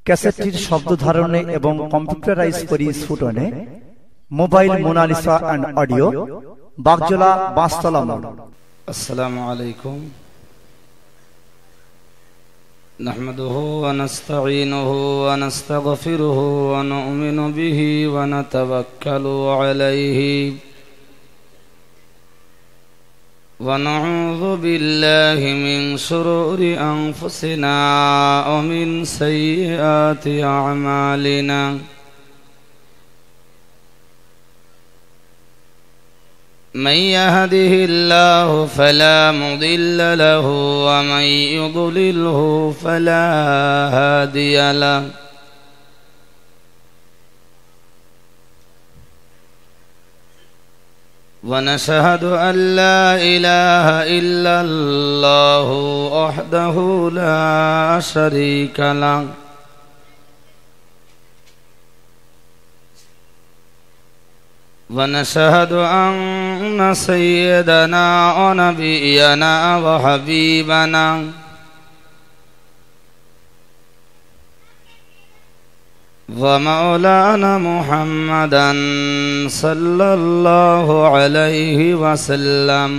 ক্যাসেটটির শব্দ ধারণে এবং কম্পিউটারাইজ পরিস্ফুটনে mobile Monalisa and audio, Bagjola, Banshtala মোড়। আসসালামু আলাইকুম। নাহমাদুহু ওয়া নাস্তাঈনুহু ওয়া নাস্তাগফিরুহু ওয়া নু'মিনু বিহি ওয়া নাতাওয়াক্কালু আলাইহি ওয়া নাউযু বিল্লাহি মিন শুরুরি আনফুসিনা ওয়া মিন সাইয়্যাতি আ'মালিনা। من يهده الله فلا مضل له ومن يضلله فلا هادي له. ونشهد أن لا إله إلا الله وحده لا شريك له. ونشهد أن سيدنا ونبينا وحبيبنا ومولانا محمدا صلى الله عليه وسلم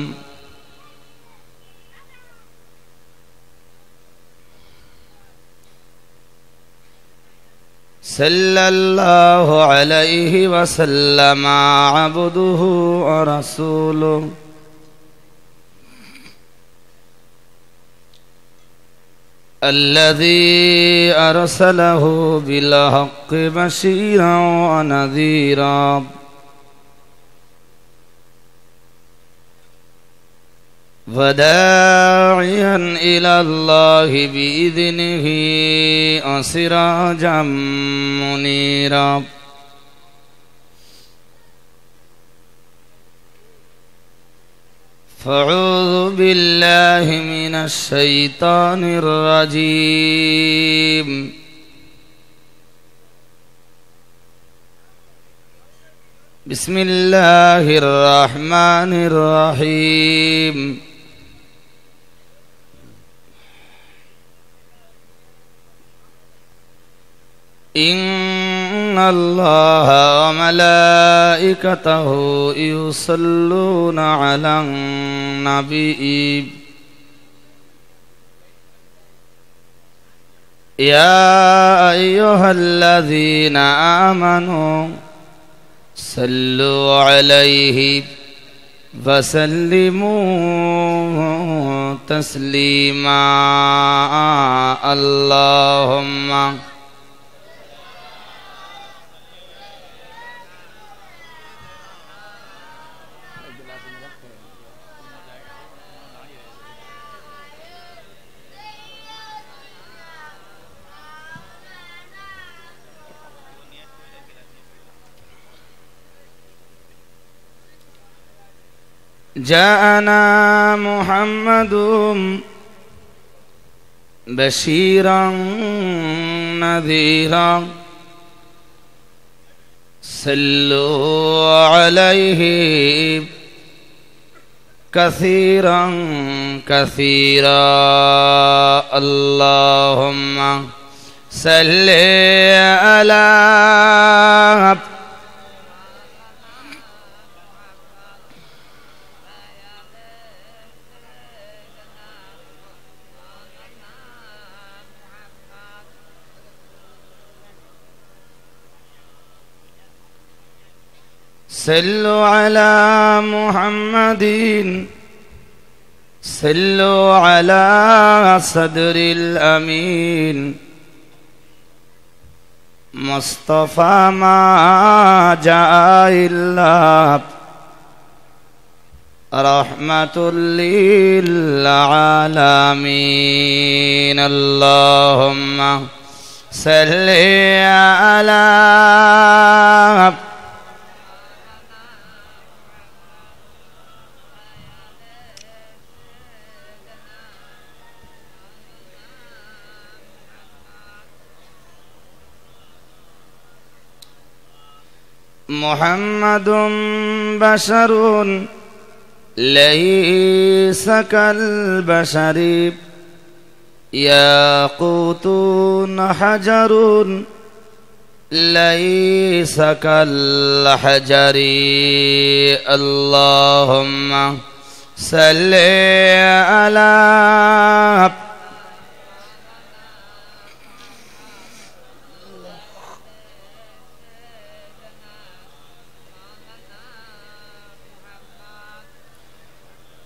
صلى الله عليه وسلم عبده ورسوله الذي أرسله بالحق بشيرا ونذيرا وداعيا إلى الله بإذنه وسراجا منيرا. فأعوذ بالله من الشيطان الرجيم. بسم الله الرحمن الرحيم. إن الله وملائكته يصلون على النبي يا أيها الذين آمنوا صلوا عليه وسلموا تسليما. اللهم جاءنا محمد بشيرا نذيرا صلوا عليه كثيرا كثيرا. اللهم صل على صلوا على محمد صلوا على صدر الأمين مصطفى ما جاء إلا رحمة للعالمين. اللهم صل على محمد بشر ليس كالبشر ইয়াকুতুন হাজারুন লাইসা কাল হাজারি আল্লাহুম্মা সাল্লি আলা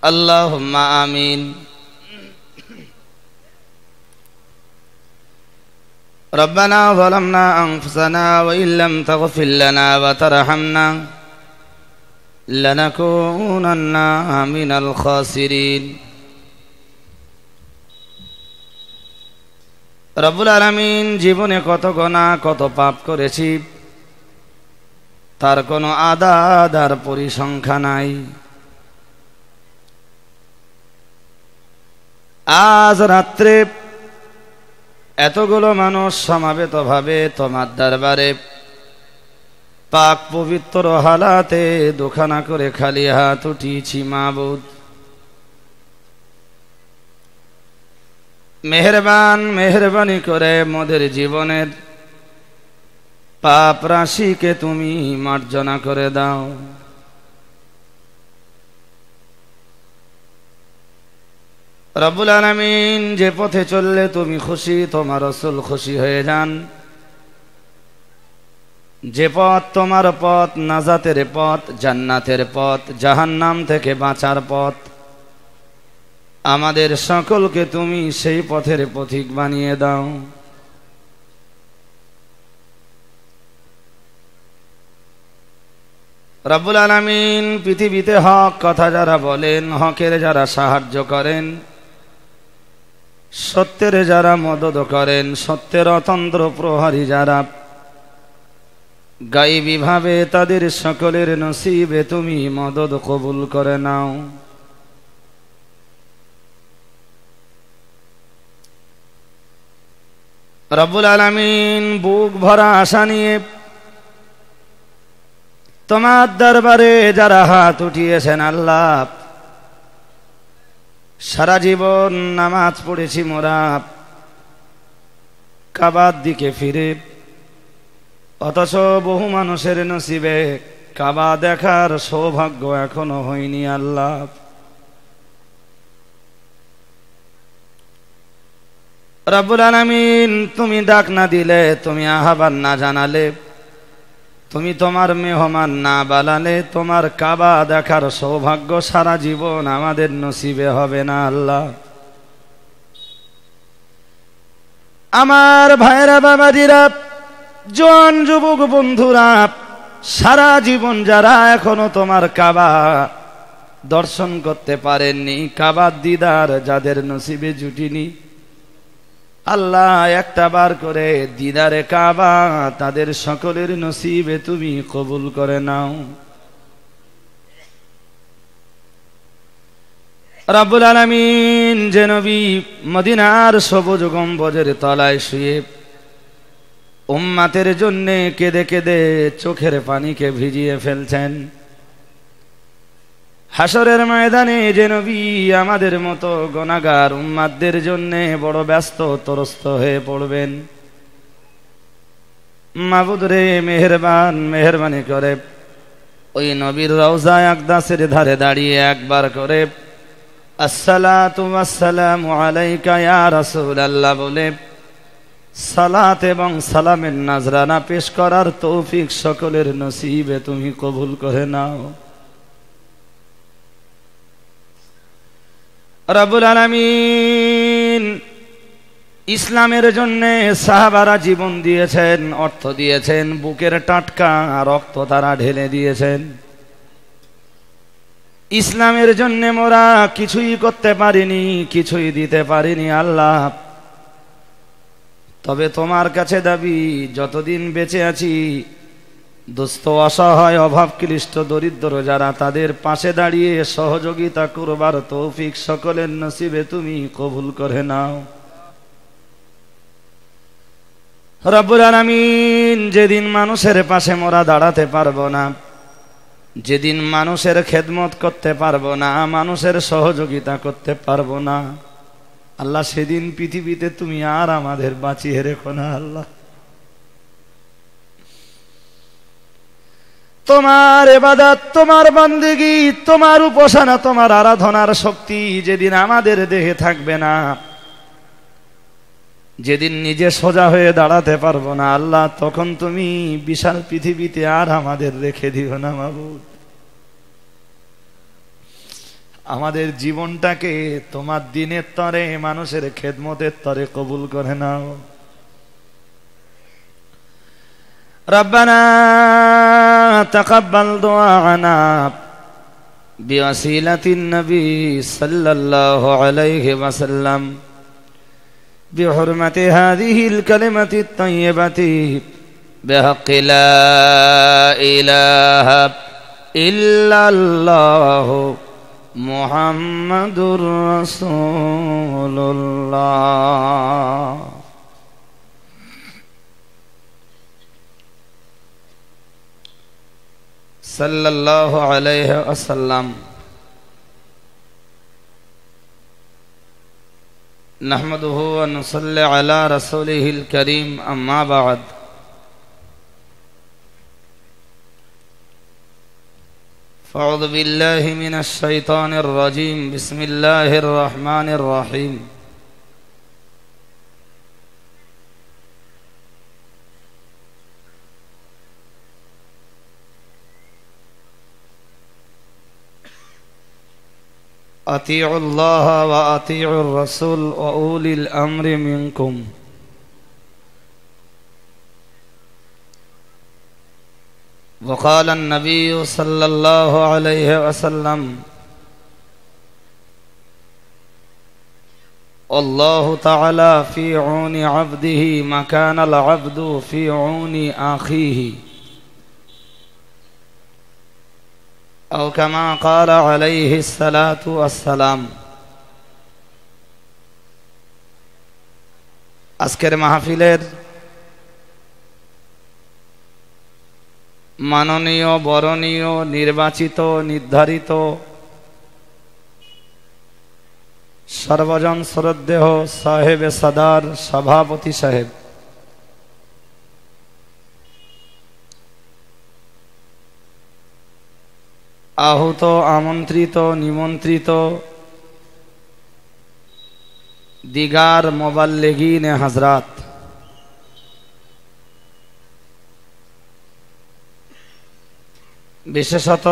اللهم آمين ربنا ظلمنا أنفسنا وإن لم تغفر لنا وترحمنا لنكونن من الخاسرين রব্বুল আলামিন জীবনে কত গুনাহ কত পাপ করেছি তার কোনো আদাদ আর পরিসংখ্যা নাই। আজ রাত্রে এতগুলো মানুষ সমাবেত ভাবে তোমার দরবারে পাক পবিত্র হালাতে দুখানা করে খালি হাত উঠিয়েছি মাবুদ। মেহেরবানি করে মোদের জীবনের পাপ রাশিকে তুমি মার্জনা করে দাও। রব্বুল আলামিন যে পথে চললে তুমি খুশি, তোমার রাসূল খুশি হয়ে যান, যে পথ তোমার পথ, নাজাতের পথ, জান্নাতের পথ, জাহান্নাম থেকে বাঁচার পথ, আমাদের সকলকে তুমি সেই পথের পথিক বানিয়ে দাও। রব্বুল আলামিন পৃথিবীতে হক কথা যারা বলেন, হকের যারা সাহায্য করেন, সত্যের যারা মদদ করেন, সত্যের অতন্ত্র প্রহরী যারা, গায়বী ভাবে তাদের সকলের নসিবে তুমি মদদ কবুল করে নাও। রব্বুল আলামিন বুক ভরা আশা নিয়ে তোমার দরবারে যারা হাত উঠিয়েছেন আল্লাহ, সারা জীবন নামাজ পড়েছি মোরা কাবার দিকে ফিরে, অথচ বহু মানুষের নসিবে কাবা দেখার সৌভাগ্য এখনো হয়নি আল্লাহ। রব্বুল আলামিন তুমি ডাক না দিলে, তুমি আহ্বান না জানালে, তুমি তোমার মেহমান না বানালে তোমার কাবা দেখার সৌভাগ্য সারা জীবন আমাদের নসিবে হবে না আল্লাহ। আমার ভাইরা বাবাজিরা, জোয়ান যুবক বন্ধুরা, সারা জীবন যারা এখনো তোমার কাবা দর্শন করতে পারেননি, কাবার দিদার যাদের নসিবে জুটিনি, আল্লাহ একটা বার করে দিদারে কাবা তাদের সকলের নসিবে তুমি কবুল করে নাও। রব্বুল আলামিন যে নবী মদিনার সবুজ গম্বুজের তলায় শুয়ে উম্মতের জন্য কেঁদে কেঁদে চোখের পানিকে ভিজিয়ে ফেলছেন, হাসরের ময়দানে যে নবী আমাদের মতো গুনাহগার উম্মতদের জন্য বড় ব্যস্ত ত্রস্ত হয়ে পড়বেন, মাবুদ রে মেহেরবানি করে ওই নবীর রওজা আকদাসের ধারে দাঁড়িয়ে একবার করে আসসালাতু ওয়াসসালামু আলাইকা ইয়া রাসূলুল্লাহ বলে সালাত এবং সালামের নাজরানা পেশ করার তৌফিক সকলের নসিবে তুমি কবুল করে নাও। রব্বুল আলামিন ইসলামের জন্য সাহাবারা জীবন দিয়েছেন, অর্থ দিয়েছেন, বুকের টাটকা রক্ত তারা ঢেলে দিয়েছেন। ইসলামের জন্য মোরা কিছুই করতে পারিনি, কিছুই দিতে পারিনি আল্লাহ, তবে তোমার কাছে দাবি যতদিন বেঁচে আছি দুস্থ অসহায় অভাবক্লিষ্ট দরিদ্র যারা তাদের পাশে দাঁড়িয়ে সহযোগিতা করবার তৌফিক সকলের নসিবে তুমি কবুল করে নাও। রব্বুল আলামিন যেদিন মানুষের পাশে মোরা দাঁড়াতে পারবো না, যেদিন মানুষের খেদমত করতে পারবো না, মানুষের সহযোগিতা করতে পারবো না, আল্লাহ সেদিন পৃথিবীতে তুমি আর আমাদের বাঁচিয়ে রেখো না আল্লাহ। তোমার ইবাদত, তোমার বান্দেগী, তোমার উপাসনা, তোমার আরাধনার শক্তি যেদিন আমাদের দেহে থাকবে না, যেদিন নিজে সোজা হয়ে দাঁড়াতে পারবো না আল্লাহ, তখন তুমি বিশাল পৃথিবীতে আর আমাদের রেখে দিও না মাবুদ। আমাদের জীবনটাকে তোমার দিনের তরে, মানুষের খেদমতের তরে কবুল করে নাও। রব্বানা তাকাব্বাল দুআনা বিওয়াসিলাতিন নবী সাল্লাল্লাহু আলাইহি ওয়াসাল্লাম বিহুরমাতি হাযিহিল কালিমাতিত তাইয়্যিবাতি বিহাক্কি লা ইলাহা ইল্লাল্লাহ মুহাম্মাদুর রাসূলুল্লাহ। সাল্লাল্লাহু আলাইহি ওয়াসাল্লাম। নাহমাদুহু ওয়া নুসাল্লি আলা রাসূলিহিল কারীম, আম্মা বা'দ। আউযু বিল্লাহি মিনাশ শাইতানির রাজীম। বিসমিল্লাহির রহমানির রহিম। أطيعوا الله وأطيعوا الرسول وأولي الأمر منكم. وقال النبي صلى الله عليه وسلم الله تعالى في عون عبده ما كان العبد في عون أخيه أو كما قال عليه الصلاة والسلام. আজকের মাহফিলের মাননীয়, বরণীয়, নির্বাচিত, নির্ধারিত, সর্বজন শ্রদ্ধেয় সাহেবে সাদার সভাপতি সাহেব, আহত, আমন্ত্রিত, নিমন্ত্রিত দিগার মোবাল্লিগিন হযরত, বিশেষত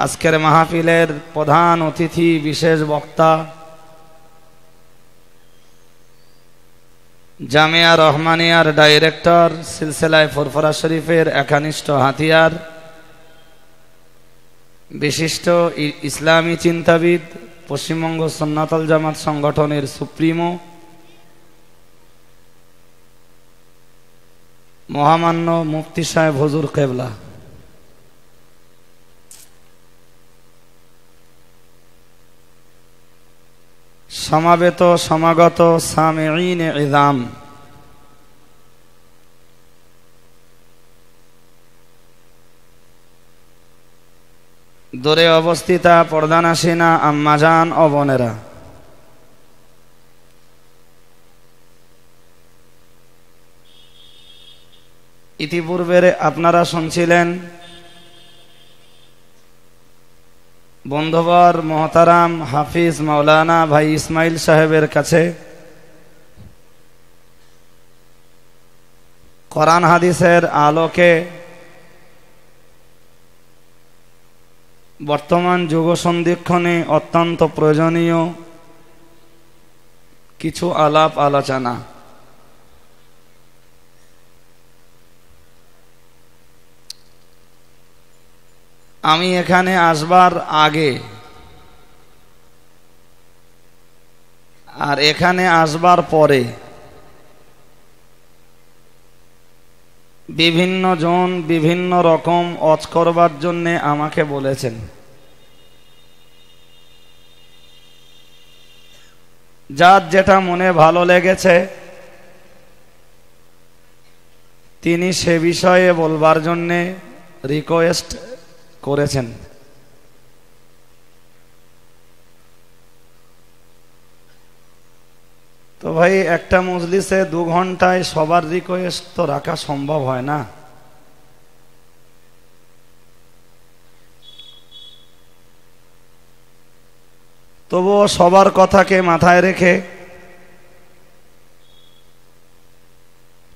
আজকের মাহফিলের প্রধান অতিথি, বিশেষ বক্তা, জামিয়া রহমানিয়ার ডাইরেক্টর, সিলসিলায়ে ফুরফুরা শরীফের একনিষ্ঠ হাতিয়ার, বিশিষ্ট ইসলামী চিন্তাবিদ, পশ্চিমবঙ্গ সুন্নাতুল জামাত সংগঠনের সুপ্রিমো, মহামান্য মুফতি সাহেব হুজুর কেবলা, সমাবেত সমাগত সামিঈন ইযাম, দূরে অবস্থিতা পর্দানাসীনা আম্মাজান ও বোনেরা, ইতিপূর্বে আপনারা শুনছিলেন বন্ধুবর মোহতারাম হাফিজ মাওলানা ভাই ইসমাইল সাহেবের কাছে কোরআন হাদিসের আলোকে বর্তমান যুগ সন্ধিক্ষণে অত্যন্ত প্রয়োজনীয় কিছু আলাপ আলোচনা। আমি এখানে আসবার আগে আর এখানে আসবার পরে বিভিন্ন জন বিভিন্ন রকম ওয়াজ করবার জন্যে আমাকে বলেছেন। যার যেটা মনে ভালো লেগেছে তিনি সে বিষয়ে বলবার জন্যে রিকোয়েস্ট করেছেন। তো ভাই একটা মজলিসে 2 ঘন্টায় সবার রিকোয়েস্ট তো রাখা সম্ভব হয় না। তবুও সবার কথাকে মাথায় রেখে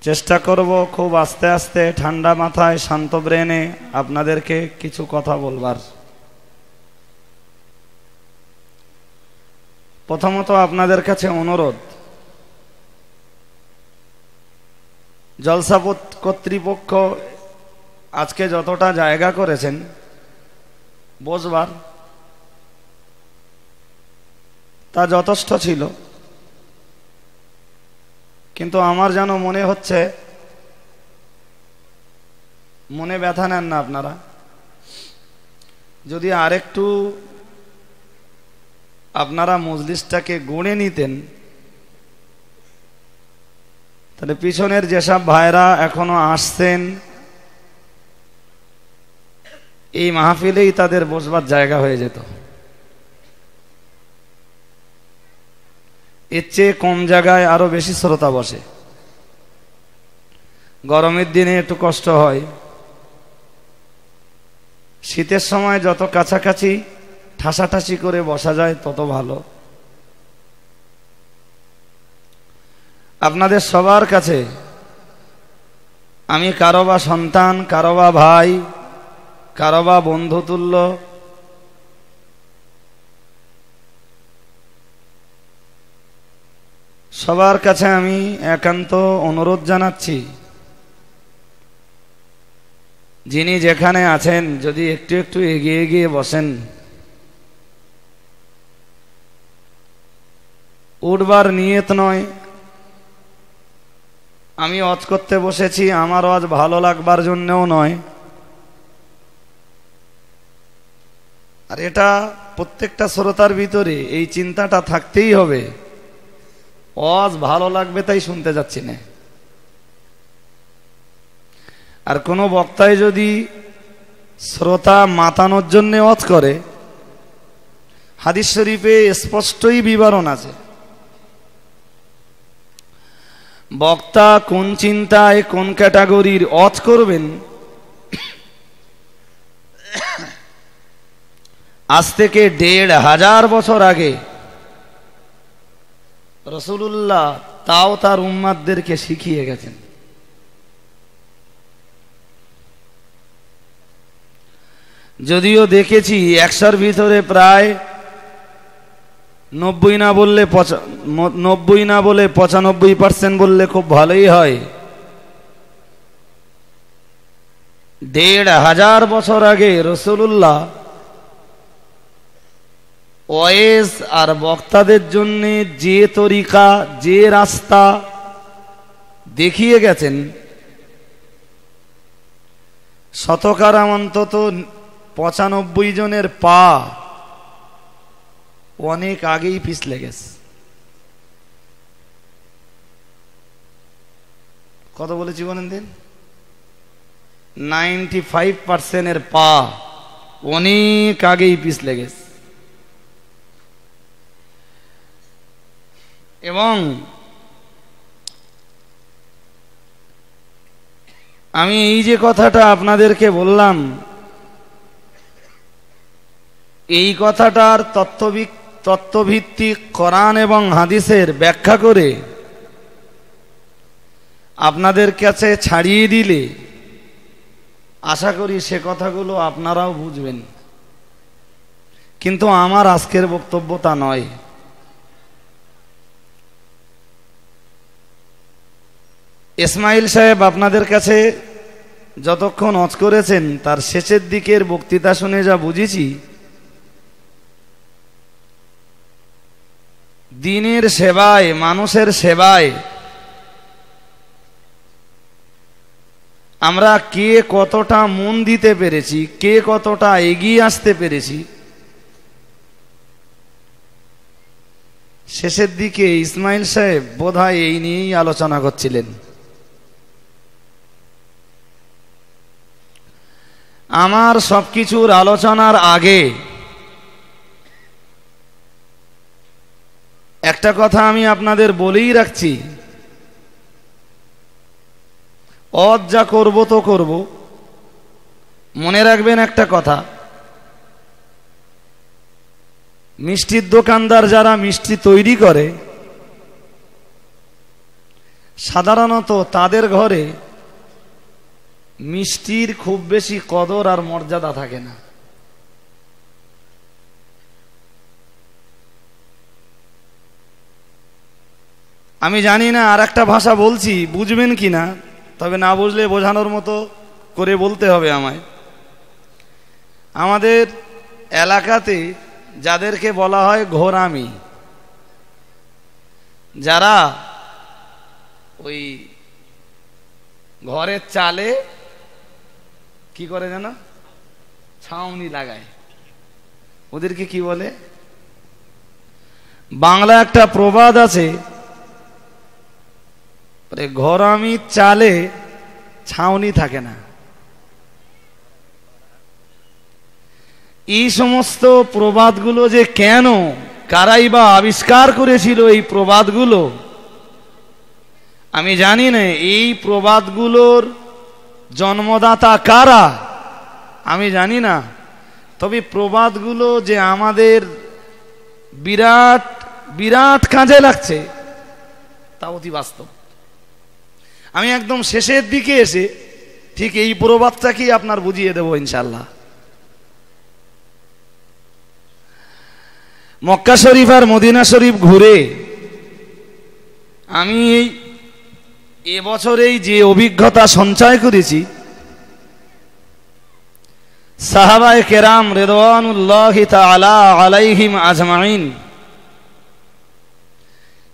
চেষ্টা করব খুব আস্তে আস্তে ঠান্ডা মাথায় শান্ত ব্রেনে আপনাদেরকে কিছু কথা বলবার। প্রথমত আপনাদের কাছে অনুরোধ, জলসা কর্তৃপক্ষ আজকে যতটা জায়গা করেছেন বসবার তা যথেষ্ট ছিল, কিন্তু আমার যেন মনে হচ্ছে, মনে ব্যথা নেন না আপনারা, যদি আরেকটু আপনারা মজলিসটাকে গুণে নিতেন তাহলে পিছনের যেসব ভাইরা এখনো আসছেন এই মাহফিলেই তাদের বসবার জায়গা হয়ে যেত। এর চেয়ে কম জায়গায় আরো বেশি শ্রোতা বসে। গরমের দিনে একটু কষ্ট হয়, শীতের সময় যত কাছাকাছি ঠাসাঠাসি করে বসা যায় তত ভালো। আপনাদের সবার কাছে আমি কারোবা সন্তান, কারোবা ভাই, কারোবা বন্ধুতুল্য, সবার কাছে আমি একান্ত অনুরোধ জানাচ্ছি, যিনি যেখানে আছেন যদি একটু একটু এগিয়ে এগিয়ে বসেন। উঠবার নিয়ত নয়, আমি ওয়াজ করতে বসেছি আমার ওয়াজ ভালো লাগবার জন্যও নয়, আর এটা প্রত্যেকটা শ্রোতার ভিতরে এই চিন্তাটা থাকতেই হবে, ওয়াজ ভালো লাগবে তাই শুনতে যাচ্ছি না। আর কোনো বক্তায় যদি শ্রোতা মাতানোর জন্য ওয়াজ করে, হাদিস শরীফে স্পষ্টই বিবরণ আছে বক্তা কোন চিন্তায় কোন ক্যাটাগরির ওয়াজ করবেন। আজ থেকে ১৫০০ বছর আগে রাসূলুল্লাহ তাও তার উম্মাতদেরকে শিখিয়ে গেছেন। যদিও দেখেছি ১০০-র ভিতরে প্রায় ৯০ না বললে ৯৫% বললে খুব ভালোই হয়। ১৫০০ বছর আগে রাসূলুল্লাহ ওয়াইজ আর বক্তাদের জন্য যে তরিকা, যে রাস্তা দেখিয়ে গেছেন, শতকরা অন্তত ৯৫ জনের পা অনেক আগেই পিছলে গেছে। কত বলেছি বলেন দিন? ৯৫% পা অনেক আগেই পিছলে গেছে। এবং আমি এই যে কথাটা আপনাদেরকে বললাম, এই কথাটার তত্ত্বভিত্তিক কোরআন এবং হাদিসের ব্যাখ্যা করে আপনাদের কাছে ছাড়িয়ে দিলে আশা করি সে কথাগুলো আপনারাও বুঝবেন। কিন্তু আমার আজকের বক্তব্য তা নয়। ইসমাইল সাহেব আপনাদের কাছে যতক্ষণ ওয়াজ করেছেন তার শেষের দিকের বক্তৃতা শুনে যা বুঝেছি, দিনের সেবায়, মানুষের সেবায় আমরা কে কতটা মন দিতে পেরেছি, কে কতটা এগিয়ে আসতে পেরেছি, শেষের দিকে ইসমাইল সাহেব বোধহয় এই নিয়েই আলোচনা করছিলেন। আমার সবকিছুর আলোচনার আগে একটা কথা আমি আপনাদের বলেই রাখছি, যা করব তো করব, মনে রাখবেন একটা কথা, মিষ্টির দোকানদার যারা মিষ্টি তৈরি করে সাধারণত তাদের ঘরে মিষ্টির খুব বেশি কদর আর মর্যাদা থাকে না। আমি জানি না আর একটা ভাষা বলছি, বুঝবেন কিনা, তবে না বুঝলে বোঝানোর মতো করে বলতে হবে আমায়। আমাদের এলাকাতে যাদেরকে বলা হয় ঘোরামি, যারা ওই ঘরের চালে কি করে যেন ছাউনি লাগায়, ওদেরকে কি বলে? বাংলা একটা প্রবাদ আছে, ঘরামি চালে ছাউনি থাকে না। এই সমস্ত প্রবাদগুলো যে কেন, কারাই বা আবিষ্কার করেছিল এই প্রবাদগুলো আমি জানি না। এই প্রবাদগুলোর জন্মদাতা কারা আমি জানি না, তবে প্রবাদগুলো যে আমাদের বিরাট বিরাট কাজে লাগছে তা অতি বাস্তব। আমি একদম শেষের দিকে এসে ঠিক এই প্রবাদটাকেই আপনার বুঝিয়ে দেব ইনশাআল্লাহ। মক্কা শরীফ আর মদিনা শরীফ ঘুরে আমি এবছরেই যে অভিজ্ঞতা সঞ্চয় করেছি, সাহাবায়ে কেরাম রিদওয়ানুল্লাহি তাআলা আলাইহিম আজমাইন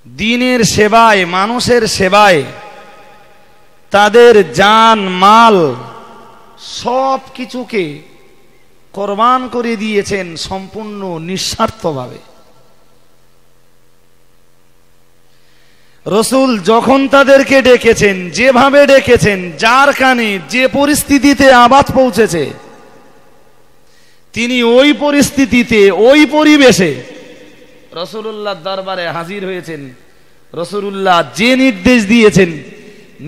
দ্বীনের সেবায়, মানুষের সেবায় তাদের জান মাল সব কিছুকে কোরবান করে দিয়েছেন সম্পূর্ণ নিঃস্বার্থভাবে। রসুল যখন তাদেরকে ডেকেছেন, যেভাবে ডেকেছেন, যার কানে যে পরিস্থিতিতে আওয়াজ পৌঁছেছে, তিনি ওই পরিস্থিতিতে ওই পরিবেশে রসুলুল্লাহর দরবারে হাজির হয়েছেন। রসুলুল্লাহ যে নির্দেশ দিয়েছেন,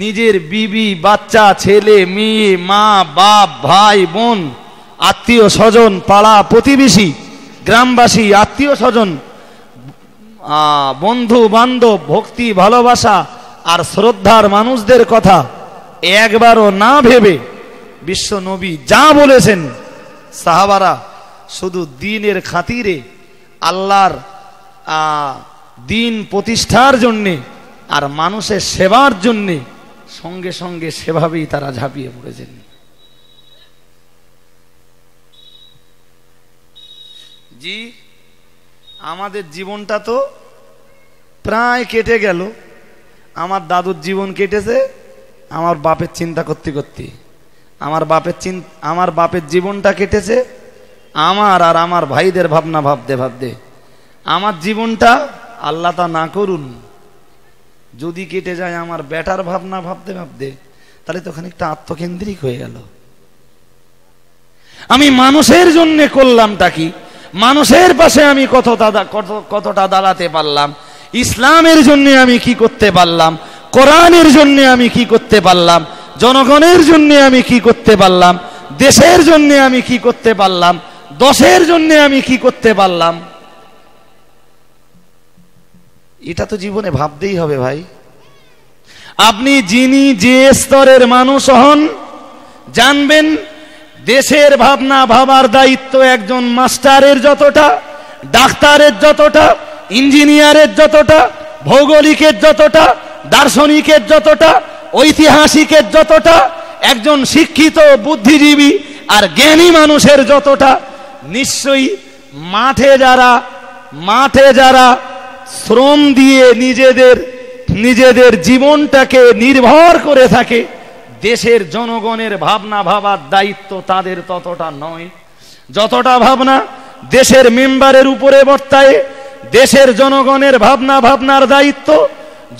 নিজের বিবি, বাচ্চা, ছেলে, মেয়ে, মা, বাপ, ভাই, বোন, আত্মীয় স্বজন, পাড়া প্রতিবেশী, গ্রামবাসী, আত্মীয় স্বজন, বন্ধু বান্ধব, ভক্তি ভালোবাসা আর শ্রদ্ধার মানুষদের কথা একবারও না ভেবে বিশ্ব নবী যা বলেছেন, সাহাবারা শুধু দ্বীনের খাতিরে, আল্লাহর দ্বীন প্রতিষ্ঠার জন্যে আর মানুষের সেবার জন্যে সঙ্গে সঙ্গে সেভাবেই তারা ঝাঁপিয়ে পড়েছেন। জি, আমাদের জীবনটা তো প্রায় কেটে গেল। আমার দাদুর জীবন কেটেছে আমার বাপের চিন্তা করতে করতে, আমার বাপের জীবনটা কেটেছে আমার আর আমার ভাইদের ভাবনা ভাবতে ভাবতে। আমার জীবনটা আল্লাহ তা না করুন যদি কেটে যায় আমার বেটার ভাবনা ভাবতে ভাবতে, তাহলে তো খানিকটা আত্মকেন্দ্রিক হয়ে গেল। আমি মানুষের জন্য করলামটা কি, মানুষের পাশে আমি কতটা দাঁড়াতে পারলাম, ইসলামের জন্য আমি কি করতে পারলাম, কোরআনের জন্য আমি কি করতে পারলাম, জনগণের জন্য আমি কি করতে পারলাম, দেশের জন্য আমি কি করতে পারলাম, দশের জন্য আমি কি করতে পারলাম, এটা তো জীবনে ভাবতেই হবে ভাই। আপনি যিনি যে স্তরের মানুষ হন, জানবেন দেশের ভাবনা ভাবার দায়িত্ব একজন মাস্টারের যতটা, ডাক্তারের যতটা, ইঞ্জিনিয়ারের যতটা, ভৌগোলিকের যতটা, দার্শনিকের যতটা, ঐতিহাসিকের যতটা, একজন শিক্ষিত বুদ্ধিজীবী আর জ্ঞানী মানুষের যতটা, নিশ্চয়ই মাঠে যারা শ্রম দিয়ে নিজেদের জীবনটাকে নির্ভর করে থাকে, দেশের জনগণের ভাবনা ভাবার দায়িত্ব তাদের ততটা নয়। যতটা ভাবনা দেশের মেম্বারের উপরে বর্তায়, দেশের জনগণের ভাবনার দায়িত্ব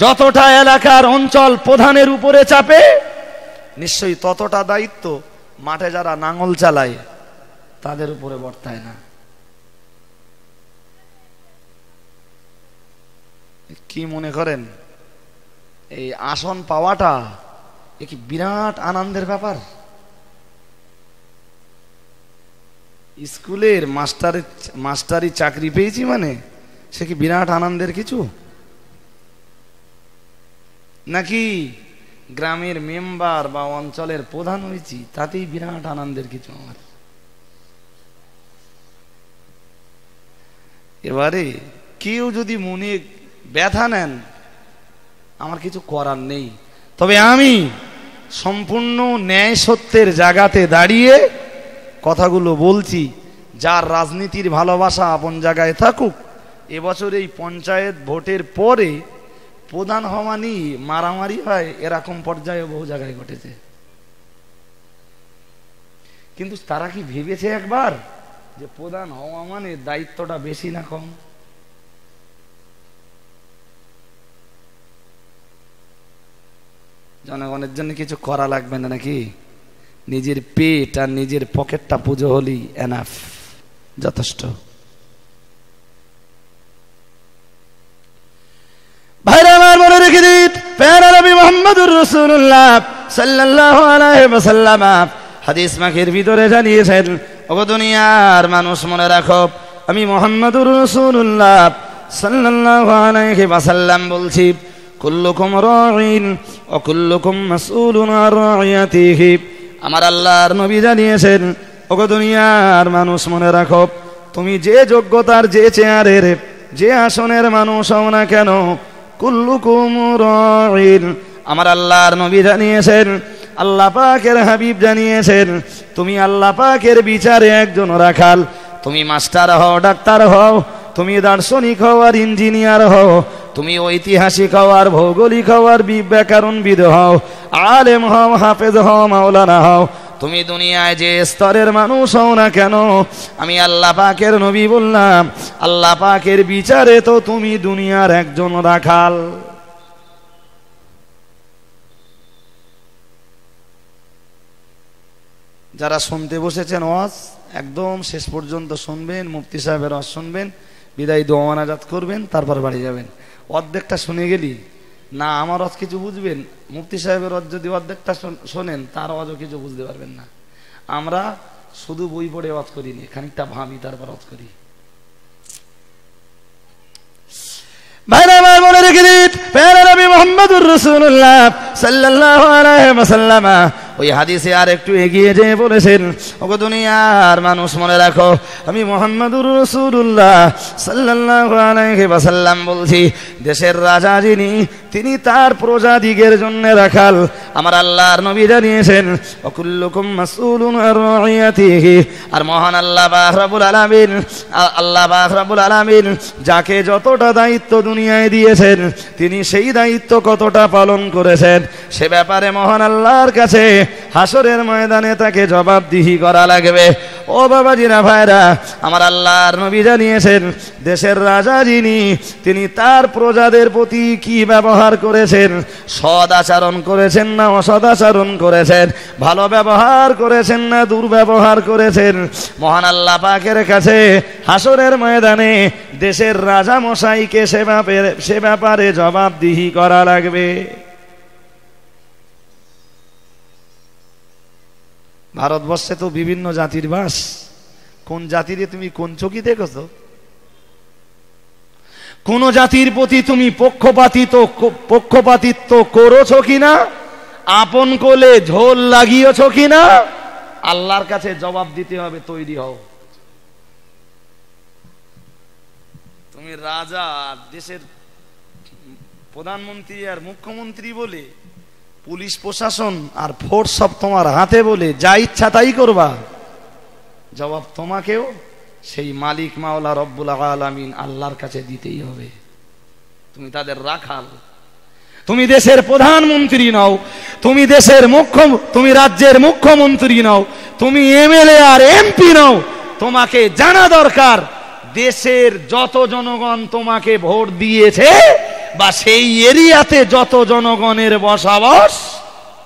যতটা এলাকার অঞ্চল প্রধানের উপরে চাপে, নিশ্চয়ই ততটা দায়িত্ব মাঠে যারা নাঙল চালায় তাদের উপরে বর্তায় না। কি মনে করেন এই আসন পাওয়াটা কি বিরাট আনন্দের ব্যাপার? স্কুলের মাস্টারি চাকরি পেয়েছি মানে সে কি বিরাট আনন্দের কিছু? নাকি গ্রামের মেম্বার বা অঞ্চলের প্রধান হয়েছি তাতেই বিরাট আনন্দের কিছু আমার? এবারে কেউ যদি মনে ব্যথা নেন, আমার কিছু করার নেই, তবে আমি সম্পূর্ণ ন্যায় সত্যের জায়গাতে দাঁড়িয়ে কথাগুলো বলছি। যার রাজনীতির ভালোবাসা আপন জায়গায় থাকুক। এবছর এই পঞ্চায়েত ভোটের পরে প্রধান হওয়া নিয়ে মারামারি হয়, এরকম পর্যায়ে বহু জায়গায় ঘটেছে। কিন্তু তারা কি ভেবেছে একবার যে প্রধান হওয়া মানে দায়িত্বটা বেশি না কম? জনগণের জন্য কিছু করা লাগবে না নাকি? নিজের পেট আর নিজের পকেটটা পুজো হলেই এনাফ, যথেষ্ট। ভাইরা আমার মনে রেখে দিন, প্যারা নবী মুহাম্মদুর রাসূলুল্লাহ সাল্লাল্লাহু আলাইহি ওয়াসাল্লাম হাদিস মাখের ভিতরে জানিয়েছেন, ওগো দুনিয়ার মানুষ মনে রাখো, আমি মুহাম্মদুর রাসূলুল্লাহ সাল্লাল্লাহু আলাইহি ওয়াসাল্লাম বলছি, কুল্লুকুম রাঈন ওয়া কুল্লুকুম মাসউলুন আন রাইয়াতিহি। আমার আল্লাহর নবী জানিয়েছেন, ওগো দুনিয়ার মানুষ মনে রাখো, তুমি যে যোগ্যতার, যে চেয়ারের, যে আসনের মানুষ হও না কেন, কুল্লুকুম রাঈন। আমার আল্লাহর নবী জানিয়েছেন, আল্লাহ পাকের হাবিব জানিয়েছেন, তুমি আল্লাহ পাকের বিচারে একজন রাখাল। তুমি মাস্টার হও, ডাক্তার হও, তুমি দার্শনিক হও আর ইঞ্জিনিয়ার হও, তুমি ঐতিহাসিক হও আর ভৌগোলিক হও আর ব্যাকরণবিদ হও, আলেম হও, হাফেজ হও, মাওলানা হও, তুমি দুনিয়ায় যে স্তরের মানুষ হও না কেন, আমি আল্লাহ পাকের নবী বললাম, আল্লাহ পাকের বিচারে তো তুমি দুনিয়ার একজন রাখাল। যারা শুনতে বসেছেন ওয়াজ, একদম শেষ পর্যন্ত শুনবেন, মুফতি সাহেবের ওয়াজ শুনবেন, বিদায় দোয়া মোনাজাত করবেন, তারপর বাড়ি যাবেন। অর্ধেকটা শুনে গেলি না আমার ওয়াজ কিছু বুঝবেন, মুফতি সাহেবের ওয়াজ যদি অর্ধেকটা শোনেন তার ওয়াজও কিছু বুঝতে পারবেন না। আমরা শুধু বই পড়ে ওয়াজ করিনি, খানিকটা ভাবি তারপর ওয়াজ করি। ভাইরা আমার মনে রেখে দিন, প্যারা নবী মুহাম্মদুর রাসূলুল্লাহ সাল্লাল্লাহু আলাইহি ওয়াসাল্লাম ওই হাদিসে আর একটু এগিয়ে যেয়ে বলেছেন, ওগো দুনিয়ার মানুষ মনে রাখো, আমি মুহাম্মদুর রাসূলুল্লাহ সাল্লাল্লাহু আলাইহি ওয়াসাল্লাম বলছি, দেশের রাজা যিনি, তিনি তার প্রজাদিগের জন্য রাখাল। আমার আল্লাহর নবী জানিয়েছেন, ওয়াকুল্লুকুম মাসউলুন আন রাইয়াতিহি। আর মহান আল্লাহ পাক রব্বুল আলামিন, আল্লাহ পাক রব্বুল আলামিন যাকে যতটা দায়িত্ব দুনিয়ায় দিয়েছেন, তিনি সেই দায়িত্ব কতটা পালন করেছেন সে ব্যাপারে মহান আল্লাহর কাছে হাসরের ময়দানে তাকে জবাবদিহি করা লাগবে। ও বাবাজিরা, ভাইরা, আমার আল্লাহর নবী জানিয়েছেন, দেশের রাজা যিনি, তিনি তার প্রজাদের প্রতি কি ব্যবহার করেছেন, সদ আচরণ করেছেন না অসদ আচরণ করেছেন, ভালো ব্যবহার করেছেন না দুর্ব্যবহার করেছেন, মহান আল্লাহ পাকের কাছে হাসরের ময়দানে দেশের রাজা মশাইকে সে ব্যাপারে জবাবদিহি করা লাগবে। ভারতবর্ষে তো বিভিন্ন জাতির বাস, কোন জাতিরে তুমি কোন চোখে দেখেছো? কোন জাতির প্রতি তুমি পক্ষপাতিত্ব করেছো কিনা, আপন কোলে ঝোল লাগিয়েছো কিনা, আল্লাহর কাছে জবাব দিতে হবে, তৈরি হও। তুমি রাজা, দেশের প্রধানমন্ত্রী আর মুখ্যমন্ত্রী বলে, পুলিশ প্রশাসন আর ফোর্স সব তোমার হাতে বলে যা ইচ্ছা তাই করবা, জবাব তোমাকেও সেই মালিক মাওলা রব্বুল আলামিন আল্লাহর কাছে দিতেই হবে। তুমি তাদের রাখাল, তুমি দেশের প্রধানমন্ত্রী নাও, তুমি রাজ্যের মুখ্যমন্ত্রী নাও, তুমি এমএলএ আর এমপি নাও, তোমাকে জানা দরকার দেশের যত জনগণ তোমাকে ভোট দিয়েছে বা সেই এরিয়াতে যত জনগণের বসবাস,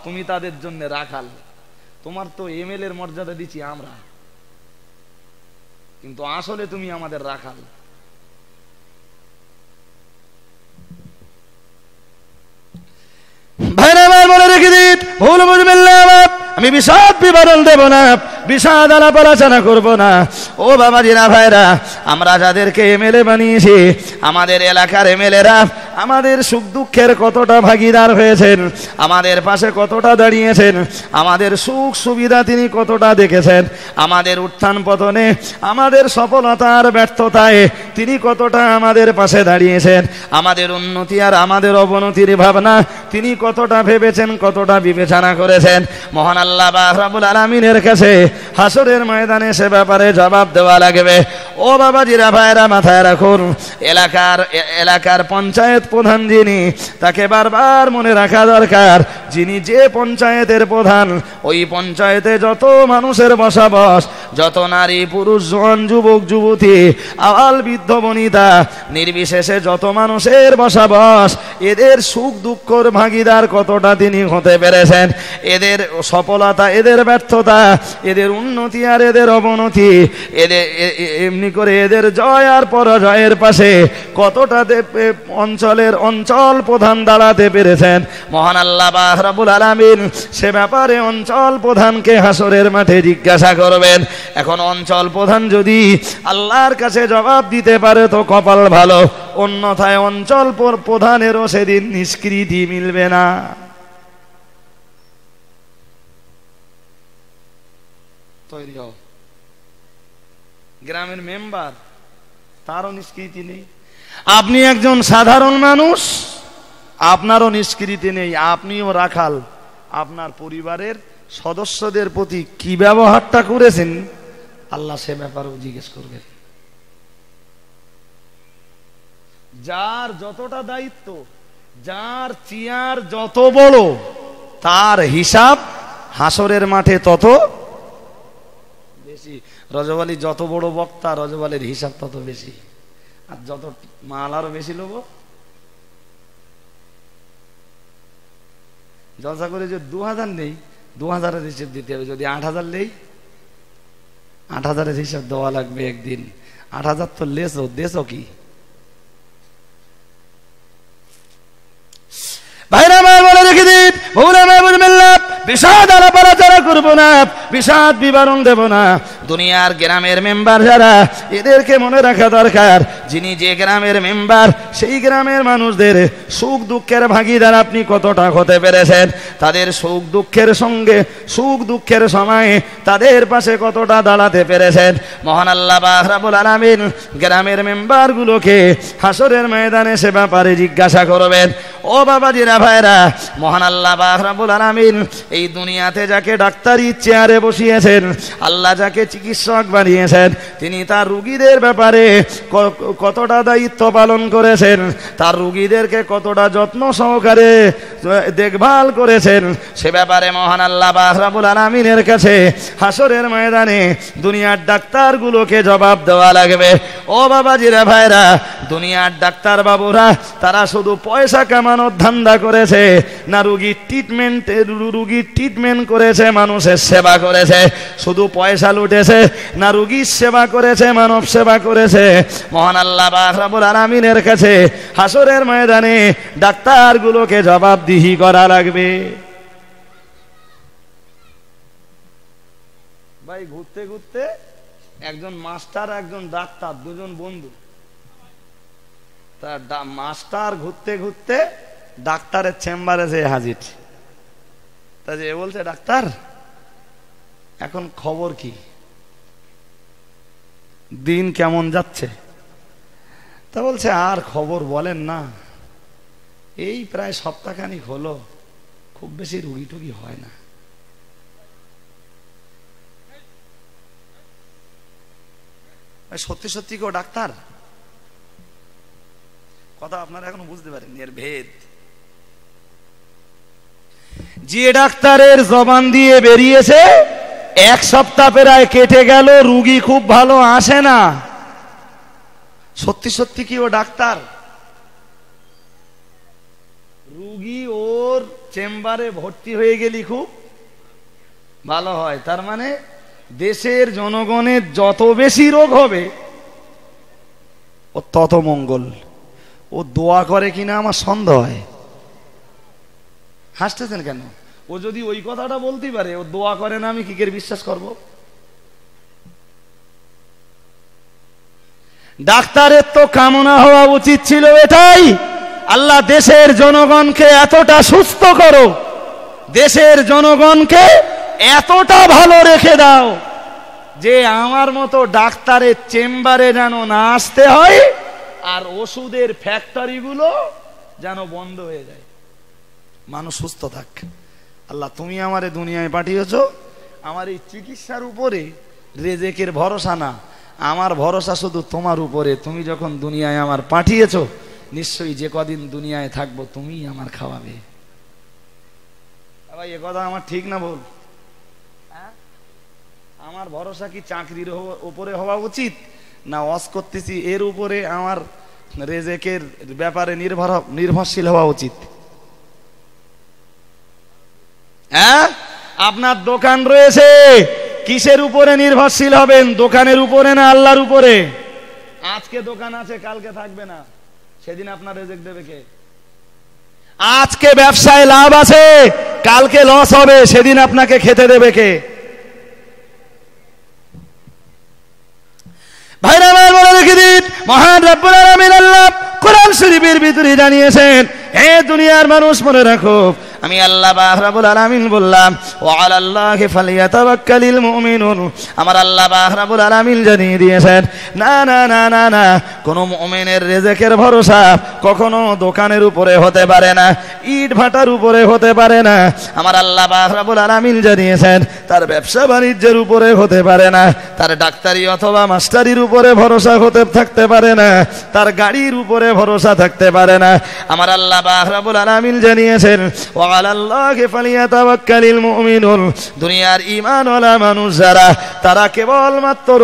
তুমি তাদের জন্য রাখাল। তোমার তো এমএলএ এর মর্যাদা দিচ্ছি আমরা, কিন্তু আসলে তুমি আমাদের রাখাল। ভুল বুঝবেন না, আমি বিশদ বিবরণ দেব না, বিশদ আলাপ আলোচনা করব না। ও বাবাজিরা ভাইরা, আমরা যাদেরকে এমএলএ বানিয়েছি, আমাদের এলাকার এমএলএরা আমাদের সুখ দুঃখের কতটা ভাগিদার হয়েছেন, আমাদের পাশে কতটা দাঁড়িয়েছেন, আমাদের সুখ সুবিধা তিনি কতটা দেখেছেন, আমাদের উত্থান পতনে, আমাদের সফলতার ব্যর্থতায় তিনি কতটা আমাদের পাশে দাঁড়িয়েছেন, আমাদের উন্নতি আর আমাদের অবনতির ভাবনা তিনি কতটা ভেবেছেন, কতটা বিবেচনা করেছেন। মহান আল্লাহ পাক রব্বুল আলামিনের কাছে হাসরের ময়দানে সে ব্যাপারে জবাব দেওয়া লাগবে। ও বাবাজিরা ভাইরা, মাথায় রাখুন, এলাকার পঞ্চায়েত প্রধান যিনি, তাকে বারবার মনে রাখা দরকার, যিনি যে পঞ্চায়েতের প্রধান, ওই পঞ্চায়েতে যত মানুষের বসবাস, যত নারী পুরুষ জওয়ান যুবক যুবতী আবাল বৃদ্ধ বনিতা নির্বিশেষে যত মানুষের বসবাস, এদের সুখ দুঃখর ভাগিদার কতটা তিনি হতে পেরেছেন, এদের সফলতা, এদের ব্যর্থতা, এদের উন্নতি আর এদের অবনতি, এদের এমনি করে এদের জয় আর পরাজয়ের পাশে কতটা অঞ্চল প্রধান দাঁড়াতে পেরেছেন। মহান আল্লাহ পাক রব্বুল আলামিন সে ব্যাপারে অঞ্চল প্রধানকে হাসরের মাঠে জিজ্ঞাসা করবেন। এখন অঞ্চল প্রধান যদি আল্লাহর কাছে জবাব দিতে পারে তো কপাল ভালো, অন্যথায় অঞ্চল প্রধানেরও সেদিন নিষ্কৃতি মিলবে না। তৈরি হও। গ্রামের মেম্বার, তারও নিষ্কৃতি নেই। আপনি একজন সাধারণ মানুষ, আপনারও নিষ্কৃতি নেই। আপনিও রাখাল, আপনার পরিবারের সদস্যদের প্রতি কি ব্যবহারটা করেছেন আল্লাহ সে ব্যাপারেও জিজ্ঞেস করবেন। যার যতটা দায়িত্ব, যার চেয়ার যত বড়, তার হিসাব হাসরের মাঠে তত বেশি। রজব আলী যত বড় বক্তা, রজব আলীর হিসাব তত বেশি। আর যত মাল আরো বেশি লোক, জলসা করে যে 2000 নেই, 2000-এর হিসাব দিতে হবে। যদি 8000 নেই, 8000-এর হিসাব দেওয়া লাগবে একদিন। 8000 তো লেসো, দেশও কি ভাইরা ভাই বলে রেখে দিন, ভুলে বুঝবেন না, বিষাদ আলাপ আলোচনা করবো না, বিষাদ বিবরণ দেব না। দুনিয়ার গ্রামের মেম্বার যারা, এদেরকে মনে রাখা দরকার, যিনি যে গ্রামের মেম্বার, সেই গ্রামের মানুষদের সুখ দুঃখের ভাগিদার আপনি কতটা হতে পেরেছেন, তাদের সুখ দুঃখের সঙ্গে, সুখ দুঃখের সময়ে তাদের পাশে কতটা দাঁড়াতে পেরেছেন। মহান আল্লাহ পাক রব্বুল আলামিন গ্রামের মেম্বারগুলোকে হাসরের ময়দানে সে ব্যাপারে জিজ্ঞাসা করবেন। ও বাবাজিরা ভাইরা, মহান আল্লাহ পাক রব্বুল আলামিন এই দুনিয়াতে যাকে ডাক্তারি চেয়ারে বসিয়েছেন, আল্লাহ যাকে চিকিৎসক বানিয়েছেন, তিনি তার রোগীদের ব্যাপারে কতটা দায়িত্ব পালন করেছেন, তার রোগীদেরকে কতটা যত্ন সহকারে দেখভাল করেছেন, সে ব্যাপারে মহান আল্লাহ পাক রব্বুল আলামিনের কাছে হাসরের ময়দানে দুনিয়ার ডাক্তারগুলোকে জবাব দেওয়া লাগবে। ও বাবাজিরা ভাইরা, দুনিয়ার ডাক্তার বাবুরা তারা শুধু পয়সা কামানোর ধান্দা করেছে না, রোগীর ট্রিটমেন্ট করেছে, মানুষের সেবা করেছে? শুধু পয়সা লুটেছে না, রোগীর সেবা করেছে, মানব সেবা করেছে? মহান আল্লাহ পাক রব্বুল আলামিনের কাছে হাসরের ময়দানে ডাক্তারগুলোকে জবাবদিহি করা লাগবে। ভাই, ঘুরতে ঘুরতে একজন মাস্টার, একজন ডাক্তার, দুজন বন্ধু। তার মাস্টার ঘুরতে ঘুরতে ডাক্তারের চেম্বারে যে হাজির। তা যে বলছে, ডাক্তার এখন খবর কি, দিন কেমন যাচ্ছে? তা বলছে, আর খবর বলেন না, এই প্রায় সপ্তাহখানিক হলো, খুব বেশি রুগী টুগী হয় না। সত্যি সত্যি কেউ ডাক্তার? কথা আপনারা এখনো বুঝতে পারেন এর ভেদ। যে ডাক্তারের জবান দিয়ে বেরিয়েছে, এক সপ্তাহ প্রায় কেটে গেল, রুগী খুব ভালো আসে না, সত্যি সত্যি কি ও ডাক্তার? রুগী ওর চেম্বারে ভর্তি হয়ে গেলি খুব ভালো হয়, তার মানে দেশের জনগণের যত বেশি রোগ হবে ও তত মঙ্গল। ও দোয়া করে কিনা আমার সন্দেহ হয়। হাসতেছেন কেন? ও যদি ওই কথাটা বলতে পারে, ও দোয়া করে না, আমি কি করে বিশ্বাস করব? ডাক্তারের তো কামনা হওয়া উচিত ছিল এটাই, আল্লাহ দেশের জনগণকে এতটা সুস্থ করো, দেশের জনগণকে এতটা ভালো রেখে দাও যে আমার মতো ডাক্তারের চেম্বারে যেন না আসতে হয়, আর ওষুধের ফ্যাক্টরিগুলো যেন বন্ধ হয়ে যায়, মানুষ সুস্থ থাক। আল্লাহ তুমি আমারে দুনিয়ায় পাঠিয়েছো, আমার এই চিকিৎসার উপরে রেজেকের ভরসা না, আমার ভরসা শুধু তোমার উপরে। তুমি যখন দুনিয়ায় আমার পাঠিয়েছো, নিশ্চয়ই যে কদিন দুনিয়ায় থাকবো তুমি আমার খাওয়াবে। ভাই এ কথা আমার ঠিক না ভুল? আমার ভরসা কি চাকরির উপরে হওয়া উচিত, না ওয়াজ করতেছি এর উপরে আমার রেজেকের ব্যাপারে নির্ভরশীল হওয়া উচিত? হ্যাঁ, আপনার দোকান রয়েছে, কিসের উপরে নির্ভরশীল হবেন? দোকানের উপরে না আল্লাহর উপরে? আজকে দোকান আছে, কালকে থাকবে না, সেদিন আপনার রেজেক দেবে কে? আজকে ব্যবসায় লাভ আছে, কালকে লস হবে, সেদিন আপনাকে খেতে দেবে কে? ভাইরা আমার বলে রেখে দিন, মহান রব্বুল আলামিন আল্লাহ কোরআন শরীফের ভিতরে জানিয়েছেন, হে দুনিয়ার মানুষ মনে রাখো, আমি আল্লাহ পাক রব্বুল আলামিন বললাম, ওয়া আলাল্লাহি ফালিয়াতাওয়াক্কালিল মুমিনুন। আমার আল্লাহ পাক রব্বুল আলামিন জানিয়ে দিয়েছেন, না না না না না, কোন মুমিনের রিজিকের ভরসা কখনো দোকানের উপরে হতে পারে না, ইট ভাটার উপরে হতে পারে না। আমার আল্লাহ পাক রব্বুল আলামিন জানিয়েছেন, তার ব্যবসা বাণিজ্যের উপরে হতে পারে না, তার ডাক্তারি অথবা মাস্টারির উপরে ভরসা হতে থাকতে পারে না, তার গাড়ির উপরে ভরসা থাকতে পারে না। আমার আল্লাহ পাক রব্বুল আলামিন জানিয়েছেন, ওয়া আলাল্লাহি ফালিয়াতাওয়াক্কালিল মুমিনুন। দুনিয়ার ঈমানওয়ালা মানুষ যারা, তারা কেবলমাত্র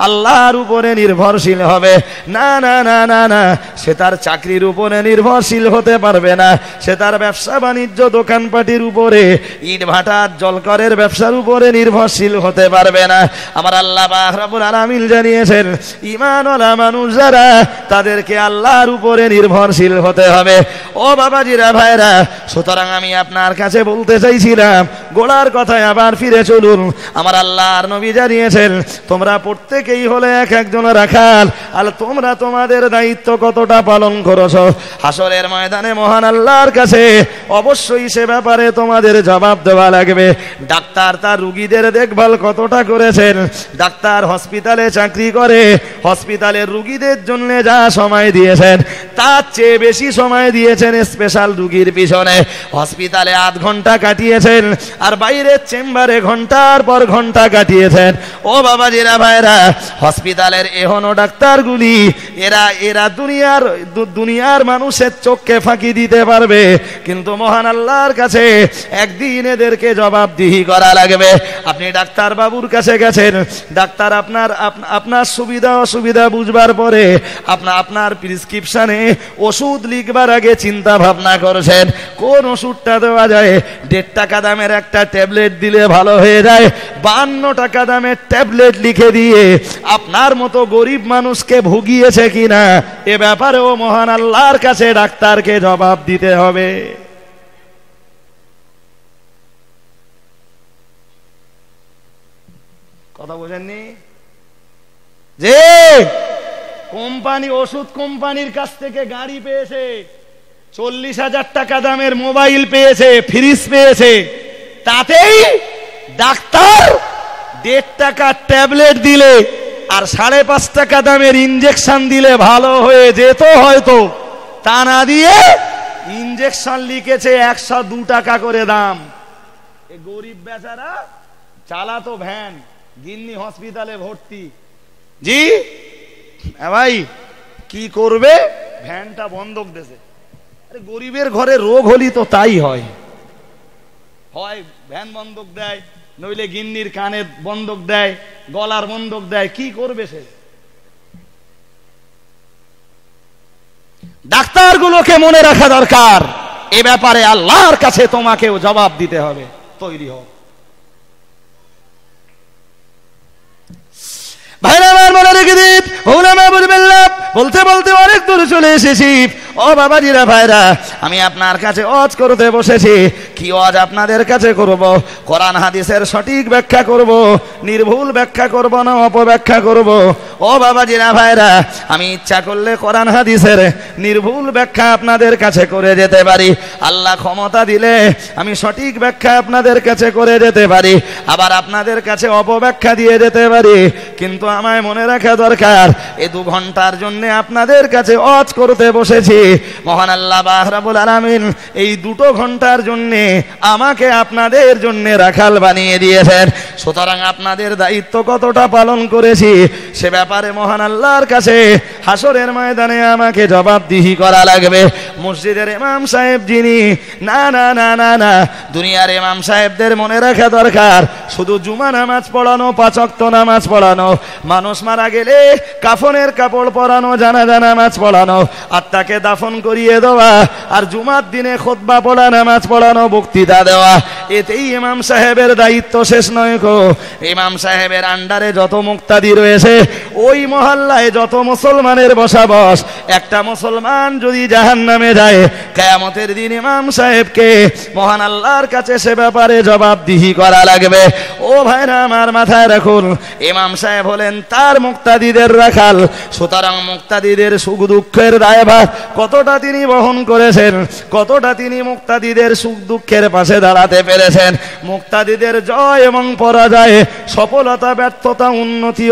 আল্লাহর উপরে নির্ভরশীল হবে। না না না না না, সে তার চাকরির উপরে নির্ভরশীল হতে পারবে না, সে তার ব্যবসা বাণিজ্য দোকানপাটির উপরে, ইট ভাটার জলকরের ব্যবসার উপরে নির্ভরশীল হতে পারবে না। আমার আল্লাহ পাক রব্বুল আলামিন জানিয়েছেন, ঈমানওয়ালা মানুষ যারা, তাদেরকে আল্লাহর উপরে নির্ভরশীল হতে হবে। ও বাবাজিরা, ভাইরা, সুতরাং আমি আপনার কাছে বলতে চাইছিলাম, গোড়ার কথায় আবার ফিরে চলুন। আমার আল্লাহর নবী জানিয়েছেন, তোমরা প্রত্যেকেই হলে এক একজন রাখাল, আর তোমরা তোমাদের দায়িত্ব কতটা পালন করেছো, হাসরের ময়দানে মহান আল্লাহর কাছে অবশ্যই সে ব্যাপারে তোমাদের জবাব দেওয়া লাগবে। ডাক্তার তার রুগীদের দেখভাল কতটা করেছেন? ডাক্তার হসপিটালে চাকরি করে, হসপিটালের রুগীদের জন্য যা সময় দিয়েছেন, তার চেয়ে বেশি সময় দিয়েছেন স্পেশাল রুগীর পিছনে। হসপিটালে 8 ঘন্টা কাটিয়েছেন, আর বাইরের চেম্বারে ঘন্টার পর ঘন্টা কাটিয়েছেন। ও বাবাজিরা, ভাইরা, হসপিটালের এখনো ডাক্তারগুলি, এরা দুনিয়ার মানুষের চোখকে ফাঁকি দিতে পারবে, কিন্তু মহান আল্লাহর কাছে একদিন এদেরকে জবাবদিহি করা লাগবে। আপনি ডাক্তার বাবুর কাছে গেছেন, ডাক্তার আপনার সুবিধা অসুবিধা বুঝবার পরে আপনার প্রেসক্রিপশনে ওষুধ লিখবার আগে চিন্তা ভাবনা করছেন কোন ওষুধটা দেওয়া যায়। 1.5 টাকা দামের একটা ট্যাবলেট দিলে ভালো হয়ে যায়, 52 টাকা দামের ট্যাবলেট লিখে দিয়ে আপনার মতো গরিব মানুষকে ভুগিয়েছে কিনা, এ ব্যাপারেও মহান আল্লাহর কাছে ডাক্তারকে জবাব দিতে হবে। কথা বোঝেননি? যে কোম্পানি, ওষুধ কোম্পানির কাছ থেকে গাড়ি পেয়েছে, 40,000 টাকা দামের মোবাইল পেয়েছে, ফ্রিজ পেয়েছে, তাতেই ডাক্তার 1.5 টাকা ট্যাবলেট দিলে আর 5.5 টাকা দামের ইনজেকশন দিলে ভালো হয়ে যেত হয়তো, তা না দিয়ে ইনজেকশন লিখেছে 102 টাকা করে দাম। এ গরিব বেচারা চালাতো ভ্যান, গিন্নি হসপিটালে ভর্তি। জি ভাই, কি করবে? ভ্যানটা বন্ধক দেছে। আরে গরিবের ঘরে রোগ হলি তো তাই হয়, ভ্যান বন্ধক দেয়, নইলে গিন্নির কানে বন্ধক দেয়, গলার বন্ধক দেয়, কি করবে সে? ডাক্তারগুলোকে মনে রাখা দরকার, এ ব্যাপারে আল্লাহর কাছে তোমাকেও জবাব দিতে হবে। তৈরি হও ভাইরা, আমার মনে রেখে দিন, বলতে বলতে অনেক দূর চলে এসেছি। ও বাবাজিরা ভাইরা, আমি আপনার কাছে ওয়াজ করতে বসেছি। কি ওয়াজ আপনাদের কাছে করব? কোরআন হাদিসের সঠিক ব্যাখ্যা করব, নির্ভুল ব্যাখ্যা করব না অপব্যাখ্যা করব? ও বাবাজিরা ভাইরা, আমি ইচ্ছা করলে কোরআন হাদিসের নির্ভুল ব্যাখ্যা আপনাদের কাছে করে যেতে পারি। আল্লাহ ক্ষমতা দিলে আমি সঠিক ব্যাখ্যা আপনাদের কাছে করে যেতে পারি, আবার আপনাদের কাছে অপব্যাখ্যা দিয়ে যেতে পারি। কিন্তু আমায় মনে রাখা দরকার, এই 2 ঘন্টার জন্য আপনাদের কাছে ওয়াজ করতে বসেছি। মহান আল্লাহ পাক রব্বুল আলামিন এই 2 ঘন্টার জন্য আমাকে আপনাদের জন্য রাখাল বানিয়ে দিয়েছেন। সুতরাং আপনাদের দায়িত্ব কতটা পালন করেছি সে ব্যাপারে মহান আল্লাহর কাছে হাসরের ময়দানে আমাকে জবাবদিহি করা লাগবে। মসজিদের ইমাম সাহেব যিনি, না না না না না, দুনিয়ার ইমাম সাহেবদের মনে রাখা দরকার শুধু জুমা নামাজ পড়ানো, 5 ওয়াক্ত নামাজ পড়ানো, মানুষ মারা গেলে কাফনের কাপড় পরানো, জানাজা নামাজ পড়ানো, আত্মাকে দাফন করিয়ে দেওয়া, আর জুমার দিনে খুতবা পড়া, নামাজ পড়ানো, বক্তৃতা দেওয়া, এতেই ইমাম সাহেবের দায়িত্ব শেষ নয় গো। ইমাম সাহেবের আন্ডারে যত মুক্তাদি রয়েছে, ওই মহল্লায় যত মুসলমানের বসবাস, একটা মুসলমান যদি জাহান্নামে যায়, কিয়ামতের দিন ইমাম সাহেবকে মহান আল্লাহর কাছে সে ব্যাপারে জবাবদিহি করা লাগবে। ও ভাইরা আমার, মাথায় রাখুন, ইমাম সাহেব হলেন তার মুক্তাদিদের রাখাল। সুতরাং মুক্তাদিদের সুখ দুঃখের দায়ভার কতটা তিনি বহন করেছেন, কতটা তিনি মুক্তাদিদের সুখ দুঃখের পাশে দাঁড়াতে পেরেছেন, মুক্তাদিদের জয় এবং পরাজয়, সফলতা ব্যর্থতা, উন্নতি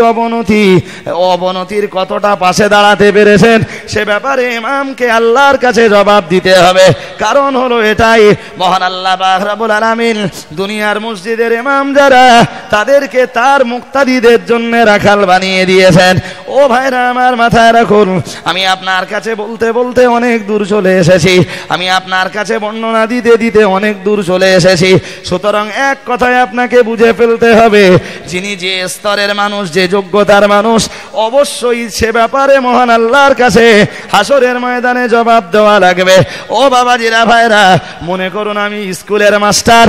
অবনতির কতটা পাশে দাঁড়াতে পেরেছেন, সে ব্যাপারে ইমামকে আল্লাহর কাছে জবাব দিতে হবে। কারণ হলো এটাই, মহান আল্লাহ পাক রব্বুল আলামিন দুনিয়ার মসজিদের ইমাম যারা, তাদেরকে তার মুক্তাদিদের জন্য রাখাল বানিয়ে দিয়েছেন। ও ভাইরা আমার, মাথায় রাখুন, আমি আপনার কাছে বলতে বলতে অনেক দূর চলে এসেছি, আমি আপনার কাছে বর্ণনা দিতে দিতে অনেক দূর চলে এসেছি। সুতরাং এক কথায় আপনাকে বুঝে ফেলতে হবে, যিনি যে স্তরের মানুষ, যে যোগ্যতার মানুষ, অবশ্যই সে ব্যাপারে মহান আল্লাহর কাছে হাসরের ময়দানে জবাব দেওয়া লাগবে। ও বাবাজিরা ভাইরা, মনে করুন আমি স্কুলের মাস্টার,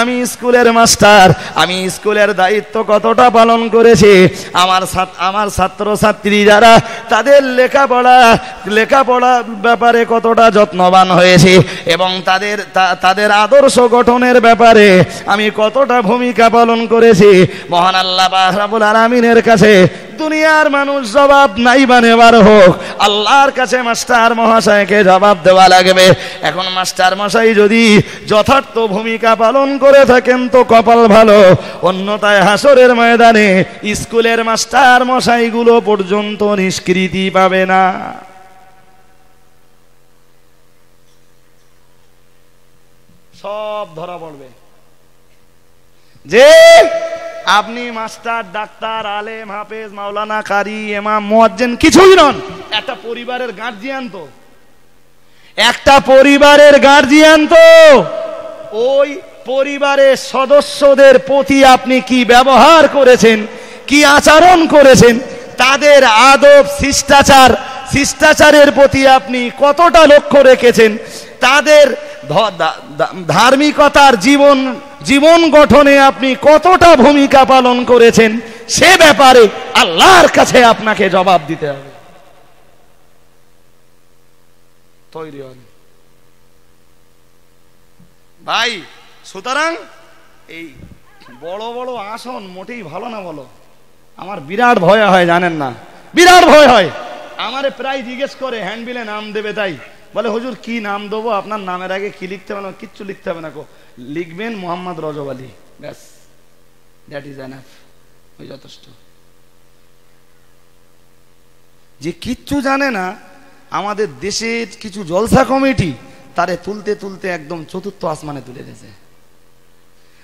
আমি স্কুলের মাস্টার, আমি স্কুলের দায়িত্ব কতটা পালন করেছি, আমার ছাত্র ছাত্রী যারা, তাদের লেখাপড়া ব্যাপারে কতটা যত্নবান হয়েছি, এবং তাদের আদর্শ গঠনের ব্যাপারে আমি কতটা ভূমিকা পালন করেছি, মহান আল্লাহ পাক রব্বুল আলামিনের কাছে দুনিয়ার মানুষ জবাব নাই বানেবার হোক, আল্লাহর কাছে মাস্টার মহাশয়কে জবাব দেওয়া লাগবে। এখন মাস্টার মশাই যদি যথার্থ ভূমিকা পালন করে থাকেন তো কপাল ভালো, অন্যথায় হাসরের ময়দানে স্কুলের মাস্টার মশাইগুলো পর্যন্ত নিষ্কৃতি পাবে না। সব ধরা পড়বে যে আপনি মাস্টার, ডাক্তার, আলেম, হাফেজ, মাওলানা, কারি, ইমাম, মুয়াজ্জিন কিছুই নন, একটা পরিবারের গার্জিয়ান তো, একটা পরিবারের গার্জিয়ান তো। ওই পরিবারের সদস্যদের প্রতি আপনি কি ব্যবহার করেছেন, কি আচরণ করেছেন, তাদের আদব শিষ্টাচারের প্রতি আপনি কতটা লক্ষ্য রেখেছেন, তাদের ধার্মিকতার জীবন গঠনে আপনি কতটা ভূমিকা পালন করেছেন, সে ব্যাপারে আল্লাহর কাছে আপনাকে জবাব দিতে হবে। তৈরি হন ভাই। সুতরাং এই বড় বড় আসন মোটেই ভালো না, বলো, আমার বিরাট ভয় হয়, জানেন না, বিরাট ভয় হয়। আমারে প্রায় জিজ্ঞেস করে হ্যান্ডবিলে নাম দেবে, তাই বলে হুজুর কি নাম দেবো, আপনার নামের আগে কি লিখতে হবে না, কিচ্ছু লিখতে হবে না, লিখবেন মোহাম্মদ রজব আলী, ব্যাস, দ্যাট ইজ এনাফ, ওই যথেষ্ট। যে কিচ্ছু জানে না, আমাদের দেশের কিছু জলসা কমিটি তারে তুলতে তুলতে একদম চতুর্থ আসমানে তুলে দিয়েছে।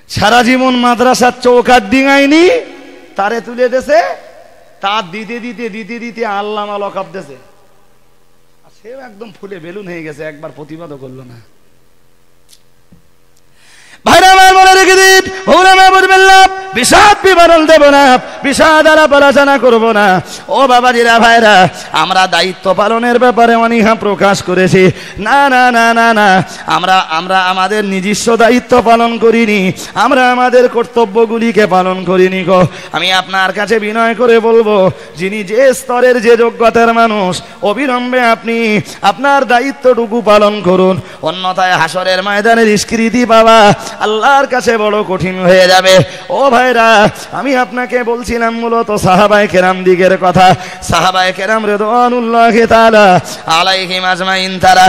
সারা জীবন মাদ্রাসার চৌকাঠ ডিঙায়নি, তারে তুলে দিয়েছে, তার দিতে দিতে দিতে দিতে আল্লামা লকাব দিয়েছে, সেও একদম ফুলে বেলুন হয়ে গেছে, একবার প্রতিবাদও করলো না। ভাইরা আমার মনে রেখে দিন, বিষাদ বিবরণ দেব না, বিষাদ আলাপ আলোচনা করবো না। ও বাবাজিরা ভাইরা, আমরা দায়িত্ব পালনের ব্যাপারে অনীহা প্রকাশ করেছি। না না না না না, আমরা আমাদের নিজস্ব দায়িত্ব পালন করিনি, আমরা আমাদের কর্তব্যগুলিকে পালন করিনি গো। আমি আপনার কাছে বিনয় করে বলবো, যিনি যে স্তরের যে যোগ্যতার মানুষ, অবিলম্বে আপনি আপনার দায়িত্বটুকু পালন করুন, অন্যথায় হাসরের ময়দানের স্বীকৃতি পাওয়া আল্লাহর কাছে বড় কঠিন হয়ে যাবে। ও ভাইরা, আমি আপনাকে বলছিলাম মূলত সাহাবায়ে কেরাম দিগের কথা। সাহাবায়ে কেরাম রিদওয়ানুল্লাহি তাআলা আলাইহিম আজমাইন তারা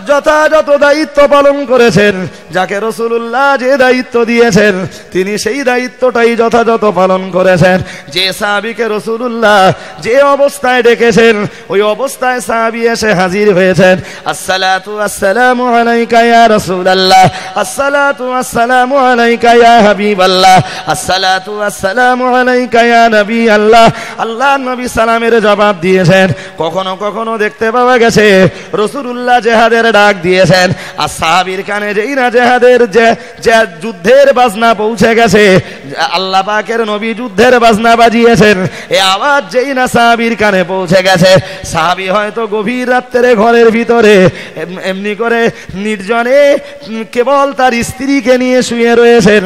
যথাযথ দায়িত্ব পালন করেছেন। যাকে রাসূলুল্লাহ যে দায়িত্ব দিয়েছেন তিনি সেই দায়িত্বটাই যথাযথ পালন করেছেন। যে সাহাবীকে রাসূলুল্লাহ যে অবস্থায় ডেকেছেন ওই অবস্থায় সাহাবী এসে হাজির হয়েছেন। আসসালাতু আসসালামু আলাইকা ইয়া রাসূলুল্লাহ, আসসালাতু আসসালামু আলাইকা ইয়া হাবিবাল্লাহ, আসসালাতু আসসালামু আলাইকা ইয়া নবী আল্লাহ। আল্লাহর নবী সালামের জবাব দিয়েছেন। কখনো কখনো দেখতে পাওয়া গেছে রাসূলুল্লাহ জিহাদের ডাক দিয়েছেন, আর সাহাবীর কানে যেই না জিহাদের যে যুদ্ধের বাজনা পৌঁছে গেছে, আল্লাহ পাকের নবী যুদ্ধের বাজনা বাজিয়েছেন, এই আওয়াজ যেই না সাহাবীর কানে পৌঁছে গেছে, সাহাবী হয়তো গভীর রাত্রে ঘরের ভিতরে এমনি করে নির্জনে কেবল তার স্ত্রীকে নিয়ে শুয়ে রয়েছেন।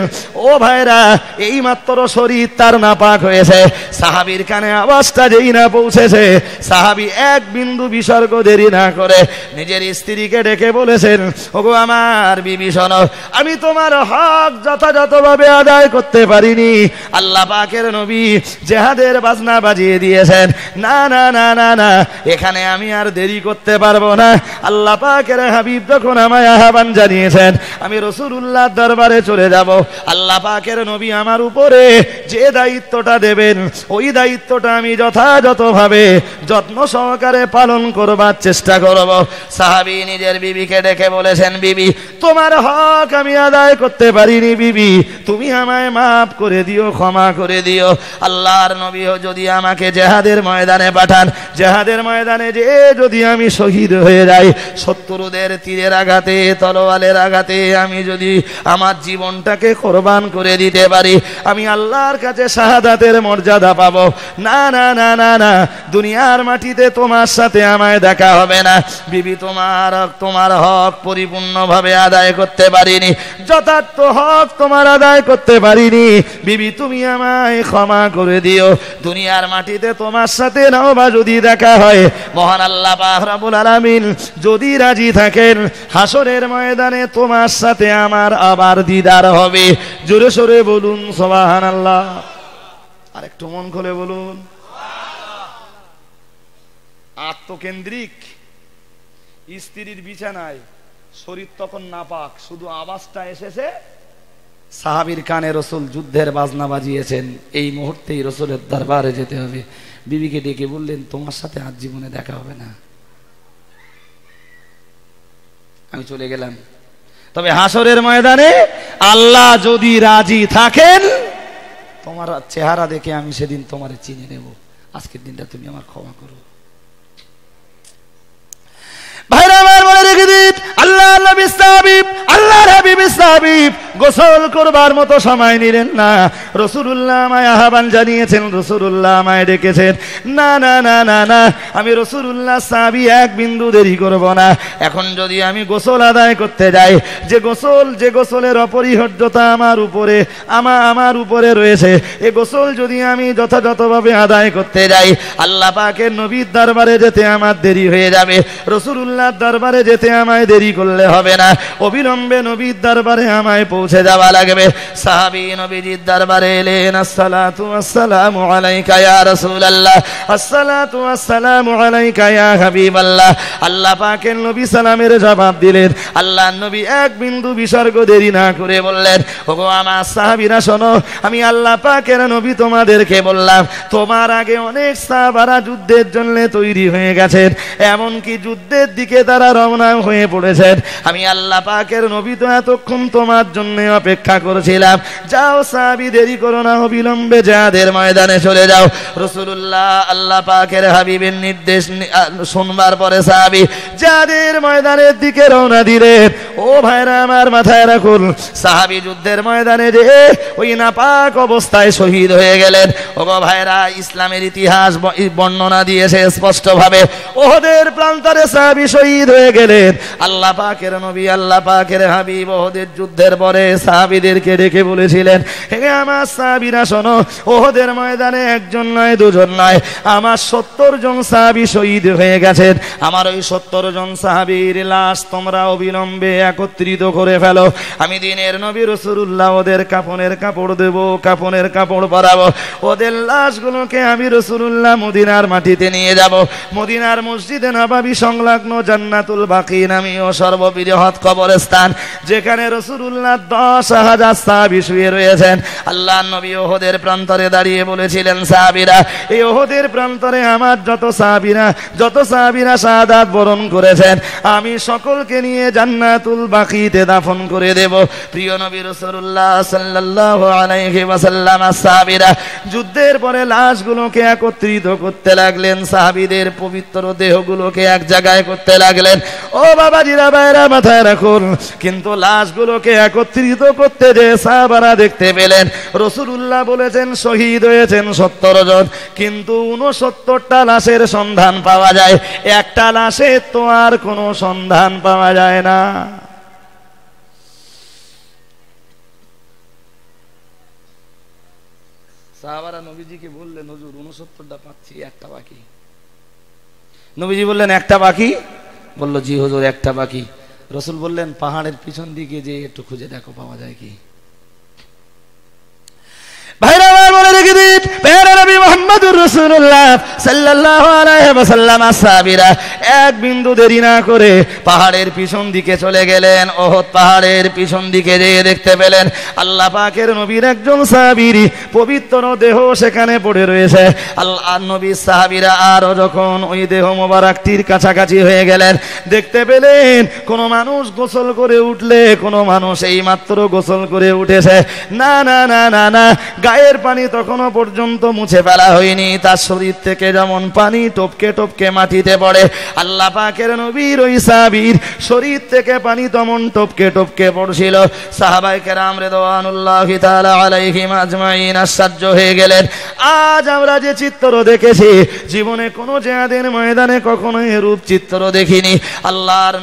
ও ভাইরা, এই মাত্র শরীর তার নাপাক হয়েছে, সাহাবীর কানে আওয়াজটা যেই না পৌঁছেছে, সাহাবী এক বিন্দু বিসর্গ দেরি না করে নিজের স্ত্রীকে ডেকে বলেছেন, ওগো আমার বিবি শোনো, আমি তোমার হক যথাযথভাবে আদায় করতে পারিনি। আল্লাহ পাকের নবী জিহাদের বাজনা বাজিয়ে দিয়েছেন। না না না না না, এখানে আমি আর দেরি করতে পারবো না। আল্লাহ পাকের হাবিব যখন আমায় আহ্বান জানিয়েছেন, আমি রাসূলুল্লাহর দরবারে চলে যাব। আল্লাহ পাকের নবী আমার উপরে যে দায়িত্বটা দেবেন ওই দায়িত্বটা আমি যথাযথভাবে যত্ন সহকারে পালন করবার চেষ্টা করব। সাহাবী নিজের বিবিকে ডেকে বলেছেন, বিবি তোমার হক আমি আদায় করতে পারিনি, বিবি তুমি আমায় মাফ করে দিও, ক্ষমা করে দিও। আল্লাহর নবী যদি আমাকে জিহাদের ময়দানে পাঠান, জিহাদের ময়দানে যে যদি আমি শহীদ হয়ে যাই, শত্রুদের তীরের আঘাতে তলোয়ারের আঘাতে আমি যদি আমার জীবনটাকে কোরবান করে দিতে পারি, আমি আল্লাহর কাছে শাহাদাতের মর্যাদা পাবো। না না না না না, দুনিয়ার মাটিতে তোমার সাথে আমায় দেখা হবে না, বিবি তোমার হক পরিপূর্ণভাবে আদায় করতে পারিনি, যথার্থ হক তোমার আদায় করতে পারিনি, বিবি তুমি আমায় ক্ষমা করে দিও। দুনিয়ার মাটিতে তোমার সাথে নাও বা যদি দেখা হয়, মহান আল্লাহ পাক রব্বুল আলামিন যদি রাজি থাকেন, হাসরের ময়দানে তোমার সাথে আমার আবার দিদার হবে। জোরে সোরে বলুন সুবহানাল্লাহ। আর একটু মন খুলে বলুন আত্মকেন্দ্রিক স্ত্রীর বিছানায় শরীর তখন নাপাক, শুধু আওয়াজটা এসেছে, সাহাবীর কানে রাসূল যুদ্ধের বাজনা বাজিয়েছেন, এই মুহূর্তেই রাসূলের দরবারে যেতে হবে। বিবিকে ডেকে বললেন, তোমার সাথে আজ জীবনে দেখা হবে না, আমি চলে গেলাম। তবে হাসরের ময়দানে আল্লাহ যদি রাজি থাকেন, তোমার চেহারা দেখে আমি সেদিন তোমারে চিনে নেব। আজকের দিনটা তুমি আমার ক্ষমা করো। ভাইরা আমার মনে রেখে দিন, আল্লাহ নবী সাহাবী, আল্লাহর হাবিব সাহাবী গোসল করবার মতো সময় নিলেন না। রাসূলুল্লাহ আমায় আহ্বান জানিয়েছেন, রাসূলুল্লাহ আমায় ডেকেছেন। না না না না না, আমি রাসূলুল্লাহ সাহাবী এক বিন্দু দেরি করব না। এখন যদি আমি গোসল আদায় করতে যাই, যে গোসলের অপরিহার্যতা আমার উপরে রয়েছে, এই গোসল যদি আমি যথাযথভাবে আদায় করতে যাই, আল্লাহ পাকের নবীর দরবারে যেতে আমার দেরি হয়ে যাবে। রাসূলুল্লাহর দরবারে যেতে আমায় দেরি করলে হবে না, অবিলম্বে নবীর দরবারে আমায় পৌঁছে যাওয়া লাগবে। সাহাবী নবীজির দরবারে এলেন, আসসালাতু আসসালামু আলাইকা ইয়া রাসূলুল্লাহ, আসসালাতু আসসালামু আলাইকা ইয়া হাবিবাল্লাহ। আল্লাহ পাকের নবী সালামের জবাব দিলেন। আল্লাহর নবী এক বিন্দু বিসর্গ দেরি না করে বললেন, ওগো আমার সাহাবীরা শোনো, আমি আল্লাহ পাকের নবী তোমাদেরকে বললাম, তোমার আগে অনেক সাহাবারা যুদ্ধের জন্য তৈরি হয়ে গেছেন, এমনকি যুদ্ধের দিকে তারা রওনা হয়ে পড়েছেন। আমি আল্লাহ পাকের নবী তো এতক্ষণ তোমার জন্য জন্য অপেক্ষা করেছিলাম। যাও সাহাবী, দেরি করো না, অবিলম্বে জিহাদের ময়দানে চলে যাও। রাসূলুল্লাহ আল্লাহ পাকের হাবিবের নির্দেশ শুনবার পরে সাহাবী জিহাদের ময়দানের দিকে রওনা দিলেন। ও ভাইরা আমার, মাথায় রাখুন, সাহাবী যুদ্ধের ময়দানে যে ওই নাপাক অবস্থায় শহীদ হয়ে গেলেন। ওগো ভাইরা, ইসলামের ইতিহাস বর্ণনা দিয়েছে স্পষ্টভাবে, ওহদের প্রান্তরে সাহাবী শহীদ হয়ে গেলেন। আল্লাহ পাকের নবী, আল্লাহ পাকের হাবিব ওহদের যুদ্ধের পরে সাহাবীদেরকে ডেকে বলেছিলেন, হে আমার সাহাবীরা শোনো, ওহদের ময়দানে একজন নয়, দুজন নয়, আমার 70 জন সাহাবী শহীদ হয়ে গেছেন। আমার ওই 70 জন সাহাবীর লাশ তোমরা অবিলম্বে একত্রিত করে ফেলো। আমি দিনের নবী রাসূলুল্লাহ ওদের কাফনের কাপড় দেব, কাফনের কাপড় পরাবো। ওদের লাশগুলোকে আমি রাসূলুল্লাহ মদিনার মাটিতে নিয়ে যাব। মদিনার মসজিদে নববী সংলগ্ন জান্নাতুল বাকি নামীয় সর্ববৃহৎ কবরস্থান, যেখানে রাসূলুল্লাহ 10,000 সাহাবী শুয়ে রয়েছেন। আল্লাহর নবী ওহদের প্রান্তরে দাঁড়িয়ে বলেছিলেন, সাহাবীরা, এই ওহদের প্রান্তরে আমার যত সাহাবীরা শাহাদাত বরণ করেছেন, আমি সকলকে নিয়ে জান্নাতুল বাকিতে দাফন করে দেব। প্রিয় নবী রাসূলুল্লাহ সাল্লাল্লাহু আলাইহি ওয়াসাল্লাম সাহাবীরা যুদ্ধের পরে লাশগুলোকে একত্রিত করতে লাগলেন, সাহাবীদের পবিত্র দেহগুলোকে এক জায়গায় করতে লাগলেন। ও বাবাজিরা, ভাইরা, মাথায় রাখুন, কিন্তু লাশগুলোকে একত্রিত করতে যে সাহাবারা দেখতে পেলেন, রাসূলুল্লাহ বলেছেন শহীদ হয়েছেন 70 জন, কিন্তু 69টা লাশের সন্ধান পাওয়া যায়, একটা লাশের তো আর কোনো সন্ধান পাওয়া যায় না। সাহাবারা নবীজিকে বললেন, হুজুর 69টা পাচ্ছি, একটা বাকি। নবীজি বললেন, একটা বাকি? বলল, জি হুজুর, একটা বাকি। রাসূল বললেন, পাহাড়ের পিছন দিকে যে একটু খুঁজে দেখো, পাওয়া যায় কি। ভাইরা আমার, মনে রেখে দিন, প্যারা নবী মুহাম্মদুর রাসূলুল্লাহ সাল্লাল্লাহু আলাইহি ওয়াসাল্লাম সাহাবীরা এক বিন্দু দেরি না করে পাহাড়ের পিছন দিকে চলে গেলেন। ওহদ পাহাড়ের পিছন দিকে যেয়ে দেখতে পেলেন আল্লাহ পাকের নবীর একজন সাহাবীর পবিত্র দেহ সেখানে পড়ে রয়েছে। আল্লাহর নবী সাহাবীরা আরো যখন ওই দেহ মোবারকটির কাছাকাছি হয়ে গেলেন, দেখতে পেলেন কোন মানুষ গোসল করে উঠলে, কোন মানুষ এই মাত্র গোসল করে উঠেছে। না না না না না, গায়ের পানি তখনও পর্যন্ত মুছে ফেলা হয়নি, তার শরীর থেকে যেমন পানি টপকে টপকে মাটিতে পড়ে, আল্লাহ পাকের নবীর ওই সাহাবীর শরীর থেকে পানি তেমন টপকে টপকে পড়ছিল। সাহাবায়ে কেরাম রিদওয়ানুল্লাহি তাআলা আলাইহিম আজমাইন আশ্চর্য হয়ে গেলেন। আজ আমরা যে চিত্র দেখেছি, জীবনে কোনো জিহাদের ময়দানে কখনো এরূপ চিত্র দেখিনি। আল্লাহর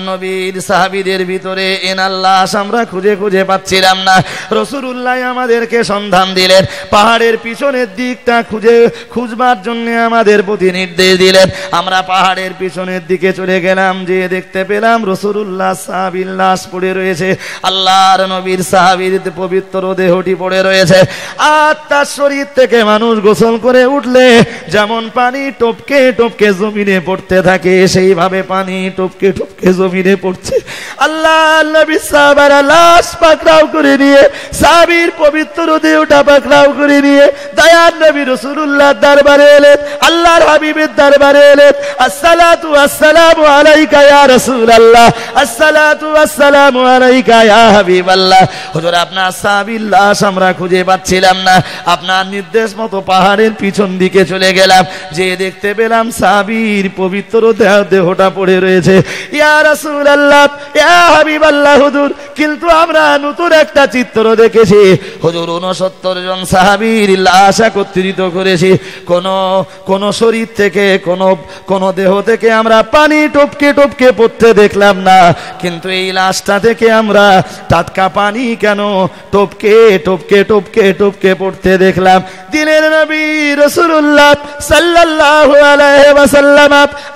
নবীর সাহাবীদের ভিতরে এনার লাশ আমরা খুঁজে খুঁজে পাচ্ছিলাম না। রাসূলুল্লাহ আমাদেরকে সন্ধান দিলেন, পাহাড়ের পিছনের দিকটা খুঁজবার জন্য আমাদের প্রতি নির্দেশ দিলেন। আমরা পাহাড়ের পিছনের দিকে চলে গেলাম, যে দেখতে পেলাম রাসূলুল্লাহ সাহাবীর লাশ পড়ে রয়েছে, আল্লাহর নবীর সাহাবীর পবিত্র দেহটি পড়ে রয়েছে। আর তার শরীর থেকে মানুষ গোসল করে উঠলে যেমন পানি টপকে টপকে জমিনে পড়তে থাকে, সেইভাবে পানি টপকে টপকে জমিনে পড়ছে। আল্লাহর নবী সাহাবারা লাশ পাকড়াও করে নিয়ে, সাহাবীর পবিত্র দেহটা পাকড়াও করে নিয়ে দয়ার নবী রাসূলুল্লাহ দরবারে এলেন, আল্লাহর হাবিবের দরবারে এলেন। আসসালাতু ওয়াসসালামু আলাইকা ইয়া রাসূলুল্লাহ, আসসালাতু ওয়াসসালামু আলাইকা ইয়া হাবিবাল্লাহ। হুজুর, আপনার সাহাবীর লাশ আমরা খুঁজে পাচ্ছিলাম না, আপনার নির্দেশ মতো পাহাড়ের পিছন দিকে চলে গেলাম, যে দেখতে পেলাম সাহাবীর পবিত্র দেহটা পড়ে রয়েছে। ইয়া রাসূলুল্লাহ, ইয়া হাবিবাল্লাহ, হুজুর, কিন্তু আমরা নতুন একটা চিত্র দেখেছি। হুজুর, 69 জন সাহাবীর লাশ একত্রিত করেছি, কোন শরীর থেকে কোন দেহ থেকে আমরা পানি টপকে টপকে পড়তে দেখলাম না, কিন্তু এই লাশটা থেকে আমরা টাটকা পানি কেন টপকে টপকে টপকে টপকে পড়তে দেখলাম। দিনের নবী রাসূলুল্লাহ সাল্লাল্লাহু আলাইহি ওয়াসাল্লাম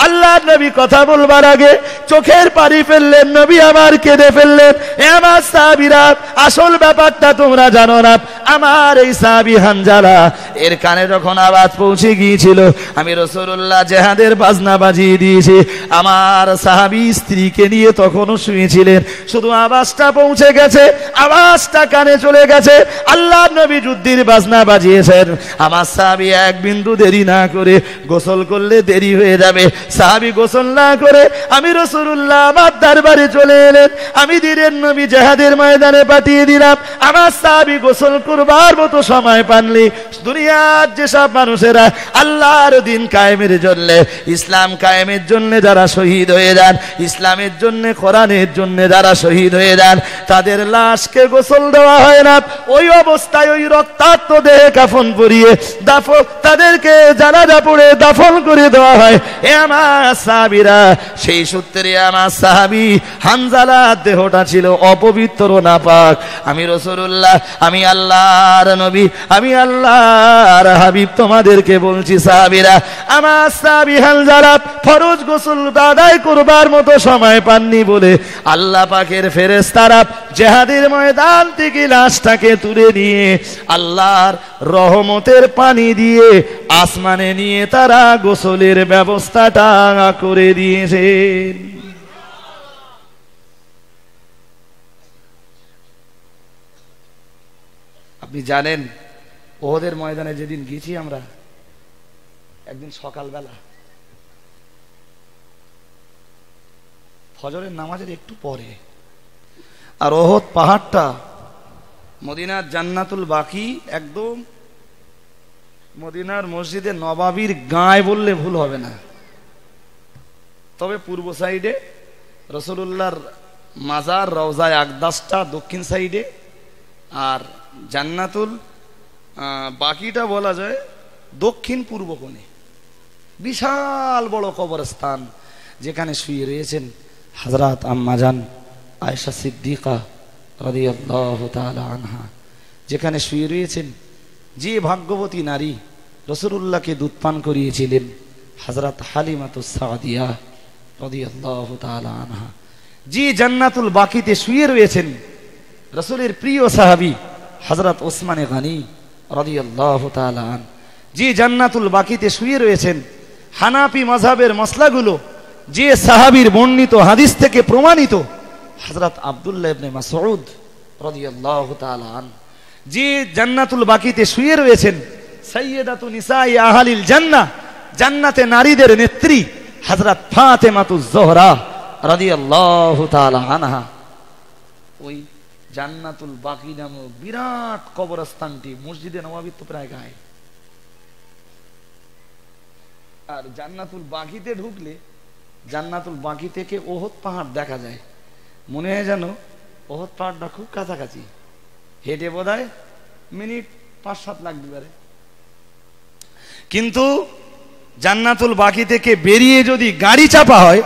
আল্লাহর নবী কথা বলবার আগে চোখের পানি ফেললেন, নবী আমার কেঁদে ফেললেন। এ আমার সাহাবীরা, আসল ব্যাপারটা তোমরা জানো না। আমার এই সাহাবী হানজালা এর কানে যখন আওয়াজ পৌঁছে গিয়েছিল, আমি রাসূলুল্লাহ জিহাদের বাজনা বাজিয়ে দিয়েছি। আমার সাহাবী স্ত্রীকে নিয়ে তখনও শুয়েছিলেন, শুধু আওয়াজটা পৌঁছে গেছে, আওয়াজটা কানে চলে গেছে, আল্লাহ নবী যুদ্ধের বাজনা বাজিয়েছেন। আমার সাহাবী এক বিন্দু দেরি না করে, গোসল করলে দেরি হয়ে যাবে, সাহাবী গোসল না করে আমি রাসূলুল্লাহ আমার দরবারে চলে এলেন। আমি দিনের নবী জিহাদের ময়দানে পাঠিয়ে দিলাম। আমার সাহাবী গোসল করবার মতো সময় পাননি। দুনিয়ার যেসব মানুষেরা আল্লাহর দিন কায়েমের জন্য, ইসলাম কায়েমের জন্য যারা শহীদ হয়ে যান, ইসলামের জন্য, কোরআনের জন্য যারা শহীদ হয়ে যান, তাদের লাশকে গোসল দেওয়া হয় না। ওই অবস্থায় ওই রক্তাক্ত দেহে কাফন পরিয়ে তাদেরকে জানাজা পড়ে দাফন করে দেওয়া হয়। এ আমার সাহাবীরা, সেই সূত্রে আমার সাহাবী হানজালার দেহটা ছিল অপবিত্র, নাপাক। আমি রাসূলুল্লাহ, আমি আল্লাহর নবী, আমি আল্লাহর হাবিব তোমাদেরকে বলছি সাহাবীরা, আমার সাহাবী হানজালা ফরজ গোসল আদায় করবার মতো সময় পাননি বলে আল্লাহ পাকের ফেরেশতারা জিহাদের ময়দান থেকে লাশটাকে তুলে নিয়ে আল্লাহর রহমতের পানি দিয়ে আসমানে নিয়ে তারা গোসলের ব্যবস্থাটা করে দিয়েছেন। আপনি জানেন ওহদের ময়দানে যেদিন গেছি আমরা, একদিন সকালবেলা ফজরের নামাজের একটু পরে, আর ওহদ পাহাড়টা মদিনার জান্নাতুল বাকি, একদম মদিনার মসজিদে নবাবির গায়ে বললে ভুল হবে না। তবে পূর্ব সাইডে রাসূলুল্লাহর মাজার রওজায়ে আকদাসটা দক্ষিণ সাইডে, আর জান্নাতুল বাকিটা বলা যায় দক্ষিণ পূর্ব কোণে। বিশাল বড় কবরস্থান, যেখানে শুয়ে রয়েছেন হযরত আম্মা জান আয়েশা সিদ্দিকা রাদিয়াল্লাহু তাআলা আনহা, যেখানে শুয়ে রয়েছেন যে ভাগ্যবতী নারী রাসূলুল্লাহকে দুধ পান করিয়েছিলেন, হযরত হালিমাতুস সাদিয়া রাদিয়াল্লাহু তাআলা আনহা, যে জান্নাতুল বাকিতে শুয়ে রয়েছেন রাসূলের প্রিয় সাহাবী হযরত ওসমানে গনি রাদিয়াল্লাহু তাআলা আন, যে জান্নাতুল বাকিতে শুয়ে রয়েছেন হানাফি মাযহাবের মাসলাগুলো যে সাহাবীর বর্ণিত হাদিস থেকে প্রমাণিত হযরত আব্দুল্লাহ ইবনে মাসউদ রাদিয়াল্লাহু তাআলা আন, যে জান্নাতুল বাকিতে শুয়ে রয়েছেন সাইয়্যিদাতু নিসাই আহলিল জান্নাহ, জান্নাতে নারীদের নেত্রী হযরত ফাতেমাতুজ জোহরা রাদিয়াল্লাহু তাআলা আনহা। ওই জান্নাতুল বাকি নামক বিরাট কবরস্থানটি মসজিদে নববীর তো প্রায় গায়ে। আর জান্নাতুল বাকিতে ঢুকলে জান্নাতুল বাকি থেকে ওহদ পাহাড় দেখা যায়, মনে হয় যেন ওহদ পাহাড়টা খুব কাছাকাছি, হেঁটে বোধহয় মিনিট 5-7 লাগতে পারে। কিন্তু জান্নাতুল বাকি থেকে বেরিয়ে যদি গাড়ি চাপা হয়,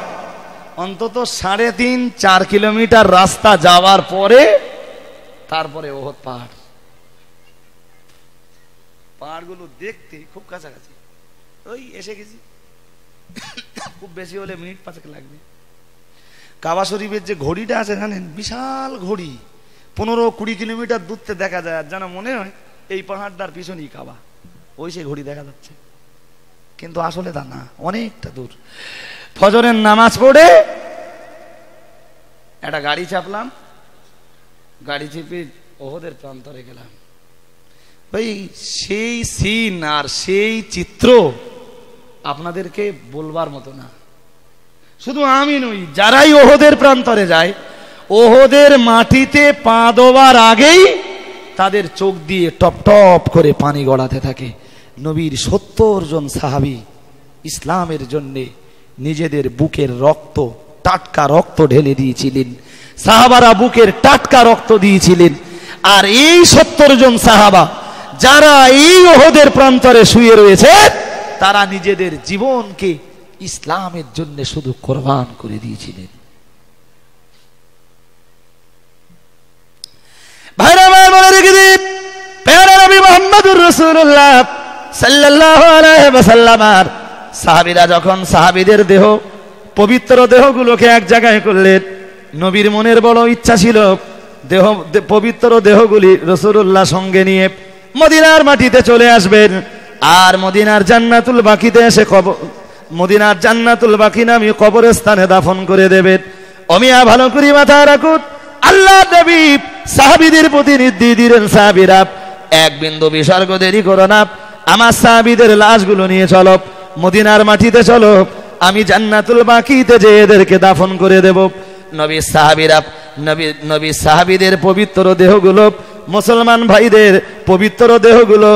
অন্তত 3.5-4 কিলোমিটার রাস্তা যাওয়ার পরে তারপরে ওহদ পাহাড়। পাহাড়গুলো দেখতে খুব কাছাকাছি, ওই এসে গেছি, খুব বেশি হলে মিনিট 5 লাগবে। কাবা শরীফের যে ঘড়িটা আছে জানেন, বিশাল ঘড়ি, 15-20 কিলোমিটার দূরতে দেখা যায়, আর যেন মনে হয় এই পাহাড়টার পিছনেই কাবা, ওই সেই ঘড়ি দেখা যাচ্ছে, কিন্তু আসলে তা না, অনেকটা দূর। ফজরের নামাজ পড়ে একটা গাড়ি চাপলাম, গাড়ি চেপে ওহদের প্রান্তরে গেলাম। ভাই সেই সিন আর সেই চিত্র আপনাদেরকে বলবার মতো না। শুধু আমি নই, যারাই ওহদের প্রান্তরে যায়, ওহদের মাটিতে পা দেওয়ার আগেই তাদের চোখ দিয়ে টপ টপ করে পানি গড়াতে থাকে। নবীর 70 জন সাহাবী ইসলামের জন্য নিজেদের বুকের রক্ত, টাটকা রক্ত ঢেলে দিয়েছিলেন। সাহাবারা বুকের টাটকা রক্ত দিয়েছিলেন। আর এই 70 জন সাহাবা যারা এই ওহদের প্রান্তরে শুয়ে রয়েছে, তারা নিজেদের জীবনকে ইসলামের জন্য শুধু কোরবান করে দিয়েছিলেন। ভাইরা আমার মনে রেখে দিন, প্যারা নবী মুহাম্মদুর রাসূলুল্লাহ সাল্লাল্লাহু আলাইহি ওয়াসাল্লাম আর সাহাবীরা যখন সাহাবীদের দেহ, পবিত্র দেহগুলোকে এক জায়গায় করলেন, নবীর মনের বড় ইচ্ছা ছিল দেহ, পবিত্র দেহগুলি রাসূলুল্লাহ সঙ্গে নিয়ে মদিনার মাটিতে চলে আসবেন আর মদিনার জান্নাতুল বাকিতে এসে মদিনার জান্নাতুল বাকি নামে কবরস্থানে দাফন করে দেবেন। অমিয়া ভালো করে মাথায় রাখুন, আল্লাহ নবী সাহাবীদের প্রতি নির্দেশ দিলেন, সাহাবীরা এক বিন্দু বিসর্গ দেরি করো না, আমার সাহাবীদের লাশগুলো নিয়ে চলো, মদিনার মাটিতে চলো, আমি জান্নাতুল বাকিতে যে এদেরকে দাফন করে দেব। নবী সাহাবীদের পবিত্র দেহগুলো, মুসলমান ভাইদের পবিত্র দেহগুলো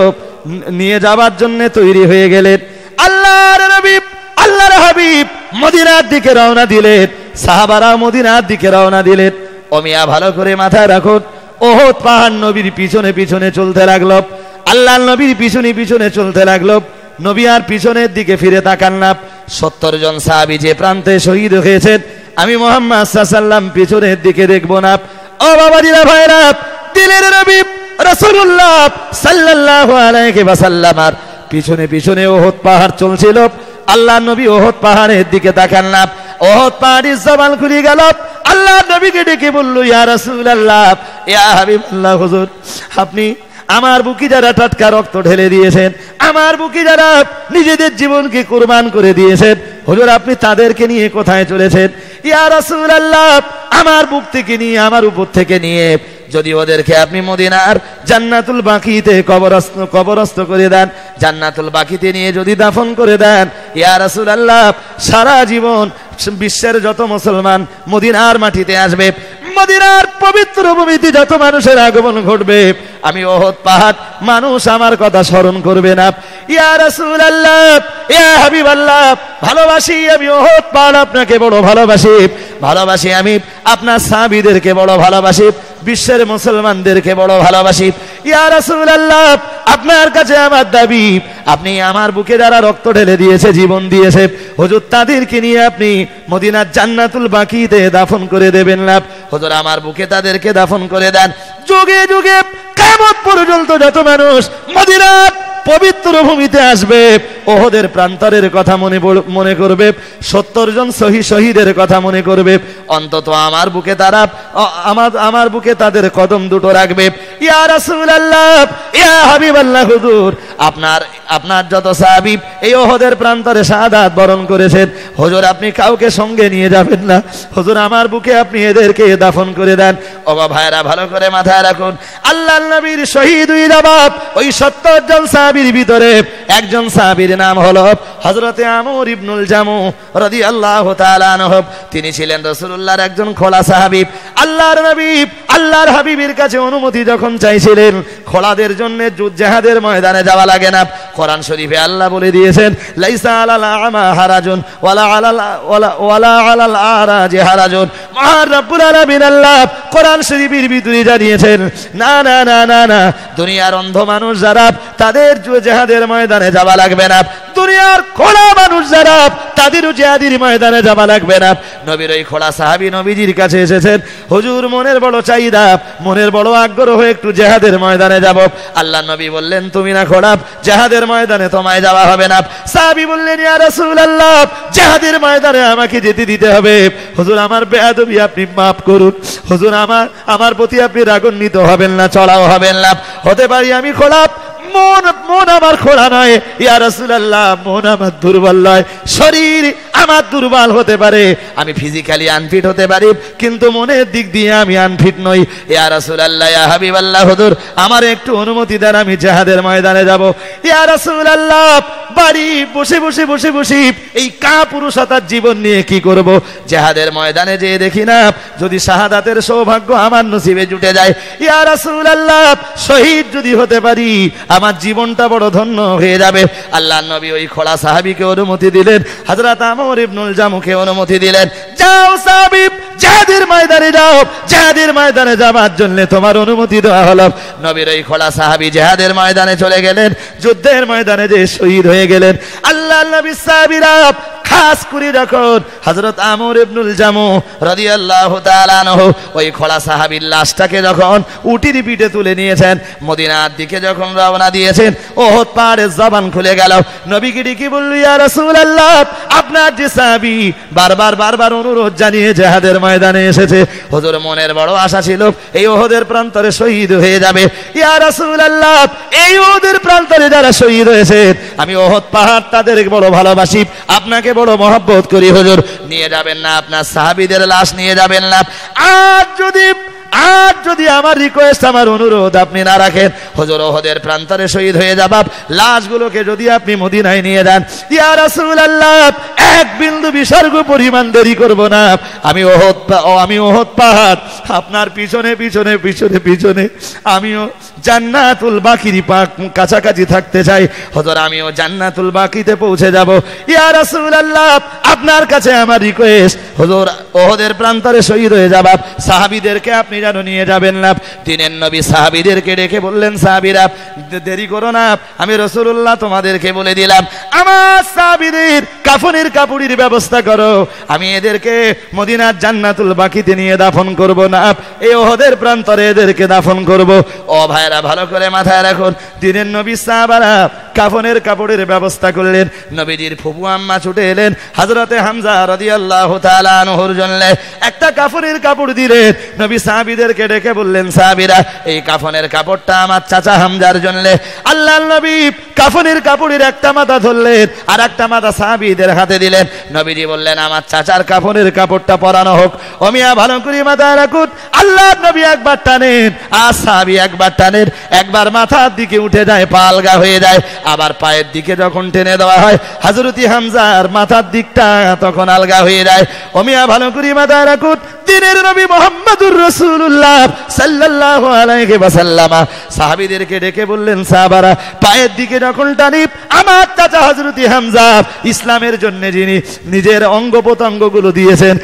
নিয়ে যাবার জন্য তৈরি হয়ে গেলেন। আল্লাহর নবী আল্লাহর হাবিব মদিনার দিকে রওনা দিলেন, সাহাবারা মদিনার দিকে রওনা দিলেন। ওমিয়া ভালো করে মাথায় রাখুন, ওহদ পাহাড় নবীর পিছনে পিছনে চলতে লাগলো, আল্লাহর নবীর পিছনে পিছনে চলতে লাগলো। নবী আর পিছনের দিকে ফিরে তাকান না। 70 জন সাহাবী যে প্রান্তে শহীদ হয়েছেন, আমি মুহাম্মদ সাল্লাল্লাহু আলাইহি ওয়াসাল্লাম পিছনের দিকে দেখব না। ও বাবাজিরা ভাইরা, দিলের নবী রাসূলুল্লাহ সাল্লাল্লাহু আলাইহি ওয়াসাল্লাম আর পিছনে পিছনে ওহদ পাহাড় চলছিল। আল্লাহর নবী ওহদ পাহাড়ের দিকে তাকান না। ওহদ পাহাড়ের জবান খুলে গেল। আল্লাহর নবীকে ডেকে বলল, ইয়া রাসূলুল্লাহ, ইয়া হাবিবাল্লাহ, হুজুর আপনি আমার বুকে যারা টাটকা রক্ত ঢেলে দিয়েছেন, আমার বুকে যারা নিজেদের জীবনকে কুরবান করে দিয়েছেন, হুজুর আপনি তাদেরকে নিয়ে কোথায় চলেছেন? ইয়া রাসূলুল্লাহ, আমার বুক থেকে নিয়ে, আমার উপর থেকে নিয়ে যদি ওদেরকে আপনি মদিনার জান্নাতুল বাকিতে কবরস্থ করে দেন, জান্নাতুল বাকিতে নিয়ে যদি দাফন করে দেন, ইয়া রাসূলুল্লাহ সারা জীবন বিশ্বের যত মুসলমান মদিনার মাটিতে আসবে, মদিনার পবিত্র ভূমিতে যত মানুষের আগমন ঘটবে, আমি ওহদ পাহাড় মানুষ আমার কথা স্মরণ করবে না। ইয়া রাসূলুল্লাহ, ইয়া হাবিবাল্লাহ, ভালোবাসি আমি ওহদ পাহাড়, আপনাকে বড় ভালোবাসি, ভালোবাসি আমি আপনার সাহাবীদেরকে বড় ভালোবাসি, বিশ্বের মুসলমানদেরকে বড় ভালোবাসি। ইয়া রাসূলুল্লাহ, আপনার কাছে আমার দাবি, আপনি আমার বুকে যারা রক্ত ঢেলে দিয়েছে, জীবন দিয়েছে, হুজুর তাদেরকে নিয়ে আপনি মদিনার জান্নাতুল বাকিতে দাফন করে দেবেন না। হুজুর আমার বুকে তাদেরকে দাফন করে দেন। যুগে যুগে কিয়ামত পর্যন্ত যত মানুষ মদিনার পবিত্র ভূমিতে আসবে, ওহদের প্রান্তরের কথা মনে করবে, 70 জন শহীদের কথা মনে করবে, অন্তত আমার বুকে তারা আমার বুকে তাদের কদম দুটো রাখবে। ইয়া রাসূলুল্লাহ, ইয়া হাবিবাল্লাহ, হুজুর আপনার যত সাহাবী এই ওহদের প্রান্তরে শাহাদাত বরণ করেছেন, হুজুর আপনি কাউকে সঙ্গে নিয়ে যাবেন না, হুজুর আমার বুকে আপনি এদেরকে দাফন করে দেন। ও ভাইরা ভালো করে মাথায় রাখুন, আল্লাহর নবীর শহীদ হয়ে যাবার ওই 70 জন সাহাবীর ভিতরে একজন সাহাবীর নাম হলো হযরতে আমর ইবনুল জামু রাদিয়াল্লাহু তাআলা আনহু। তিনি ছিলেন রাসূলুল্লাহর একজন খোলা সাহাবী। আল্লাহর নবী আল্লাহর হাবিবের কাছে অনুমতি যখন চাইছিলেন, খোলাদের জন্য জিহাদের ময়দানে যাওয়া লাগে না। কোরআন শরীফে আল্লাহ বলে দিয়েছেন, লাইসা আলাল আমা হারাজুন ওয়ালা আলাল আরাজি হারাজুন। মহান রব্বুল আলামিন আল্লাহ কোরআন শরীফের ভিতরে জানিয়েছেন, না না না না না, দুনিয়ার অন্ধ মানুষ যারা তাদের জিহাদের ময়দানে যাওয়া লাগবে না, দুনিয়ার খোলা মানুষ যারা তাদেরও জিহাদের ময়দানে যাওয়া লাগবে না। নবীর ওই খোলা সাহাবী নবীজির কাছে এসেছেন, হুজুর মনের বড় চাহিদা, মনের বড় আগ্রহ, একটু জিহাদের ময়দানে যাব। আল্লাহ নবী বললেন, তুমি না খোলা, জিহাদের ময়দানে তোমায় যাওয়া হবে না। সাহাবী বললেন, ইয়া রাসূলুল্লাহ, জিহাদের ময়দানে আমাকে যেতে দিতে হবে। হুজুর আমার বেয়াদবি আপনি মাফ করুন, হুজুর আমার প্রতি আপনি রাগান্বিত হবেন না, চড়াও হবেন না। হতে পারি আমি খোলা, মন আমার খোলা নয় ইয়া রাসূলুল্লাহ, মন আমার দুর্বল নয়, শরীর আমার দুর্বল হতে পারে, আমি ফিজিক্যালি আনফিট হতে পারি, কিন্তু মনের দিক দিয়ে আমি আনফিট নই। ইয়া রাসূলুল্লাহ, ইয়া হাবিবাল্লাহ, হুজুর আমার একটু অনুমতি দেন, আমি জিহাদের ময়দানে যাব। ইয়া রাসূলুল্লাহ, বাড়ি বসে বসে বসে বসে এই কাপুরুষতার জীবন নিয়ে কি করব? জিহাদের ময়দানে যেয়ে দেখি না যদি শাহাদাতের সৌভাগ্য আমার নসিবে জুটে যায়, ইয়া রাসূলুল্লাহ শহীদ যদি হতে পারি আমার জীবনটা বড় ধন্য হয়ে যাবে। আল্লাহর নবী ওই খোলা সাহাবীকে অনুমতি দিলেন, হযরত আমর ইবনুল জামুকে অনুমতি দিলেন, যাও সাহাবী জিহাদের ময়দানে যাও, জিহাদের ময়দানে যাবার জন্য তোমার অনুমতি দেওয়া হলো। নবীর ওই খোলা সাহাবী জিহাদের ময়দানে চলে গেলেন, যুদ্ধের ময়দানে যে শহীদ হয়ে গেলেন। আল্লাহর নবী সাহাবীরা খাস করে যখন হযরত আমর ইবনুল জামু রাদিয়াল্লাহু তাআলা আনহু ওই খোলা সাহাবীর লাশটাকে যখন উটির পিঠে তুলে নিয়েছেন, মদিনার দিকে যখন রওনা দিয়েছেন, ওহদ পাহাড়ের জবান খুলে গেল। নবীকে ডেকে বলল, ইয়া রাসূলুল্লাহ, আপনার যে সাহাবী বারবার অনুরোধ জানিয়ে জিহাদের ময়দানে এসেছে, হুজুর মনের বড় আশা ছিল এই ওহদের প্রান্তরে শহীদ হয়ে যাবে। ইয়া রাসূলুল্লাহ, এই ওহদের প্রান্তরে যারা শহীদ হয়েছে, আমি ওহদ পাহাড় তাদের বড় ভালোবাসি, আপনাকে বড় মহব্বত করি, হুজুর নিয়ে যাবেন না আপনার সাহাবীদের লাশ নিয়ে যাবেন না? আর যদি আমার রিকোয়েস্ট, আমার অনুরোধ আপনি না রাখেন, হুজুর ওহদের প্রান্তরে শহীদ হয়ে যাবাব, লাশগুলোকে যদি আপনি মদিনায় নিয়ে যান, ইয়া রাসূলুল্লাহ, এক বিন্দু বিসর্গ পরিমাণ দেরি করব না। আমি ওহদ পাহাড় আপনার পিছনে পিছনে পিছনে পিছনে আমিও জান্নাতুল বাকির কাছাকাছি থাকতে চাই, হুজুর আমিও জান্নাতুল বাকিতে পৌঁছে যাব। ইয়া রাসূলুল্লাহ, আপনার কাছে আমার রিকোয়েস্ট, হুজুর ওহদের প্রান্তরে শহীদ হয়ে যাবাব, সাহাবীদেরকে আপনি যেন নিয়ে যাবেন না। দিনের নবী সাহাবীদেরকে ডেকে বললেন, সাহাবীরা দেরি করো না, আমি রাসূলুল্লাহ তোমাদেরকে বলে দিলাম, আমার সাহাবীদের কাফনের কাপড়ের ব্যবস্থা করো, আমি এদেরকে মদিনার জান্নাতুল বাকিতে নিয়ে দাফন করব না, এই ওহদের প্রান্তরে এদেরকে দাফন করব। ও ভাইরা ভালো করে মাথায় রাখুন, দিনের নবী সাহাবারা কাফনের কাপড়ের ব্যবস্থা করলেন। নবীজির ফুফু আম্মা ছুটে এলেন, হযরতে হামজা রাদিয়াল্লাহু তাআলা আনহুর জন্য একটা কাফনের কাপড় দিলেন। নবী সাহাবীদেরকে ডেকে বললেন, সাহাবীরা এই কাফনের কাপড়টা আমার চাচা হামজার জন্য। আল্লাহর নবী কাফনের কাপড়ের একটা মাথা ধরলেন, আর একটা মাথা সাহাবীদের হাতে দিলেন। নবীজি বললেন, আমার চাচার কাফনের কাপড়টা পরানো হোক। ও মিয়া ভালো করে মাথায় রাখুন, আল্লাহর নবী একবার টানেন আর সাহাবী একবার টানেন, একবার মাথার দিকে উঠে যায়, পা আলগা হয়ে যায়, আবার পায়ের দিকে যখন টেনে দেওয়া হয়, হযরতি হামজার মাথার দিকটা তখন আলগা হয়ে যায়। ও মিয়া ভালো করে মাথায় রাখুন, দিনের নবী মুহাম্মদুর রাসূলুল্লাহ সাল্লাল্লাহু আলাইহি ওয়াসাল্লাম সাহাবীদেরকে ডেকে বললেন, সাহাবারা পায়ের দিকে যখন টানি, আমার চাচা হযরতি হামজা ইসলামের জন্য যিনি নিজের অঙ্গ প্রত্যঙ্গগুলো দিয়েছেন,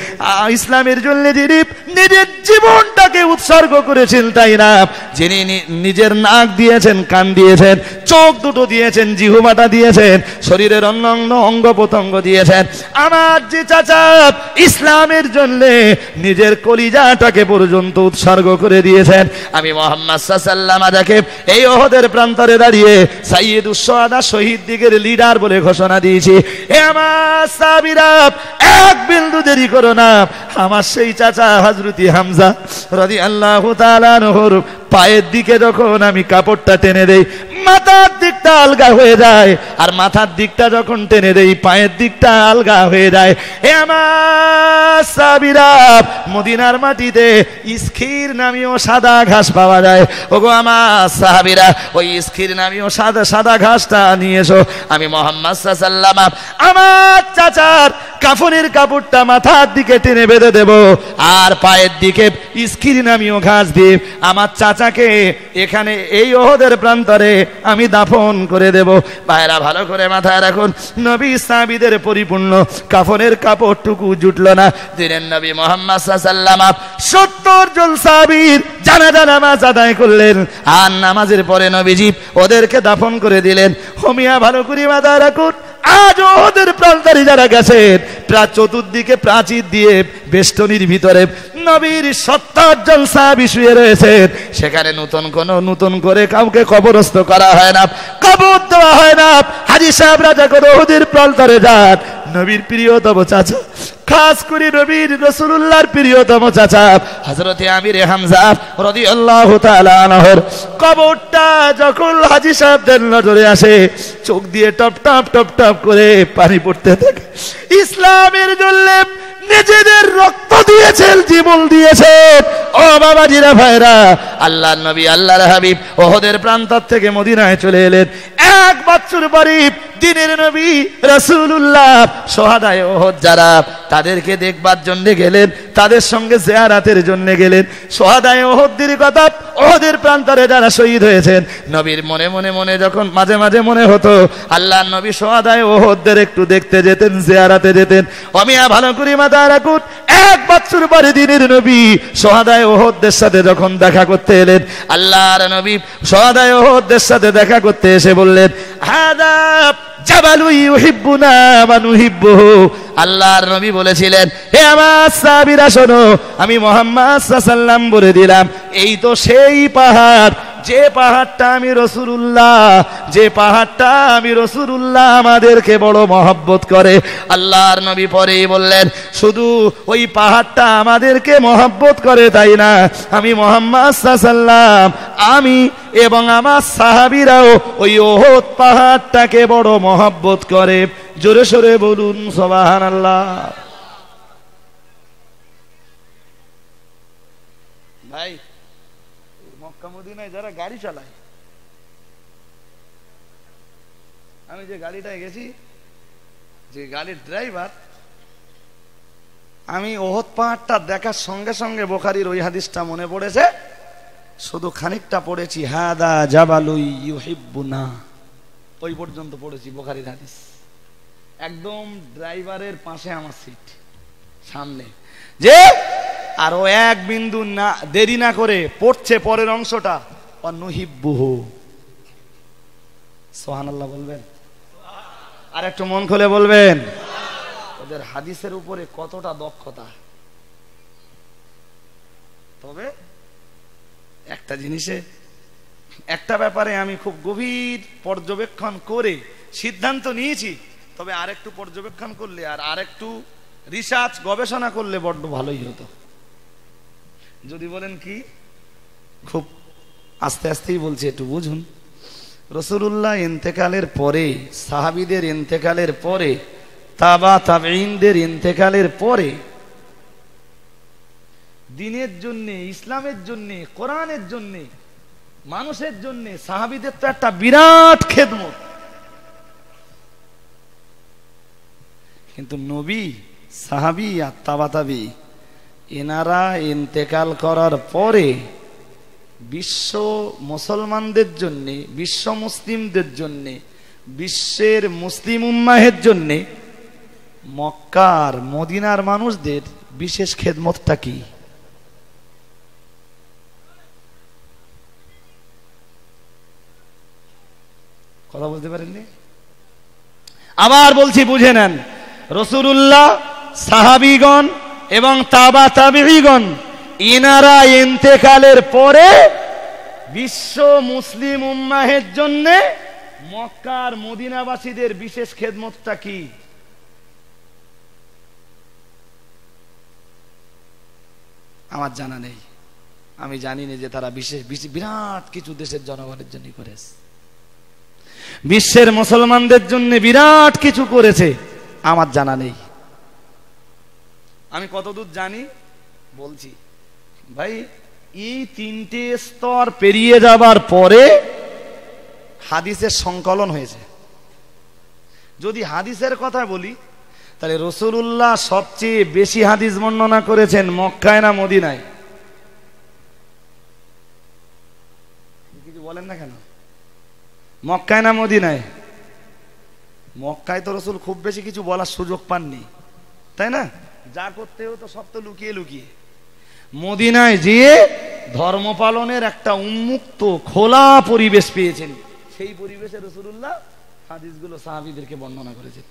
ইসলামের জন্য যিনি নিজের জীবনটাকে উৎসর্গ করেছেন, তাই না, যিনি নিজের নাক দিয়েছেন, কান দিয়েছেন, চোখ দুটো দিয়েছেন, জিহ্বাটা দিয়েছেন, শরীরের অন্যান্য অঙ্গ প্রত্যঙ্গ দিয়েছেন, আমার যে চাচা ইসলামের জন্য নিজের কলিজাটাকে পর্যন্ত উৎসর্গ করে দিয়েছেন, আমি মুহাম্মদ সাল্লাল্লাহু আলাইহি ওয়াসাল্লাম এই ওহদের প্রান্তরে দাঁড়িয়ে সাইয়্যিদুস শুহাদা, শহীদ দিগের লিডার বলে ঘোষণা দিয়েছি। হে আমার সাহাবীরা, এক বিন্দু দেরি করো না, আমার সেই চাচা হযরতি হামজা রাদিয়াল্লাহু তাআলা আনহুর পায়ের দিকে যখন আমি কাপড়টা টেনে দেই, মাথার দিকটা আলগা হয়ে যায়, আর মাথার দিকটা যখন টেনে দেই, পায়ের দিকটা আলগা হয়ে যায়। হে আমার সাহাবীরা, মদিনার মাটিতে ইসখির নামীয় সাদা ঘাস পাওয়া যায়। ওগো আমার সাহাবীরা, ওই ইসখির নামীয় সাদা ঘাসটা নিয়ে এসো, আমি মুহাম্মদ সাল্লাল্লাহু আলাইহি ওয়াসাল্লাম আমার চাচার কাফনের কাপড়টা মাথার দিকে টেনে বেঁধে দেব, আর পায়ের দিকে ইসখির নামীয় ঘাস দিয়ে আমার চাচাকে এখানে এই ওহদের প্রান্তরে আমি দাফন করে দেব। ভাইরা ভালো করে মাথায় রাখুন, নবী সাহাবীদের পরিপূর্ণ কাফনের কাপড়টুকু জুটলো না। দিনের নবী মুহাম্মদ সাল্লাল্লাহু আলাইহি ওয়াসাল্লাম 70 জন সাহাবীর জানাজা নামাজ আদায় করলেন, আর নামাজের পরে নবীজি ওদেরকে দাফন করে দিলেন। হোমিয়া ভালো করে মাথায় রাখুন, আজ ওদের প্রান্তরে যারা গেছেন, প্রায় চতুর্দিকে প্রাচীর দিয়ে বেষ্টনীর ভিতরে নবীর 70 জন সাহাবী শুয়ে রয়েছেন, সেখানে নতুন করে কাউকে কবরস্থ করা হয় না, কবর দেওয়া হয় না। হাজী সাহেবরা যখন ওদের প্রান্তরে যান, নবীর প্রিয়তম চাচা, খাস করে নবীর রাসূলুল্লাহর প্রিয়তম চাচা হযরতে আমির হামজা রাদিয়াল্লাহু তাআলা আনহুর কবরটা যখন হাজী সাহেবদের নজরে আসে, চোখ দিয়ে টপ টপ টপ টপ করে পানি পড়তে থাকে। ইসলামের জন্য নিজেদের রক্ত দিয়েছেন, জীবন দিয়েছেন। ও বাবাজিরা, ভাইরা, আল্লাহর নবী, আল্লাহর হাবিব ওহদের প্রান্তর থেকে মদিনায় চলে এলেন। এক বছর পরে দিনের নবী রাসূলুল্লাহ শহাদায়ে ওহদ যারা, তাদেরকে দেখবার জন্য গেলেন, তাদের সঙ্গে জিয়ারাতের জন্য গেলেন। শহাদায়ে ওহদের কথা, ওহদের প্রান্তরে যারা শহীদ হয়েছেন, নবীর মনে মনে মনে যখন মাঝে মাঝে মনে হতো, আল্লাহর নবী শহাদায়ে ওহদের একটু দেখতে যেতেন, জিয়ারাতে যেতেন। অমিয়া ভালো করে মাথায় রাখুন, এক বছর পরে দিনের নবী শহাদায়ে ওহদের সাথে যখন দেখা করতে এলেন, আল্লাহর নবী শহাদায়ে ওহদের সাথে দেখা করতে এসে বললেন, হাদা জাবালু ইউহিব্বুনা ওয়া নুহিব্বুহু। আল্লাহর নবী বলেছিলেন, হে আমার সাহাবীরা শোনো, আমি মুহাম্মদ সাল্লাল্লাহু আলাইহি ওয়াসাল্লাম বলে দিলাম, এই তো সেই পাহাড়, যে পাহাড়টা আমি রাসূলুল্লাহ আমাদেরকে বড় মহব্বত করে। আল্লাহর নবী পরেই বললেন, শুধু ওই পাহাড়টা আমাদেরকে মহব্বত করে তাই না, আমি মুহাম্মদ সাল্লাল্লাহু আলাইহি ওয়াসাল্লাম, আমি এবং আমার সাহাবীরাও ওই উহুদ পাহাড়টাকে বড় মহব্বত করে। জোরে সোরে বলুন সুবহানাল্লাহ। ভাই, মক্কা মদিনায় যারা গাড়ি চালায়, আমি যে গাড়িটায় গেছি, যে গাড়ির ড্রাইভার, আমি উহুদ পাহাড়টা দেখার সঙ্গে সঙ্গে বুখারীর ওই হাদিসটা মনে পড়েছে, শুধু খানিকটা পড়েছি, হাদা জাবালু ইউহিব্বুনা, ওই পর্যন্ত পড়েছি বুখারীর হাদিস। একদম ড্রাইভারের পাশে আমার সিট, সামনে, যে আরো এক বিন্দু না দেরি না করে পড়ছে পরের অংশটা, অনুহিব্বুহু। সুবহানাল্লাহ বলবেন, আর একটু মন খুলে বলবেন। ওদের হাদিসের উপরে কতটা দক্ষতা। তবে একটা জিনিসে, একটা ব্যাপারে আমি খুব গভীর পর্যবেক্ষণ করে সিদ্ধান্ত নিয়েছি, তবে আরেকটু পর্যবেক্ষণ করলে আর আরেকটু রিসার্চ গবেষণা করলে বড্ড ভালোই হতো। যদি বলেন কি, খুব আস্তে আস্তেই বলছি, একটু বুঝুন। রাসূলুল্লাহ ইন্তেকালের পরে, সাহাবীদের ইন্তেকালের পরে, তাবেঈনদের ইন্তেকালের পরে দ্বীনের জন্য, ইসলামের জন্য, কোরআনের জন্য, মানুষের জন্য সাহাবীদের তো একটা বিরাট খেদমত। কিন্তু নবী, সাহাবী আর তাবাতাবী, এনারা ইন্তেকাল করার পরে বিশ্ব মুসলমানদের জন্য, বিশ্ব মুসলিমদের জন্য, বিশ্বের মুসলিম উম্মাহের জন্য মক্কার মদিনার মানুষদের বিশেষ খেদমতটা কি? কথা বলতে পারেননি? আবার বলছি, বুঝে নেন। রাসূলুল্লাহ, সাহাবীগণ এবং তাবেঈগণ, ইনারা ইন্তেকালের পরে বিশ্ব মুসলিম উম্মাহের জন্য মক্কার মদিনাবাসীদের বিশেষ খেদমতটা কি? আমার জানা নেই। আমি জানি না যে তারা বিশেষ বিরাট কিছু দেশের জনগণের জন্য করেছে, বিশ্বের মুসলমানদের জন্য বিরাট কিছু করেছে, আমার জানা নেই। আমি কতদূর জানি বলছি। ভাই, এই তিনটে স্তর পেরিয়ে যাবার পরে হাদিসের সংকলন হয়েছে। যদি হাদিসের কথা বলি, তাহলে রাসূলুল্লাহ সবচেয়ে বেশি হাদিস বর্ণনা করেছেন মক্কায় না মদিনায়? কিছু বলেন না কেন? মক্কায় না মদিনায়? মক্কায় তো রাসূল খুব বেশি কিছু বলার সুযোগ পাননি, তাই না? যা করতে হতো সব তো লুকিয়ে লুকিয়ে। মদিনায় যেয়ে ধর্ম পালনের একটা উন্মুক্ত খোলা পরিবেশ পেয়েছেন, সেই পরিবেশে রাসূলুল্লাহ হাদিসগুলো সাহাবীদেরকে বর্ণনা করেছেন।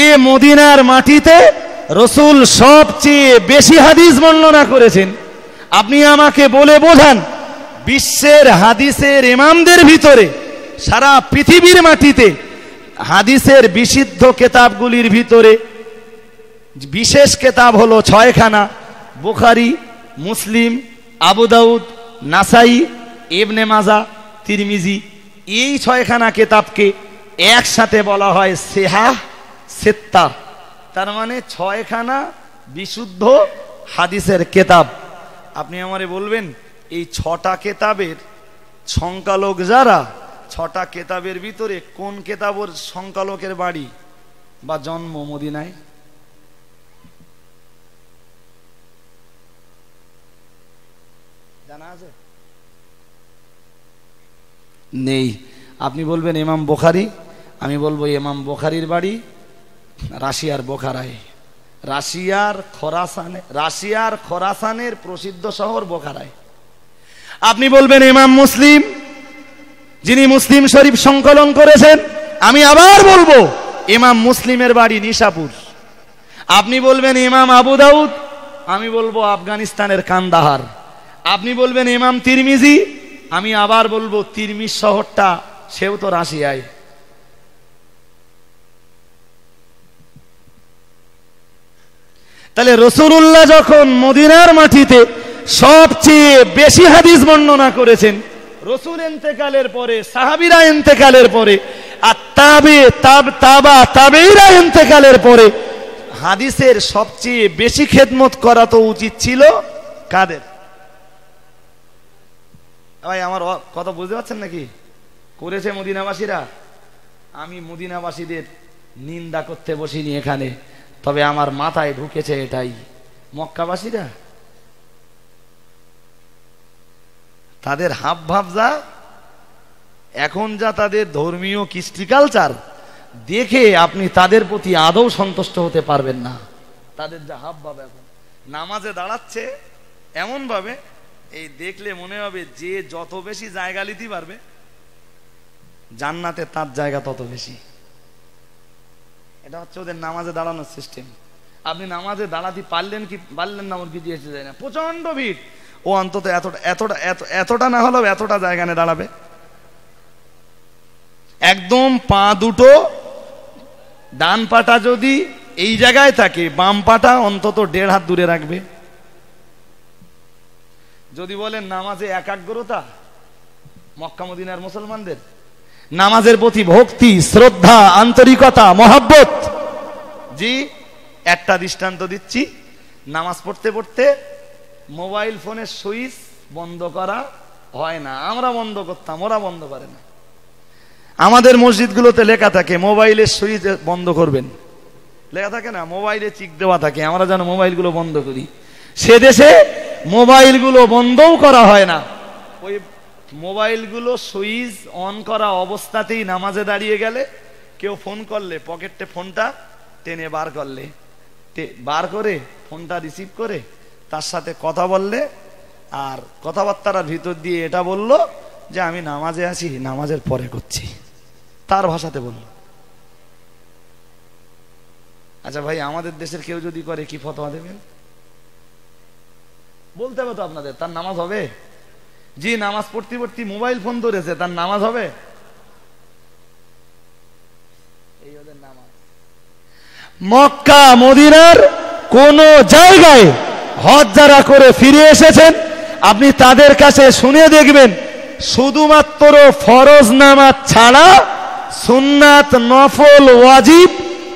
যে মদিনার মাটিতে রাসূল সবচেয়ে বেশি হাদিস বর্ণনা করেছেন, আপনি আমাকে বলে বোঝান বিশ্বের হাদিসের ইমামদের ভিতরে, সারা পৃথিবীর মাটিতে হাদিসের বিশুদ্ধ কিতাবগুলির ভিতরে বিশেষ কিতাব হলো 6খানা, বুখারী, মুসলিম, আবু দাউদ, নাসাই, ইবনে মাজাহ, তিরমিজি। এই 6খানা কিতাবকে একসাথে বলা হয় সিহাহ সিত্তা, তার মানে 6খানা বিশুদ্ধ হাদিসের কিতাব। আপনি আমারে বলবেন এই 6টা কিতাবের সংকলক যারা, 6টা কিতাবের ভিতরে কোন কিতাবের সংকলকের বাড়ি বা জন্ম মদিনায়? জানা আছে? নেই। আপনি বলবেন ইমাম বুখারী, আমি বলবো ইমাম বুখারীর বাড়ি রাশিয়ার বোখারায়, রাশিয়ার খোরাসানের প্রসিদ্ধ শহর বোখারায়। আপনি বলবেন ইমাম মুসলিম, যিনি মুসলিম শরীফ সংকলন করেছেন। আমি আবার বলবো, ইমাম মুসলিমের বাড়ি নিশাপুর। আপনি বলবেন ইমাম আবু দাউদ, আমি বলবো আফগানিস্তানের কান্দাহার। আপনি বলবেন ইমাম তিরমিজি, আমি আবার বলবো তিরমিজ শহরটা সেও তো রাশিয়ায়। তাহলে রাসূলুল্লাহ যখন মদিনার মাটিতে সবচেয়ে বেশি হাদিস বর্ণনা করেছেন, রাসূল ইন্তেকালের পরে, সাহাবীরা ইন্তেকালের পরে, আর তাবেঈরা ইন্তেকালের পরে হাদিসের সবচেয়ে বেশি খেদমত করা তো উচিত ছিল কাদের? ভাই আমার কথা বুঝতে পারছেন নাকি? করেছে মদিনাবাসীরা। আমি মদিনাবাসীদের নিন্দা করতে বসিনি এখানে, তবে আমার মাথায় ঢুকেছে এটাই, মক্কাবাসীরা তাদের হাব ভাব যা, এখন যা তাদের ধর্মীয় কৃষ্টি কালচার দেখে আপনি তাদের প্রতি আদৌ সন্তুষ্ট হতে পারবেন না। তাদের যা হাব ভাব, এখন নামাজে দাঁড়াচ্ছে এমন ভাবে, এই দেখলে মনে হবে যে যত বেশি জায়গা নিতে পারবে জান্নাতে তার জায়গা তত বেশি। এটা হচ্ছে ওদের নামাজে দাঁড়ানোর সিস্টেম। আপনি নামাজে দাঁড়াতে পারলেন কি পারলেন না ওর কিছু এসে যায় না, প্রচন্ড ভিড়, ও অন্তত এতটা না হলেও এতটা জায়গা নিয়ে দাঁড়াবে। একদম পা দুটো ডান পাটা যদি এই জায়গায় থাকে, বাম পাটা অন্তত 1.5 হাত দূরে রাখবে। যদি বলেন নামাজে একাগ্রতা, মক্কা মদিনার মুসলমানদের নামাজের প্রতি ভক্তি, শ্রদ্ধা, আন্তরিকতা, মহব্বত, জি একটা দৃষ্টান্ত দিচ্ছি। নামাজ পড়তে পড়তে মোবাইল ফোনের সুইচ বন্ধ করা হয় না, আমরা বন্ধ করতাম, ওরা বন্ধ করে না। আমাদের মসজিদগুলোতে লেখা থাকে মোবাইলের সুইচ বন্ধ করবেন, লেখা থাকে না, মোবাইলে চিক দেওয়া থাকে, আমরা যেন মোবাইলগুলো বন্ধ করি। সে দেশে মোবাইলগুলো বন্ধও করা হয় না, ওই মোবাইলগুলো সুইচ অন করা অবস্থাতেই নামাজে দাঁড়িয়ে গেলে কেউ ফোন করলে পকেটে ফোনটা টেনে বার করে ফোনটা রিসিভ করে তার সাথে কথা বললে, আর কথাবার্তার ভিতর দিয়ে এটা বলল যে আমি নামাজে আছি, নামাজের পরে করছি, তার ভাষাতে বলল। আচ্ছা ভাই, আমাদের দেশের কেউ যদি করে কি ফতোয়া দেবেন? বলতে হবে তো আপনাদের, তার নামাজ হবে? জি নামাজ পড়তে পড়তে মোবাইল ফোন ধরেছে, তার নামাজ হবে? এই ওদের নামাজ। মক্কা মদিনার কোন জায়গায় হজ যারা করে ফিরে এসেছেন, আপনি তাদের কাছে শুনে দেখবেন, শুধুমাত্র ফরজ নামাজ ছাড়া সুন্নাত, নফল, ওয়াজিব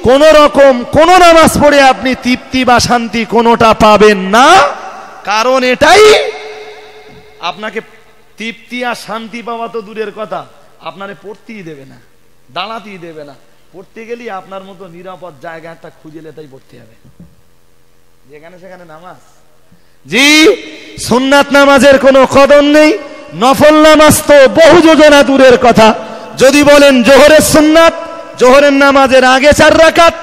কোন রকম কোন নামাজ পড়ে আপনি তৃপ্তি বা শান্তি কোনটা পাবেন না। কারণ এটাই, আপনাকে তৃপ্তি আর শান্তি পাওয়া তো দূরের কথা, আপনারে পড়তেই দেবে না, দাঁড়াতেই দেবে না। পড়তে গেলেই আপনার মতো নিরাপদ জায়গা একটা খুঁজে লেতাই পড়তে হবে, যেখানে সেখানে নামাজ। জি সুন্নাত নামাজের কোনো কদর নেই, নফল নামাজ তো বহু যোজনা দূরের কথা। যদি বলেন জোহরের সুন্নাত, জোহরের নামাজের আগে 4 রাকাত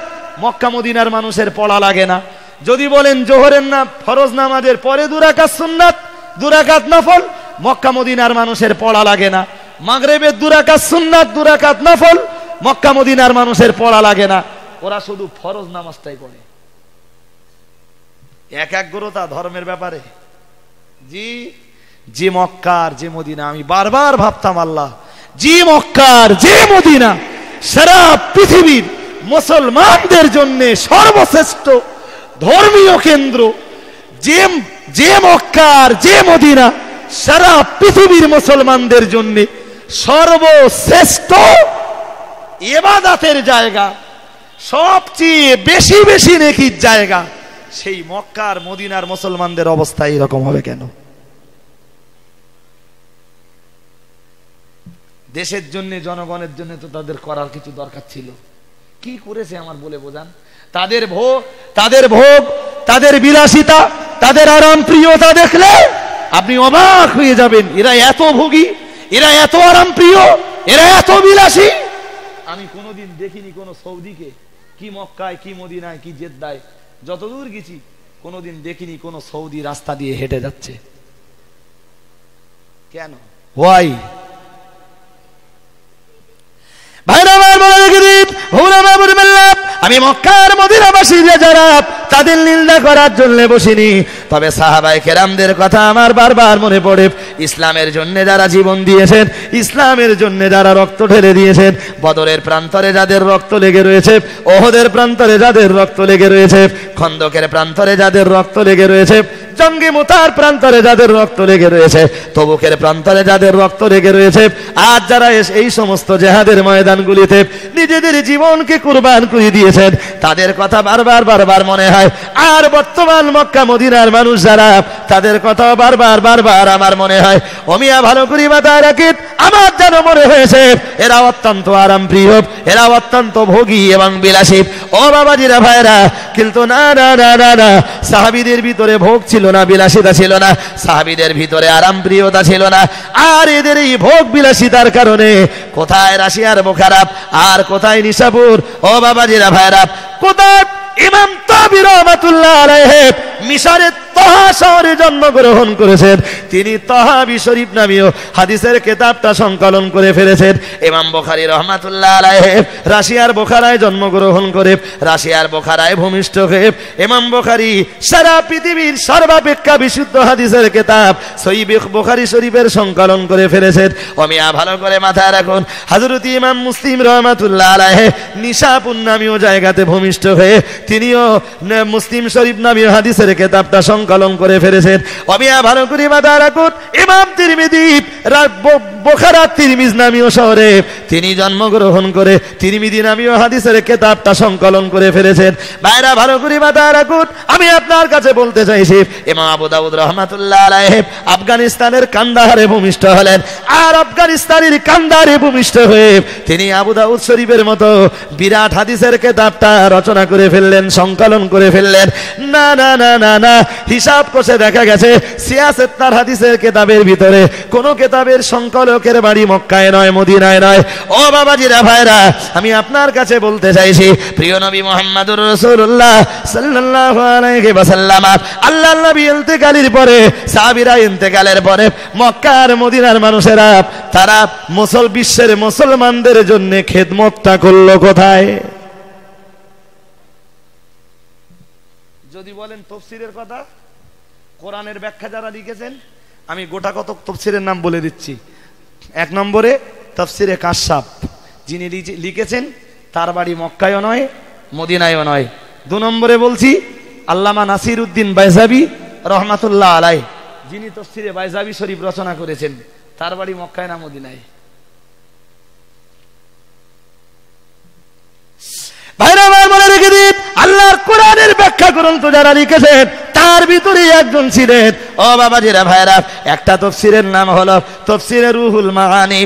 মক্কা মদিনার মানুষের পড়া লাগে না। যদি বলেন জোহরের ফরজ নামাজের পরে 2 রাকাত সুন্নাত, 2 রাকাত নফল, মক্কা মদিনার মানুষের পড়া লাগে না। মাগরিবের 2 রাকাত সুন্নাত, 2 রাকাত নফল, মক্কা মদিনার মানুষের পড়া লাগে না, ওরা শুধু ফরজ নামাজটাই পড়ে। একাগ্রতা ধর্মের ব্যাপারে, জি যে মক্কার যে মদিনা, আমি বারবার ভাবতাম আল্লাহ, যে মক্কার যে মদিনা সারা পৃথিবীর মুসলমানদের জন্য সর্বশ্রেষ্ঠ ধর্মীয় কেন্দ্র, যে মক্কার যে মদিনা সারা পৃথিবীর মুসলমানদের জন্য সর্বশ্রেষ্ঠ ইবাদতের জায়গা, সবচেয়ে বেশি বেশি নেকির জায়গা, সেই মক্কার মদিনার মুসলমানদের অবস্থা এরকম হবে কেন? দেশের জন্য, জনগণের জন্য তো তাদের করার কিছু দরকার ছিল। কি করেছে আমার বলে বোঝান? তাদের ভোগ, তাদের বিলাসিতা, তাদের আরাম প্রিয়তা দেখলে আপনি অবাক হয়ে যাবেন। এরা এত ভোগী, এরা এত আরাম প্রিয়, এরা এত বিলাসী। আমি কোনোদিন দেখিনি কোন সৌদিকে, কি মক্কায়, কি মদিনায়, কি জেদ্দায়, যতদূর গেছি কোনোদিন দেখিনি কোন সৌদি রাস্তা দিয়ে হেঁটে যাচ্ছে। কেন? হোয়াই? আমি মক্কার মদিনাবাসী যারা তাদের নিন্দা করার জন্য বসিনি, তবে সাহাবায়ে কেরামদের কথা আমার বারবার মনে পড়ে। ইসলামের জন্য যারা জীবন দিয়েছেন, ইসলামের জন্য যারা রক্ত ঢেলে দিয়েছেন, বদরের প্রান্তরে যাদের রক্ত লেগে রয়েছে, ওহদের প্রান্তরে যাদের রক্ত লেগে রয়েছে, খন্দকের প্রান্তরে যাদের রক্ত লেগে রয়েছে, জঙ্গে মুতার প্রান্তরে যাদের রক্ত লেগে রয়েছে, তবুকের প্রান্তরে যাদের রক্ত লেগে রয়েছে, আজ যারা এই সমস্ত জেহাদের ময়দানগুলিতে নিজেদের জীবনকে কুরবান করে দিয়েছেন, তাদের কথা বারবার বারবার মনে হয়। আর বর্তমান মক্কা মদিনার মানুষ যারা, তাদের কথা বারবার বারবার আমার মনে হয়। ওমিয়া ভালো করি মাথায় রাখেন, আমার যেন মনে হয়েছে এরা অত্যন্ত আরাম প্রিয়, এরা অত্যন্ত ভোগী এবং বিলাসী। ও বাবাজিরা ভাইরা, কিন্তু না না না না না, সাহাবীদের ভিতরে ভোগ ছিল না, বিলাসিতা ছিল না, সাহাবীদের ভিতরে আরাম প্রিয়তা ছিল না। আর এদের এই ভোগ বিলাসিতার কারণে কোথায় রাশিয়ার বোখারা, আর কোথায় নিশাপুর, ও বাবাজিরা ভাইরা, কোথায় ইমাম তাবি রহমাতুল্লাহ আলাইহি মিশরের তাহা শহরে জন্মগ্রহণ করেছেন। তিনি তাহাবি শরীফ নামীয় হাদিসের কিতাবটা সংকলন করে ফেলেছেন। ইমাম বুখারী রহমাতুল্লাহ আলাইহি রাশিয়ার বোখারায় জন্মগ্রহণ করে, রাশিয়ার বোখারায় ভূমিষ্ঠ হয়ে ইমাম বুখারী সারা পৃথিবীর সর্বাপেক্ষা বিশুদ্ধ হাদিসের কিতাব সহিহ বুখারী শরীফের সংকলন করে ফেলেছেন। ওমিয়া ভালো করে মাথায় রাখুন, হযরত ইমাম মুসলিম রহমাতুল্লাহ আলাইহি নিশাপুর নামীয় জায়গাতে ভূমিষ্ঠ হয়ে তিনিও মুসলিম শরীফ নামীয় হাদিসের কিতাবটা সংকলন করে ফেলেছেন। অমিয়া ভালো করে মাথায় রাখুন, ইমাম তিরমিজি বুখারা তিরমিজ নামীয় শহরে তিনি জন্মগ্রহণ করে তিরমিজি নামীয় হাদিসের কিতাবটা সংকলন করে ফেলেছেন। ভাইরা ভালো করে মাথায় রাখুন, আমি আপনার কাছে বলতে চাইছি, ইমাম আবু দাউদ রহমাতুল্লাহ আলাইহি আফগানিস্তানের কান্দাহারে ভূমিষ্ঠ হলেন। আর আফগানিস্তানের কান্দাহারে ভূমিষ্ঠ হয়ে তিনি আবু দাউদ শরীফের মতো বিরাট হাদিসের কিতাবটা রচনা করে ফেললেন, সংকলন করে ফেললেন। না না না না না, হিসাব কষে দেখা গেছে সিয়াসেত্তার হাদিসের কিতাবের ভিতরে কোন কিতাবের সংকলকের বাড়ি মক্কায় নয়, মদিনায় নয়। ও বাবাজিরা ভাইরা, আমি আপনার কাছে বলতে চাইছি, প্রিয় নবী মুহাম্মদুর রাসূলুল্লাহ সাল্লাল্লাহু আলাইহি ওয়াসাল্লাম আল্লাহর নবী ইন্তেকালের পরে, সাহাবীরা ইন্তেকালের পরে মক্কা আর মদিনার মানুষেরা তারা বিশ্বের মুসলমানদের জন্য খেদমতটা করলো কোথায়? যদি বলেন তফসিরের কথা, কোরআনের ব্যাখ্যা যারা লিখেছেন, আমি গোটা কত তফসিরের নাম বলে দিচ্ছি। 1 নম্বরে তফসিরে কাশাফ, যিনি লিখেছেন তার বাড়ি মক্কায়ও নয়, মদিনায়ও নয়। 2 নম্বরে বলছি আল্লামা নাসির উদ্দিন বাইজাবি রহমাতুল্লাহ আলাইহি, যিনি তফসিরে বাইজাবি শরীফ রচনা করেছেন, তার বাড়ি মক্কায় না মদিনায়। ভাইরা আমার মনে রেখে দিন, আল্লাহর কোরআনের ব্যাখ্যা গ্রন্থ যারা লিখেছেন তার ভিতরে একজন ছিলেন। ও বাবাজিরা ভাইরা, একটা তফসিরের নাম হলো তফসিরে রুহুল মাআনি,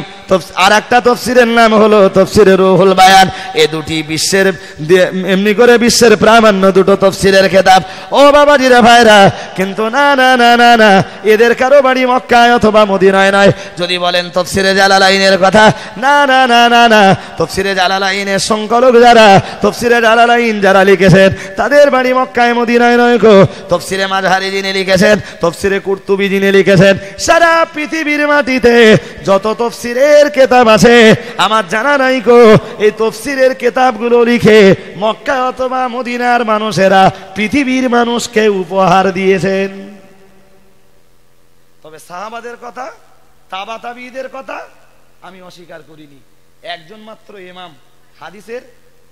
আর একটা তফসিরের নাম হলো তফসিরে রুহুল বায়ান। এ দুটি বিশ্বের এমনি করে বিশ্বের প্রামাণ্য দুটো তফসিরের কিতাব। ও বাবাজিরা ভাইরা, কিন্তু না না না না না, এদের কারো বাড়ি মক্কায় অথবা মদিনায় নয়। যদি বলেন তফসিরে জালালাইনের কথা, না না না না না, তফসিরে জালালাইনের সংকলক যারা, তফসিরে জালালাইন যারা লিখেছেন তাদের বাড়ি মক্কায় মদিনায় নয় গো। তফসিরে মাযহারি যিনি লিখেছেন, তফসিরে কুরতুবী যিনি লিখেছেন, সারা পৃথিবীর মাটিতে যত তফসিরের কিতাব আছে আমার জানা নাই গো, এই তফসিরের কিতাবগুলো লিখে মক্কা অথবা মদিনার মানুষেরা পৃথিবীর মানুষকে উপহার দিয়েছেন। তবে সাহাবাদের কথা, তাবা তাবিঈদের কথা আমি অস্বীকার করিনি। একজন মাত্র ইমাম হাদিসের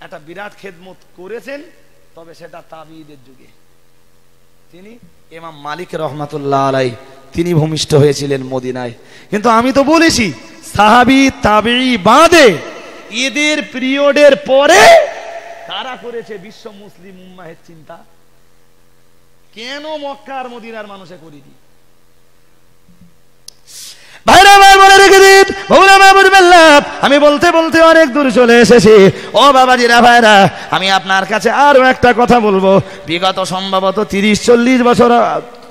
একটা বিরাট খেদমত করেছেন, তবে সেটা তাবিঈদের যুগে। তিনি ইমাম মালিক রহমাতুল্লাহ আলাইহি, তিনি ভূমিষ্ঠ হয়েছিলেন মদিনায়। কিন্তু আমি তো বলেছি সাহাবী তাবেঈ বাদে এদের পিরিয়ডের পরে কারা করেছে বিশ্ব মুসলিম উম্মাহের চিন্তা? কেন মক্কা আর মদিনার মানুষে করিনি? ভাইরা আমার মনে রেখে দিন, আমি বলতে বলতে অনেক দূর চলে এসেছি। ও বাবাজিরা ভাইরা, আমি আপনার কাছে আরো একটা কথা বলবো। বিগত সম্ভবত 30-40 বছর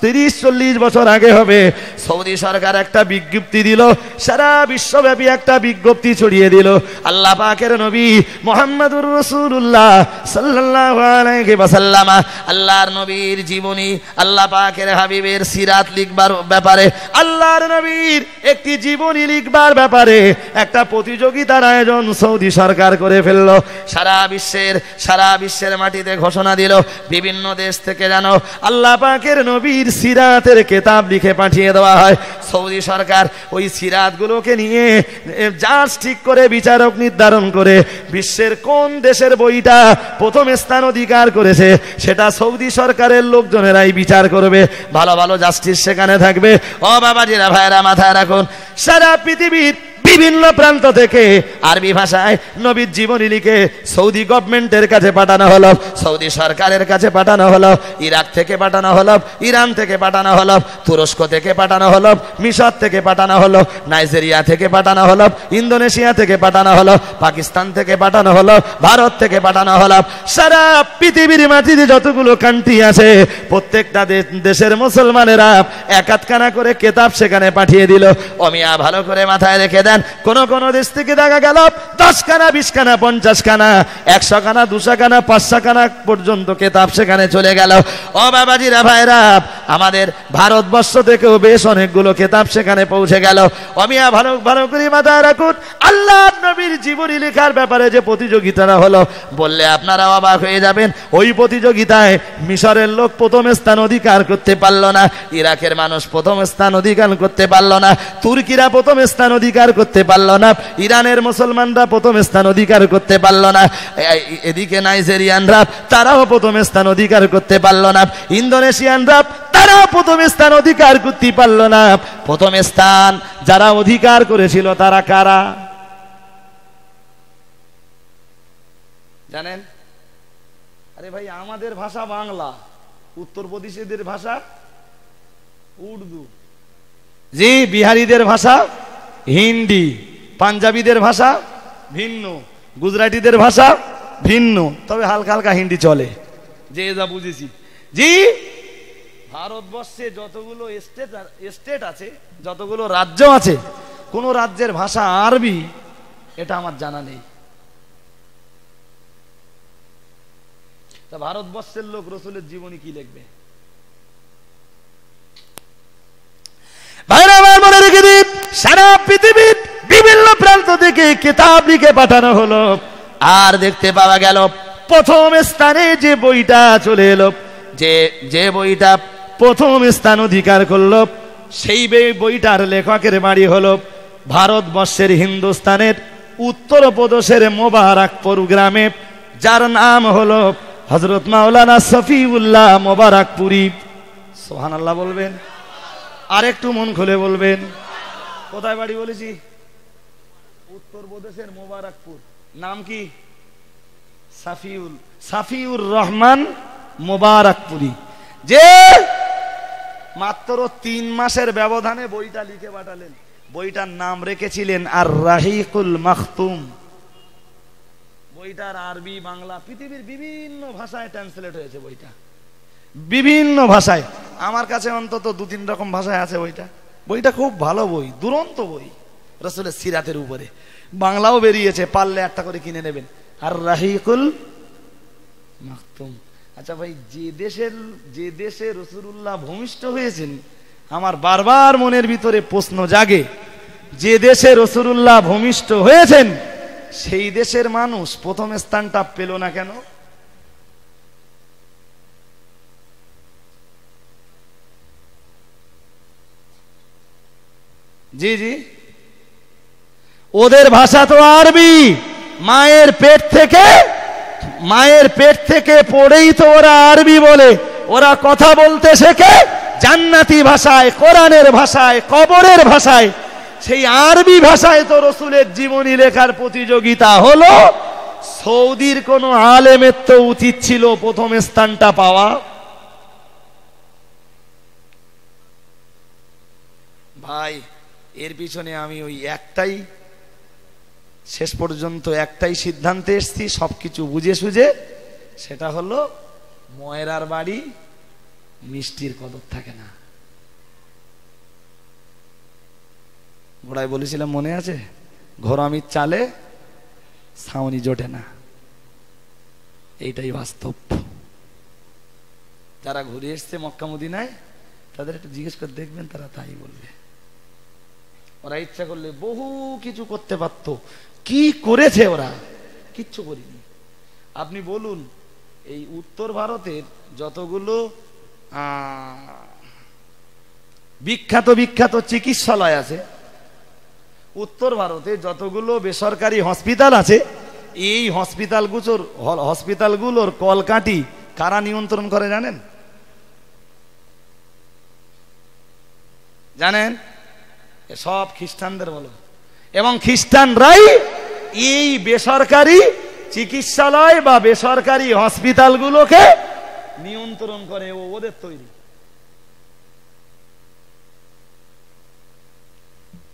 30-40 বছর আগে হবে, সৌদি সরকার একটা বিজ্ঞপ্তি দিল, সারা বিশ্বব্যাপী একটা বিজ্ঞপ্তি ছড়িয়ে দিল। আল্লাহ পাকের নবী মুহাম্মদুর রাসূলুল্লাহ সাল্লাল্লাহু আলাইহি ওয়াসাল্লাম, আল্লাহর নবীর জীবনী, আল্লাহ পাকের হাবিবের সিরাত লিখবার ব্যাপারে, আল্লাহর নবীর একটি জীবনী লিখবার ব্যাপারে একটা প্রতিযোগিতার আয়োজন সৌদি সরকার করে ফেললো। সারা বিশ্বের মাটিতে ঘোষণা দিল, বিভিন্ন দেশ থেকে যেন আল্লাহ পাকের নবীর সিরাতের কিতাব লিখে পাঠিয়ে দেওয়া হয়। সৌদি সরকার ওই সিরাতগুলোকে নিয়ে জাজ ঠিক করে, বিচারক নির্ধারণ করে বিশ্বের কোন দেশের বইটা প্রথম স্থান অধিকার করেছে সেটা সৌদি সরকারের লোকজনেরাই বিচার করবে। ভালো ভালো জাস্টিস সেখানে থাকবে। ও বাবাজিরা, ভাইরা, মাথায় রাখুন, সারা পৃথিবীর বিভিন্ন প্রান্ত থেকে আরবি ভাষায় নবীর জীবনী লিখে সৌদি গভর্নমেন্টের কাছে পাঠানো হলো, সৌদি সরকারের কাছে পাঠানো হলো, ইরাক থেকে পাঠানো হলো, ইরান থেকে পাঠানো হলো, তুরস্ক থেকে পাঠানো হলো, মিশর থেকে পাঠানো হলো, নাইজেরিয়া থেকে পাঠানো হলো, ইন্দোনেশিয়া থেকে পাঠানো হলো, পাকিস্তান থেকে পাঠানো হলো, ভারত থেকে পাঠানো হলো। সারা পৃথিবীর মাটিতে যতগুলো কান্ট্রি আছে প্রত্যেকটা দেশের মুসলমানেরা এক আধখানা করে কিতাব সেখানে পাঠিয়ে দিল। অমিয়া ভালো করে মাথায় রেখে দেন, কোন কোন দেশ থেকে দেখা গেল 10 খানা, 20 খানা, 50 খানা, 100 খানা, 200 খানা, 500 খানা পর্যন্ত কিতাব সেখানে চলে গেল। ও বাবাজিরা, ভাইরা, আমাদের ভারতবর্ষ থেকেও বেশ অনেকগুলো কিতাব সেখানে পৌঁছে গেল। অমিয়া ভালো ভালো করে মাথায় রাখুন, আল্লাহর নবীর জীবনী লেখার ব্যাপারে যে প্রতিযোগিতাটা হলো, বললে আপনারা অবাক হয়ে যাবেন। ওই প্রতিযোগিতায় মিশরের লোক প্রথম স্থান অধিকার করতে পারল না, ইরাকের মানুষ প্রথম স্থান অধিকার করতে পারল না, তুর্কিরা প্রথম স্থান অধিকার করতে পারল না, ইরানের মুসলমানরা প্রথম স্থান অধিকার করতে পারল না, এদিকে নাইজেরিয়ানরা তারাও প্রথম স্থান অধিকার করতে পারল না, ইন্দোনেশিয়ানরা তারাও প্রথম স্থান অধিকার করতে পারল না। প্রথম স্থান যারা অধিকার করেছিল তারা কারা জানেন? আরে ভাই, আমাদের ভাষা বাংলা, উত্তরপ্রদেশীদের ভাষা উর্দু, জি, বিহারীদের ভাষা হিন্দি, পাঞ্জাবিদের ভাষা ভিন্ন, গুজরাটিদের ভাষা ভিন্ন, তবে হালকা হালকা হিন্দি চলে, যে যা বুঝেছি। জি, ভারতবর্ষে যতগুলো স্টেট আছে, যতগুলো রাজ্য আছে, কোন রাজ্যের ভাষা আরবি এটা আমার জানা নেই। তা ভারতবর্ষের লোক রসুলের জীবনী কি লিখবে? ভাইরা আমার, মনে রেখে দিন, সারা পৃথিবীর বিভিন্ন প্রান্ত থেকে কিতাব লিখে পাঠানো হলো। আর দেখতে পাওয়া গেল প্রথম স্থানে যে বইটা চলে এলো, যে বইটা প্রথম স্থান অধিকার করলো, সেই বইটার লেখকের বাড়ি হলো ভারতবর্ষের হিন্দুস্তানের উত্তরপ্রদেশের মোবারকপুর গ্রামে, যার নাম হলো হযরত মাওলানা শফিউল্লাহ মোবারকপুরি। সুবহানাল্লাহ বলবেন, আর একটু মন খুলে বলবেন। কোথায় বাড়ি বলেছি? উত্তরপ্রদেশের মোবারকপুর। নাম কি? সাফিউর রহমান মোবারকপুরি, যে মাত্র 3 মাসের ব্যবধানে বইটা লিখে পাঠালেন। বইটার নাম রেখেছিলেন আর রাহিকুল মাখতুম। বইটার আরবি, বাংলা, পৃথিবীর বিভিন্ন ভাষায় ট্রান্সলেট হয়েছে বইটা, বিভিন্ন ভাষায়। আমার কাছে অন্তত 2-3 রকম ভাষায় আছে বইটা। বইটা খুব ভালো বই, দুরন্ত বই রাসূলের সিরাতের উপরে। বাংলাও বেরিয়েছে, পারলে একটা করে কিনে নেবেন, আর রাহিকুল মাখতুম। আচ্ছা ভাই, যে দেশে রাসূলুল্লাহ ভূমিষ্ঠ হয়েছেন, আমার বারবার মনের ভিতরে প্রশ্ন জাগে, যে দেশে রাসূলুল্লাহ ভূমিষ্ঠ হয়েছেন সেই দেশের মানুষ প্রথম স্থানটা পেল না কেন? জি জি, ওদের ভাষা তো আরবি। মায়ের পেট থেকে পড়েই তো ওরা আরবি বলে। ওরা কথা বলতে শেখে জান্নাতি ভাষায়, কোরআনের ভাষায়, কবরের ভাষায়। সেই আরবি ভাষায় তো রসুলের জীবনী লেখার প্রতিযোগিতা হলো। সৌদির কোন আলেমের তো উচিত ছিল প্রথম স্থানটা পাওয়া। ভাই, এর পিছনে আমি ওই একটাই, শেষ পর্যন্ত একটাই সিদ্ধান্তে এসেছি, সবকিছু বুঝে সুঝে, সেটা হলো ময়রার বাড়ি মিষ্টির কদর থাকে না। ঘোড়ায় বলেছিলাম মনে আছে, ঘোড়ামির চালে ছাউনি জোটে না, এইটাই বাস্তব। যারা ঘুরে এসছে মক্কা মদিনায় তাদের একটু জিজ্ঞেস করে দেখবেন, তারা তাই বলবে। ওরা ইচ্ছা করলে বহু কিছু করতে পারত, কি করেছে ওরা? কিচ্ছু করেনি। আপনি বলুন, এই উত্তর ভারতের যতগুলো বিখ্যাত বিখ্যাত চিকিৎসালয় আছে, উত্তর ভারতে যতগুলো বেসরকারি হসপিটাল আছে, এই হসপিটালগুলোর কলকাঠি কারা নিয়ন্ত্রণ করে জানেন? জানেন? সব খ্রিস্টানদের বলো, এবং খ্রিস্টানরাই এই বেসরকারি চিকিৎসালয় বা বেসরকারি হসপিটালগুলোকে নিয়ন্ত্রণ করে, ওদের তৈরি।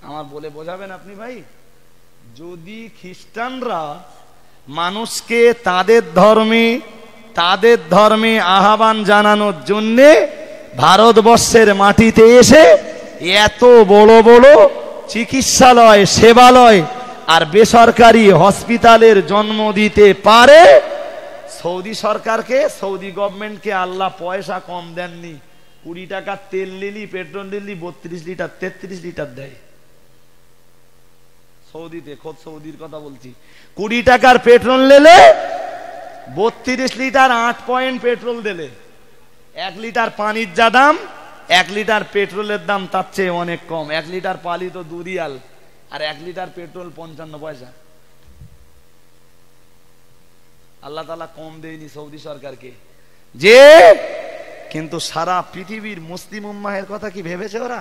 আমার বলে বোঝাবেন আপনি ভাই? যদি খ্রিস্টানরা মানুষকে তাদের ধর্মে আহ্বান জানানোর জন্য ভারতবর্ষের মাটিতে এসে এত বড় বড় চিকিৎসালয়, সেবালয় আর বেসরকারি হসপিটালের জন্ম দিতে পারে, সৌদি সরকারকে, সৌদি গভর্নমেন্টকে আল্লাহ পয়সা কম দেননি। 20 টাকার তেল নিলি, পেট্রোল নিলি 32 লিটার 33 লিটার দেয় সৌদিতে। খোদ সৌদির কথা বলছি। 20 টাকার পেট্রোল নিলে 32 লিটার 8 পয়েন্ট পেট্রোল দিলে, 1 লিটার পানির যা দাম, 1 লিটার পেট্রোলের দাম তার চেয়ে অনেক কম। 1 লিটার পানি তো 2 রিয়াল, আর 1 লিটার পেট্রোল 55 পয়সা। আল্লাহ তাআলা কম দেয়নি সৌদি সরকারকে, যে কিন্তু সারা পৃথিবীর মুসলিম উম্মাহের কথা কি ভেবেছে ওরা?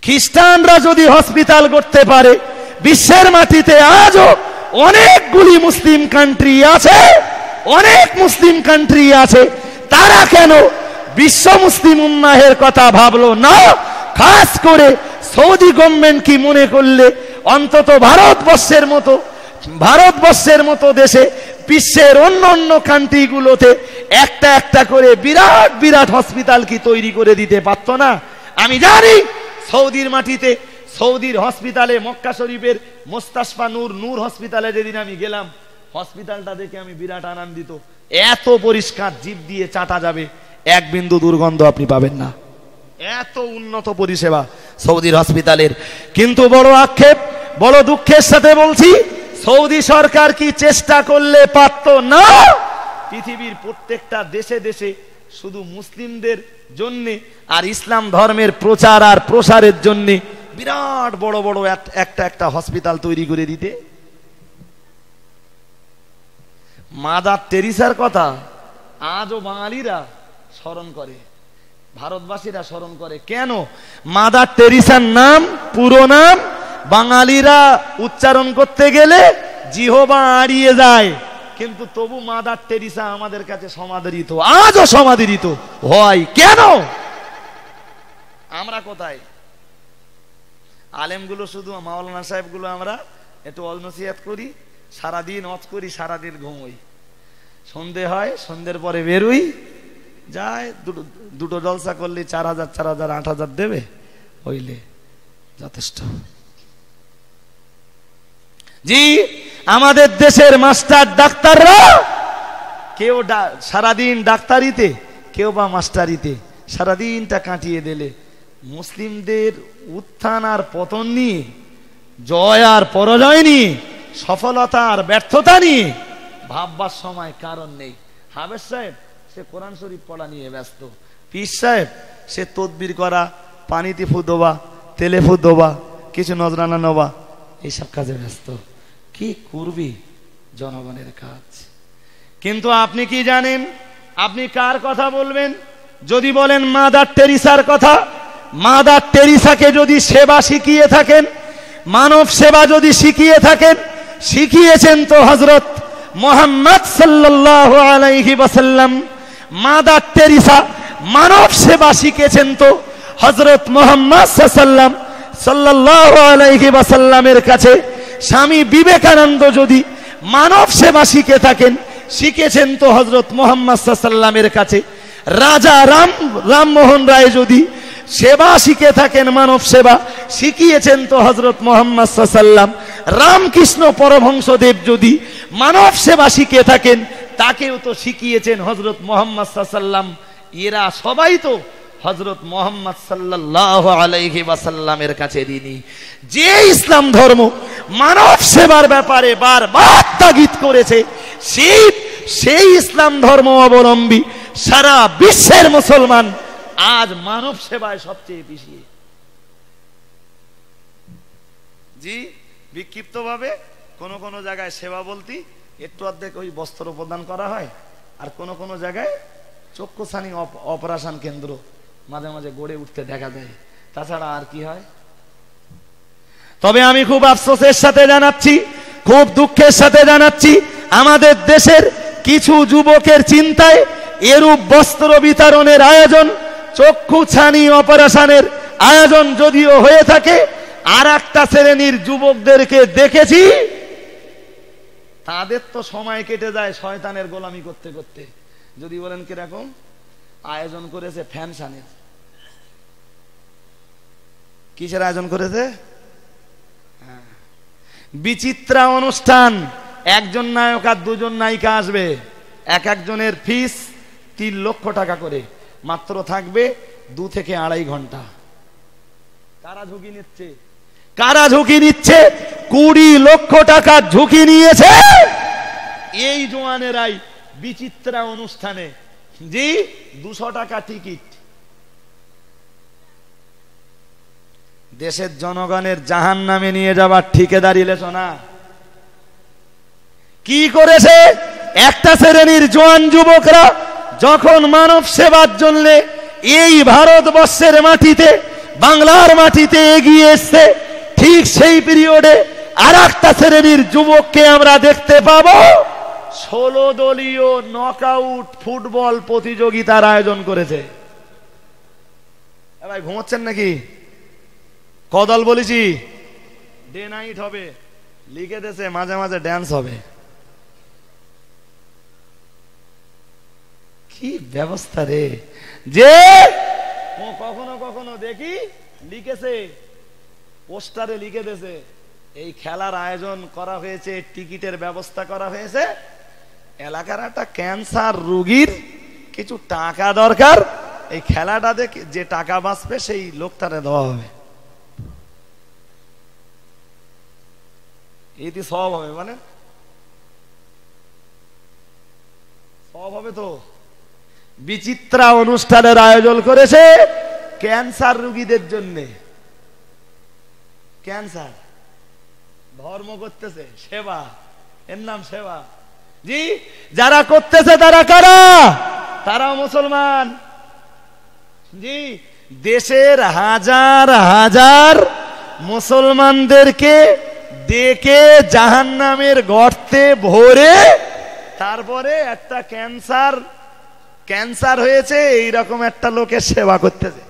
খ্রিস্টানরা যদি হসপিটাল করতে পারে, বিশ্বের মাটিতে আজও অনেকগুলি মুসলিম কান্ট্রি আছে, অনেক মুসলিম কান্ট্রি আছে, তারা কেন বিশ্ব মুসলিম উম্মাহের কথা ভাবলো না? খাস করে সৌদি গভর্নমেন্ট কি মনে করলে অন্তত ভারতবর্ষের মতো দেশে, বিশ্বের অন্য অন্য কান্ট্রিগুলোতে একটা একটা করে বিরাট বিরাট হসপিটাল কি তৈরি করে দিতে পারত না? আমি জানি সৌদির মাটিতে, সৌদির হসপিটালে, মক্কা শরীফের মোস্তাশফা নূর হসপিটালে যেদিন আমি গেলাম, হসপিটালটা দেখে আমি বিরাট আনন্দিত। এত পরিষ্কার, জিভ দিয়ে চাটা যাবে, এক বিন্দু দুর্গন্ধ আপনি পাবেন না, এত উন্নত পরিষেবা সৌদির হসপিটালের। কিন্তু বড় আক্ষেপ, বড় দুঃখের সাথে বলছি, সৌদি সরকার কি চেষ্টা করলে পারত না? পৃথিবীর প্রত্যেকটা দেশে দেশে শুধু মুসলিমদের জন্য আর ইসলাম ধর্মের প্রচার আর প্রসারের জন্য বিরাট বড় বড় একটা হসপিটাল তৈরি করে দিতে। মাদার টেরিসার কথা আজও বাঙালিরা স্মরণ করে, ভারতবাসীরা স্মরণ করে। কেন? মাদার টেরিসার নাম, পুরো নাম বাঙালিরা উচ্চারণ করতে গেলে জিহবা আড়িয়ে যায়, কিন্তু তবু মাদার টেরিসা আমাদের কাছে সমাদৃত, আজও সমাদৃত হয়। কেন? আমরা কোথায়? আলেমগুলো শুধু, মাওলানা সাহেবগুলো আমরা একটু নসিহত করি, সারাদিন ওয়াজ করি, সারাদিন ঘুমোই, সন্ধে হয়, সন্ধ্যের পরে বেরোই, যায় দুটো জলসা করলে 4000 4000 8000 দেবে, হইলে যথেষ্ট। জি, আমাদের দেশের মাস্টার ডাক্তাররা কেউ সারাদিন ডাক্তারিতে, কেউ বা মাস্টারিতে সারাদিনটা কাটিয়ে দিলে মুসলিমদের উত্থান আর পতন নিয়ে, জয় আর পরাজয় নিয়ে, সফলতা আর ব্যর্থতা নিয়ে ভাববার সময় কারণ নেই। হাফেজ সাহেব সে কোরআন শরীফ পড়া নিয়ে ব্যস্ত, পীর সাহেব সে তদবির করা, পানিতে ফু দেওয়া, তেলে ফু দেওয়া, কিছু নজরানা নেওয়া, এইসব কাজে ব্যস্ত। কি করবি? জনগণের কাজ। কিন্তু আপনি কি জানেন? আপনি কার কথা বলবেন? যদি বলেন মাদার টেরিসার কথা, মাদার টেরিসাকে যদি সেবা শিখিয়ে থাকেন, মানব সেবা যদি শিখিয়ে থাকেন, শিখিয়েছেন তো হযরত মুহাম্মদ সাল্লাল্লাহু আলাইহি ওয়াসাল্লাম। মাদার টেরিসা মানব সেবা শিখেছেন তো হযরত মুহাম্মদ সাল্লাল্লাহু আলাইহি ওয়াসাল্লামের কাছে স্বামী বিবেকানন্দ যদি মানব সেবা শিখে থাকেন, শিখেছেন তো হযরত মুহাম্মদ সাল্লাল্লাহু আলাইহি ওয়াসাল্লামের কাছে। রাজা রামমোহন রায় যদি সেবা শিখে থাকেন, মানব সেবা শিখিয়েছেন তো হযরত মুহাম্মদ সাল্লাল্লাহু আলাইহি ওয়াসাল্লাম। রামকৃষ্ণ পরমহংসদেব যদি মানব সেবা শিখে থাকেন, তাকেও তো শিখিয়েছেন হযরত মুহাম্মদ সাল্লাল্লাহু আলাইহি ওয়াসাল্লাম। এরা সবাই তো হযরত মুহাম্মদ সাল্লাল্লাহু আলাইহি ওয়াসাল্লামের কাছে ঋণী। যে ইসলাম ধর্ম মানব সেবার ব্যাপারে বারবার তাগিদ করেছে, সেই ইসলাম ধর্ম অবলম্বী সারা বিশ্বের মুসলমান আজ মানব সেবায় সবচেয়ে পিছিয়ে। জি, বিক্ষিপ্ত ভাবে কোন কোন জায়গায় সেবা বলতে একটু অর্ধেক ওই বস্ত্র প্রদান করা হয়, আর কোন কোন জায়গায় চক্ষুছানি অপারেশন কেন্দ্র মাঝে মাঝে গড়ে উঠতে দেখা যায়, তাছাড়া আর কি হয়? তবে আমি খুব আফসোসের সাথে জানাচ্ছি, খুব দুঃখের সাথে জানাচ্ছি, আমাদের দেশের কিছু যুবকের চিন্তায় এরূপ বস্ত্র বিতরণের আয়োজন, চক্ষুছানি অপারেশনের আয়োজন যদিও হয়ে থাকে, আর একটা শ্রেণীর যুবকদেরকে দেখেছি তাদের তো সময় কেটে যায় শয়তানের গোলামি করতে করতে। যদি বলেন কিরকম আয়োজন করেছে, ফ্যানশানের। কিসের আয়োজন করেছে? বিচিত্রা অনুষ্ঠান, একজন নায়ক আর দুজন নায়িকা আসবে, এক একজনের ফিস 3 লক্ষ টাকা করে, মাত্র থাকবে 2 থেকে 2.5 ঘন্টা। কারা ঝুঁকি নিচ্ছে? কারা ঝুঁকি নিচ্ছে? 20 লক্ষ টাকা ঝুঁকি নিয়েছে এই জওয়ানেরাই বিচিত্রা অনুষ্ঠানে। জি, 200 টাকা টিকিট। দেশের জনগণের জাহান্নামে নিয়ে যাবার ঠিকাদারি লেছো না। কি করেছে একটা শ্রেণীর জওয়ান যুবকরা যখন মানব সেবার জন্য এই ভারতবর্ষের মাটিতে, বাংলার মাটিতে এগিয়ে এসছে, ঠিক সেই পিরিয়ডে আর একটা শ্রেণীর যুবককে আমরা দেখতে পাবো 16 দলীয় নকআউট ফুটবল প্রতিযোগিতার আয়োজন করেছে। ভাই ঘুমাচ্ছেন নাকি? কদল বলেছি, ডে নাইট হবে, লিখে দেশে মাঝে মাঝে ড্যান্স হবে। কি ব্যবস্থা রে! যে কখনো কখনো দেখি লিখেছে, পোস্টারে লিখে দেছে এই খেলার আয়োজন করা হয়েছে, টিকিটের ব্যবস্থা করা হয়েছে, এলাকার একটা ক্যান্সার রোগীর কিছু টাকা দরকার, এই খেলাটা দেখে যে টাকা বাঁচবে সেই লোকটারে দেওয়া হবে। এটি সব হবে, মানে সব হবে তো। বিচিত্রা অনুষ্ঠানের আয়োজন করেছে ক্যান্সার রোগীদের জন্য। ক্যান্সার ধর্ম করতেছে, সেবা, এর নাম সেবা। জি, যারা করতেছে তারা কারা? তারা মুসলমান। জি, দেশের হাজার হাজার মুসলমানদেরকে ডেকে জাহান্নামের গর্তে ভরে তারপরে একটা ক্যান্সার হয়েছে এইরকম একটা লোকের সেবা করতেছে।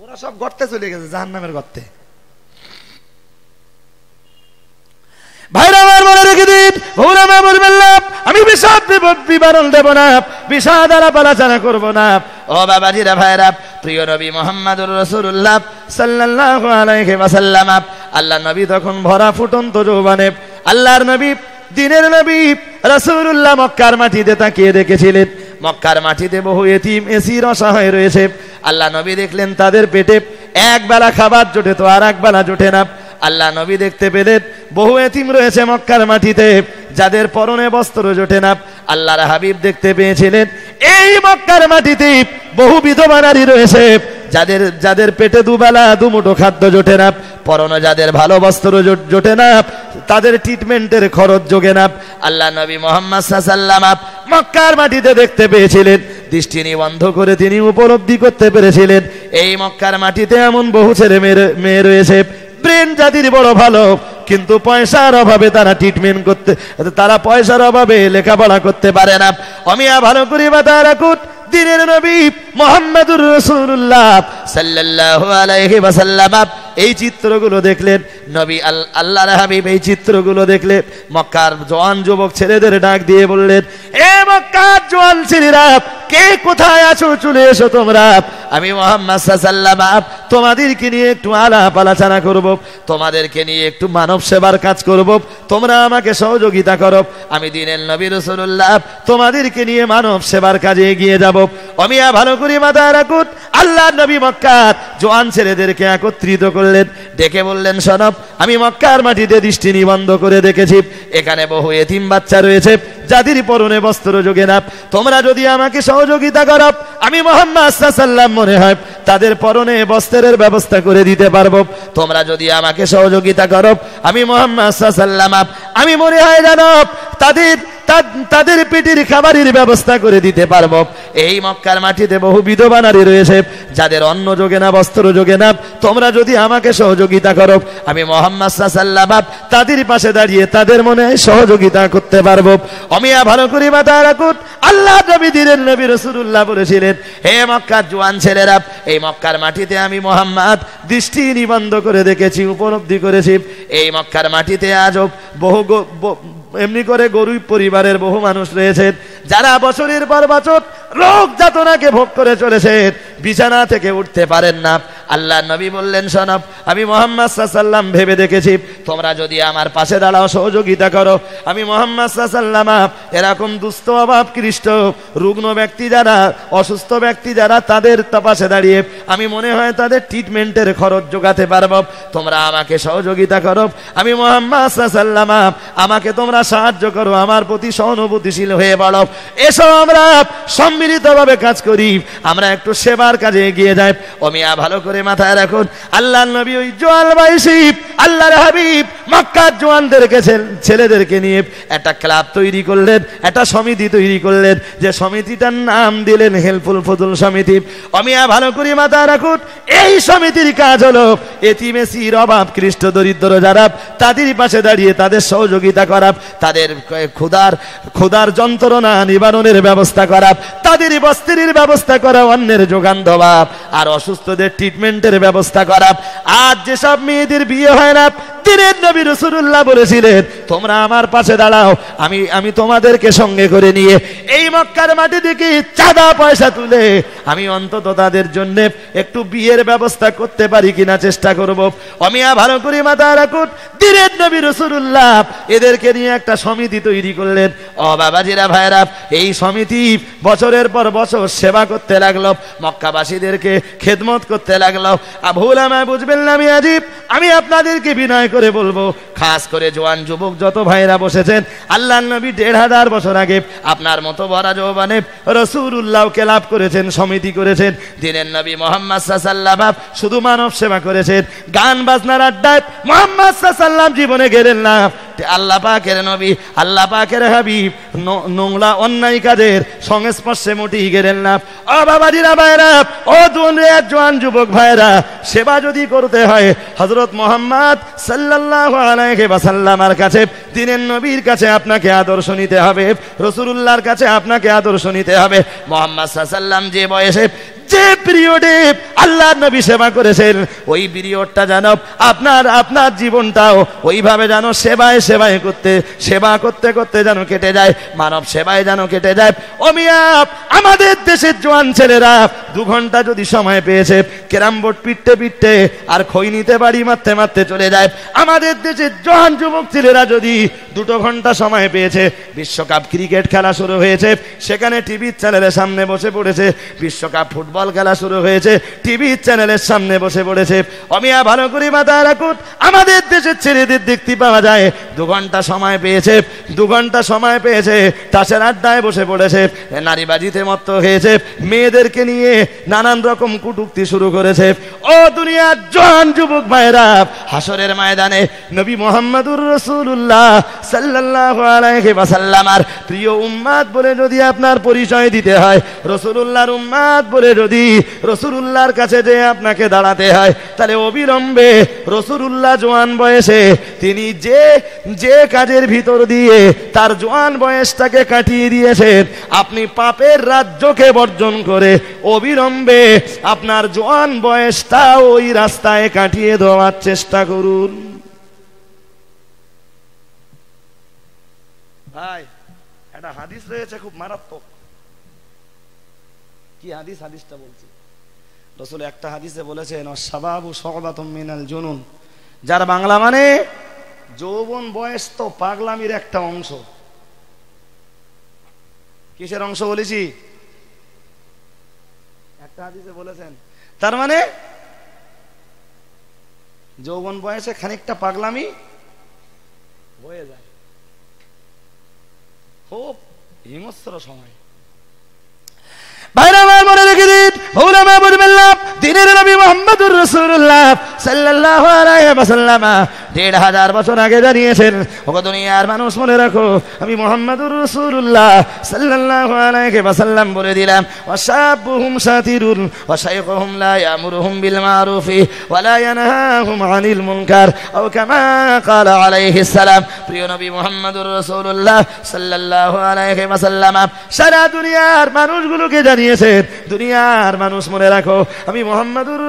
ওরা সব গর্তে চলে গেছে, জাহান্নামের গর্তে। ভাইরা আমার মনে রেখে দিন, আমি বিষাদ বিবরণ দেব না, বিষাদ আর আলোচনা করব না। ও বাবাজিরা, ভাইরা, প্রিয় নবী মুহাম্মদুর রাসূলুল্লাহ সাল্লাল্লাহু আলাইহি ওয়াসাল্লাম, আল্লাহ নবী তখন ভরা ফুটন্ত যৌবনে, আল্লাহর নবী, দিনের নবী রাসূলুল্লাহ মক্কার মাটিতে তাকিয়ে দেখেছিলেন, মক্কার মাটিতে বহু এতিম এসির অসহায় রয়েছে। আল্লাহ নবী দেখলেন তাদের পেটে এক বেলা খাবার জোটে তো আর এক বেলা জোটে না। আল্লাহ নবী দেখতে পেলেন বহু এতিম রয়েছে মক্কার মাটিতে, যাদের পরনে বস্ত্র জোটে না। আল্লাহর হাবিব দেখতে পেয়েছিলেন এই মক্কার মাটিতে বহু বিধবা নারী রয়েছে, যাদের পেটে দুবেলা দুমুঠো খাদ্য জোটে না, পরনে যাদের ভালো বস্ত্র জোটে না, তাদের ট্রিটমেন্টের খরচ জোগে না। আল্লাহ নবী মুহাম্মদ সাল্লাল্লাহু আলাইহি ওয়াসাল্লাম মক্কার মাটিতে দেখতে পেয়েছিলেন, দৃষ্টি নিবন্ধ করে তিনি উপলব্ধি করতে পেরেছিলেন এই মক্কার মাটিতে এমন বহু ছেলে মেয়ে রয়েছে, ব্রেন জাতির বড় ভালো, কিন্তু পয়সার অভাবে তারা ট্রিটমেন্ট করতে, তারা পয়সার অভাবে লেখাপড়া করতে পারে না। অমিয়া ভালো করে মাথায় রাখুন, দিনের নবী মুহাম্মদুর রাসূলুল্লাহ সাল্লাল্লাহু আলাইহি ওয়াসাল্লাম এই চিত্রগুলো দেখলেন, নবী আল্লাহর হাবিব এই চিত্রগুলো দেখলে মক্কার জওয়ান যুবক ছেলেদের ডাক দিয়ে বললেন, এ মক্কার জওয়ান ছেলেরা, কে কোথায় আছো, চলে এসো তোমরা। আমি মুহাম্মদ সাল্লাল্লাহু আলাইহি ওয়াসাল্লাম তোমাদেরকে নিয়ে একটু আলাপ আলোচনা করব, তোমাদেরকে নিয়ে একটু মানব সেবার কাজ করব, তোমরা আমাকে সহযোগিতা করো। আমি দিনের নবী রাসূলুল্লাহ তোমাদেরকে নিয়ে মানব সেবার কাজে এগিয়ে যাব। অমিয়া ভালো করে মাথায় রাখুন, আল্লাহর নবী মক্কার জওয়ান ছেলেদেরকে একত্রিত করলেন, ডেকে বললেন, শোনো, আমি মক্কার মাটিতে দৃষ্টি নিবন্ধ করে দেখেছি, এখানে বহু এতিম বাচ্চা রয়েছে যাদের পরনে বস্ত্র যোগে না। তোমরা যদি আমাকে সহযোগিতা করো, আমি মুহাম্মদ সাল্লাল্লাহু আলাইহি ওয়াসাল্লাম মনে হয় তাদের পরনে বস্ত্রের ব্যবস্থা করে দিতে পারবো। তোমরা যদি আমাকে সহযোগিতা করো, আমি মুহাম্মদ সাল্লাল্লাহু আলাইহি ওয়াসাল্লাম আমি মনে হয় জানো তাদের পেটের খাবারের ব্যবস্থা করে দিতে পারবো। এই মক্কার মাটিতে বহু বিধবা নারী রয়েছে যাদের অন্ন যোগে না, বস্ত্র যোগে না। তোমরা যদি আমাকে সহযোগিতা করো, আমি মুহাম্মদ সাল্লাল্লাহু আলাইহি ওয়াসাল্লাম তাদের পাশে দাঁড়িয়ে তাদের মনে সহযোগিতা করতে পারবো। অমিয়া ভালো করে মাথায় রাখুন, আল্লাহ নবী দিনের নবী রাসূলুল্লাহ বলেছিলেন, হে মক্কার জওয়ান ছেলেরা, এই মক্কার মাটিতে আমি মুহাম্মদ দৃষ্টি নিবন্ধ করে দেখেছি, উপলব্ধি করেছি, এই মক্কার মাটিতে আজও বহু এমনি করে গরিব পরিবারের বহু মানুষ রয়েছেন যারা বছরের পর বছর রোগ যাতনাকে ভোগ করে চলেছেন, বিছানা থেকে উঠতে পারেন না। আল্লাহ নবী বললেন, শোনো, আমি মুহাম্মদ সাল্লাল্লাহু আলাইহি ওয়াসাল্লাম ভেবে দেখেছি, তোমরা যদি আমার পাশে দাঁড়াও, সহযোগিতা করো, আমি মুহাম্মদ সাল্লাল্লাহু আলাইহি ওয়াসাল্লাম এরকম দুস্থ অভাবকৃষ্ট রুগ্ন ব্যক্তি যারা, অসুস্থ ব্যক্তি যারা, তাদের পাশে দাঁড়িয়ে আমি মনে হয় তাদের ট্রিটমেন্টের খরচ যোগাতে পারবো। তোমরা আমাকে সহযোগিতা করো, আমি মুহাম্মদ সাল্লাল্লাহু আলাইহি ওয়াসাল্লাম আমাকে তোমরা সাহায্য করো, আমার প্রতি সহানুভূতিশীল হয়ে বলো, এসো আমরা সম্মিলিতভাবে কাজ করি, আমরা একটু সেবার কাজে এগিয়ে যাই। ওমিয়া ভালো করে মাথায় রাখুন, আল্লাহর নবী ওই জোয়াল বয়সী আল্লাহর হাবিব মক্কার জওয়ানদেরকে ছেলেদেরকে নিয়ে একটা ক্লাব তৈরি করলেন, একটা সমিতি তৈরি করলেন, যে সমিতিটার নাম দিলেন হেল্পফুল ফুতুল সমিতি। অমিয়া ভালো করে মাথায় রাখুন, এই সমিতির কাজ হলো এতিমেসির অভাব কৃষ্ট দরিদ্র যারা, তাদের পাশে দাঁড়িয়ে তাদের সহযোগিতা করা, তাদের ক্ষুধার যন্ত্রণা নিবারণের ব্যবস্থা করা, তাদের বস্ত্রের ব্যবস্থা করা, অন্যের যোগান দেওয়া, আর অসুস্থদের ট্রিটমেন্টের ব্যবস্থা করা। আর যেসব মেয়েদের বিয়ে হয় না, দিনের নবী রাসূলুল্লাহ বলেছিলেন, তোমরা আমার পাশে দাঁড়াও, আমি তোমাদেরকে সঙ্গে করে নিয়ে এই মক্কার মাটি থেকে চাঁদা পয়সা তুলে আমি অন্তত তাদের জন্য একটু বিয়ের ব্যবস্থা করতে পারি কিনা চেষ্টা করব। অমিয়া ভালো করে মাথায় রাখুন, দিনের নবী রাসূলুল্লাহ এদেরকে নিয়ে একটা সমিতি তৈরি করলেন। ও বাবাজিরা, ভাইরা, এই সমিতি বছরের পর বছর সেবা করতে লাগলো, মক্কাবাসীদেরকে খেদমত করতে লাগলো। ভুল আমায় বুঝবেন না, আমি আপনাদেরকে বিনয় করে বলবো, খাস করে জওয়ান যুবক যত ভাইরা বসেছেন, আল্লাহর নবী 1500 বছর আগে আপনার মতো বড় যৌবনে রাসূলুল্লাহকে লাভ করেছেন, সমিতি করেছেন। দিনের নবী মুহাম্মদ সাল্লাল্লাহু আলাইহি ওয়াসাল্লাম শুধু মানব সেবা করেছেন, গান বাজনার আড্ডায় মুহাম্মদ সাল্লাল্লাহু আলাইহি ওয়াসাল্লাম জীবনে গেলেন না। আল্লাহ পাকের নবী, আল্লাহ পাকের হাবিব নোংরা অন্যায় কাজের সংস্পর্শে মোটেই গেলেন না। ও বাবাজিরা, ভাইরা, ও জওয়ান যুবক ভাইরা, সেবা যদি করতে হয় হযরত মুহাম্মদ সাল্লাল্লাহু আলাইহি ওয়াসাল্লামের কাছে, দিনের নবীর কাছে আপনাকে আদর্শ নিতে হবে, রাসূলুল্লাহর কাছে আপনাকে আদর্শ নিতে হবে। মুহাম্মদ সাল্লাল্লাহু আলাইহি ওয়াসাল্লাম যে বয়সে, যে পিরিয়ডে আল্লাহর নবী সেবা করেছেন, ওই পিরিয়ডটা জানো আপনার জীবনটাও ওইভাবে জানো সেবা করতে করতে যেন কেটে যায়, মানব সেবায় যেন কেটে যায়। ও মিয়া, আমাদের দেশের জওয়ান ছেলেরা 2 ঘন্টা যদি সময় পেয়েছে, ক্যারাম বোর্ড পিটতে আর খৈনিতে বাড়ি মারতে চলে যায়। আমাদের দেশের জওয়ান যুবক ছেলেরা যদি 2 ঘন্টা সময় পেয়েছে, বিশ্বকাপ ক্রিকেট খেলা শুরু হয়েছে, সেখানে টিভি চ্যানেলের সামনে বসে পড়েছে, বিশ্বকাপ ফুটবল খেলা শুরু হয়েছে, টিভি চ্যানেলের সামনে বসে পড়েছে। অমিয়া ভালো করে মাথায় রাখুন, আমাদের দেশের ছেলেদের দেখতে পাওয়া যায় 2 ঘন্টা সময় পেয়েছে, 2 ঘন্টা সময় পেয়েছে, তাসের আড্ডায় বসে পড়েছে, নারীবাজিতে মত্ত হয়েছে, মেয়েদেরকে নিয়ে নানান রকম কটূক্তি শুরু করেছে। ও দুনিয়ার জওয়ান যুবক ভাইরা, হাসরের ময়দানে নবী মুহাম্মদুর রাসূলুল্লাহ সাল্লাল্লাহু আলাইহি ওয়াসাল্লামের প্রিয় উম্মত বলে যদি আপনার পরিচয় দিতে হয়, রাসূলুল্লাহর উম্মত বলে যদি রাসূলুল্লাহর কাছে যে আপনাকে দাঁড়াতে হয়, তাহলে অবিলম্বে রাসূলুল্লাহ জওয়ান বয়সে তিনি যে কাজের ভিতর দিয়ে তার জওয়ান বয়সটাকে কাটিয়ে দিয়েছেন, আপনি পাপের রাজ্যকে বর্জন করে অবিলম্বে আপনার জওয়ান বয়সটা ওই রাস্তায় কাটিয়ে দেওয়ার চেষ্টা করুন। ভাই একটা হাদিস রয়েছে খুব মারাত্মক। কি হাদিস? হাদিসটা বলছি। রাসূল একটা হাদিসে বলেছেন শাবাবু শুবাতুম মিনাল জুনুন, যার বাংলা মানে যৌবন বয়স তো পাগলামির একটা অংশ। কিসের অংশ বলেছি? একটা হাদিসে বলেছেন তার মানে যৌবন বয়সে খানিকটা পাগলামি হয়ে যায়, খুব হিংস্র সময়। ভাইরা আমার মনে রেখে দিন, উলামা বলবেন না দিনের নবী মুহাম্মদুর রাসূলুল্লাহ সাল্লাল্লাহু আলাইহি ওয়াসাল্লাম ১৫০০ বছর আগে জানিয়েছেন, ওগো দুনিয়ার মানুষ মনে রাখো, আমি মুহাম্মদুর রাসূলুল্লাহ সাল্লাল্লাহু আলাইহি ওয়াসাল্লাম বলে দিলাম, ওয়াশাবুহুম শাতিরুন ওয়া শাইখুহুম লা ইয়ামুরুহুম বিল মারুফি ওয়া লা ইয়ানহাহুম আনিল মুনকার আও কামা ক্বালা আলাইহিস সালাম। প্রিয় নবী মুহাম্মদুর রাসূলুল্লাহ সাল্লাল্লাহু আলাইহি ওয়াসাল্লাম সারা দুনিয়ার মানুষগুলোকে জানিয়েছেন, দুনিয়ার মানুষ মনে রাখো, আমি মুহাম্মদুর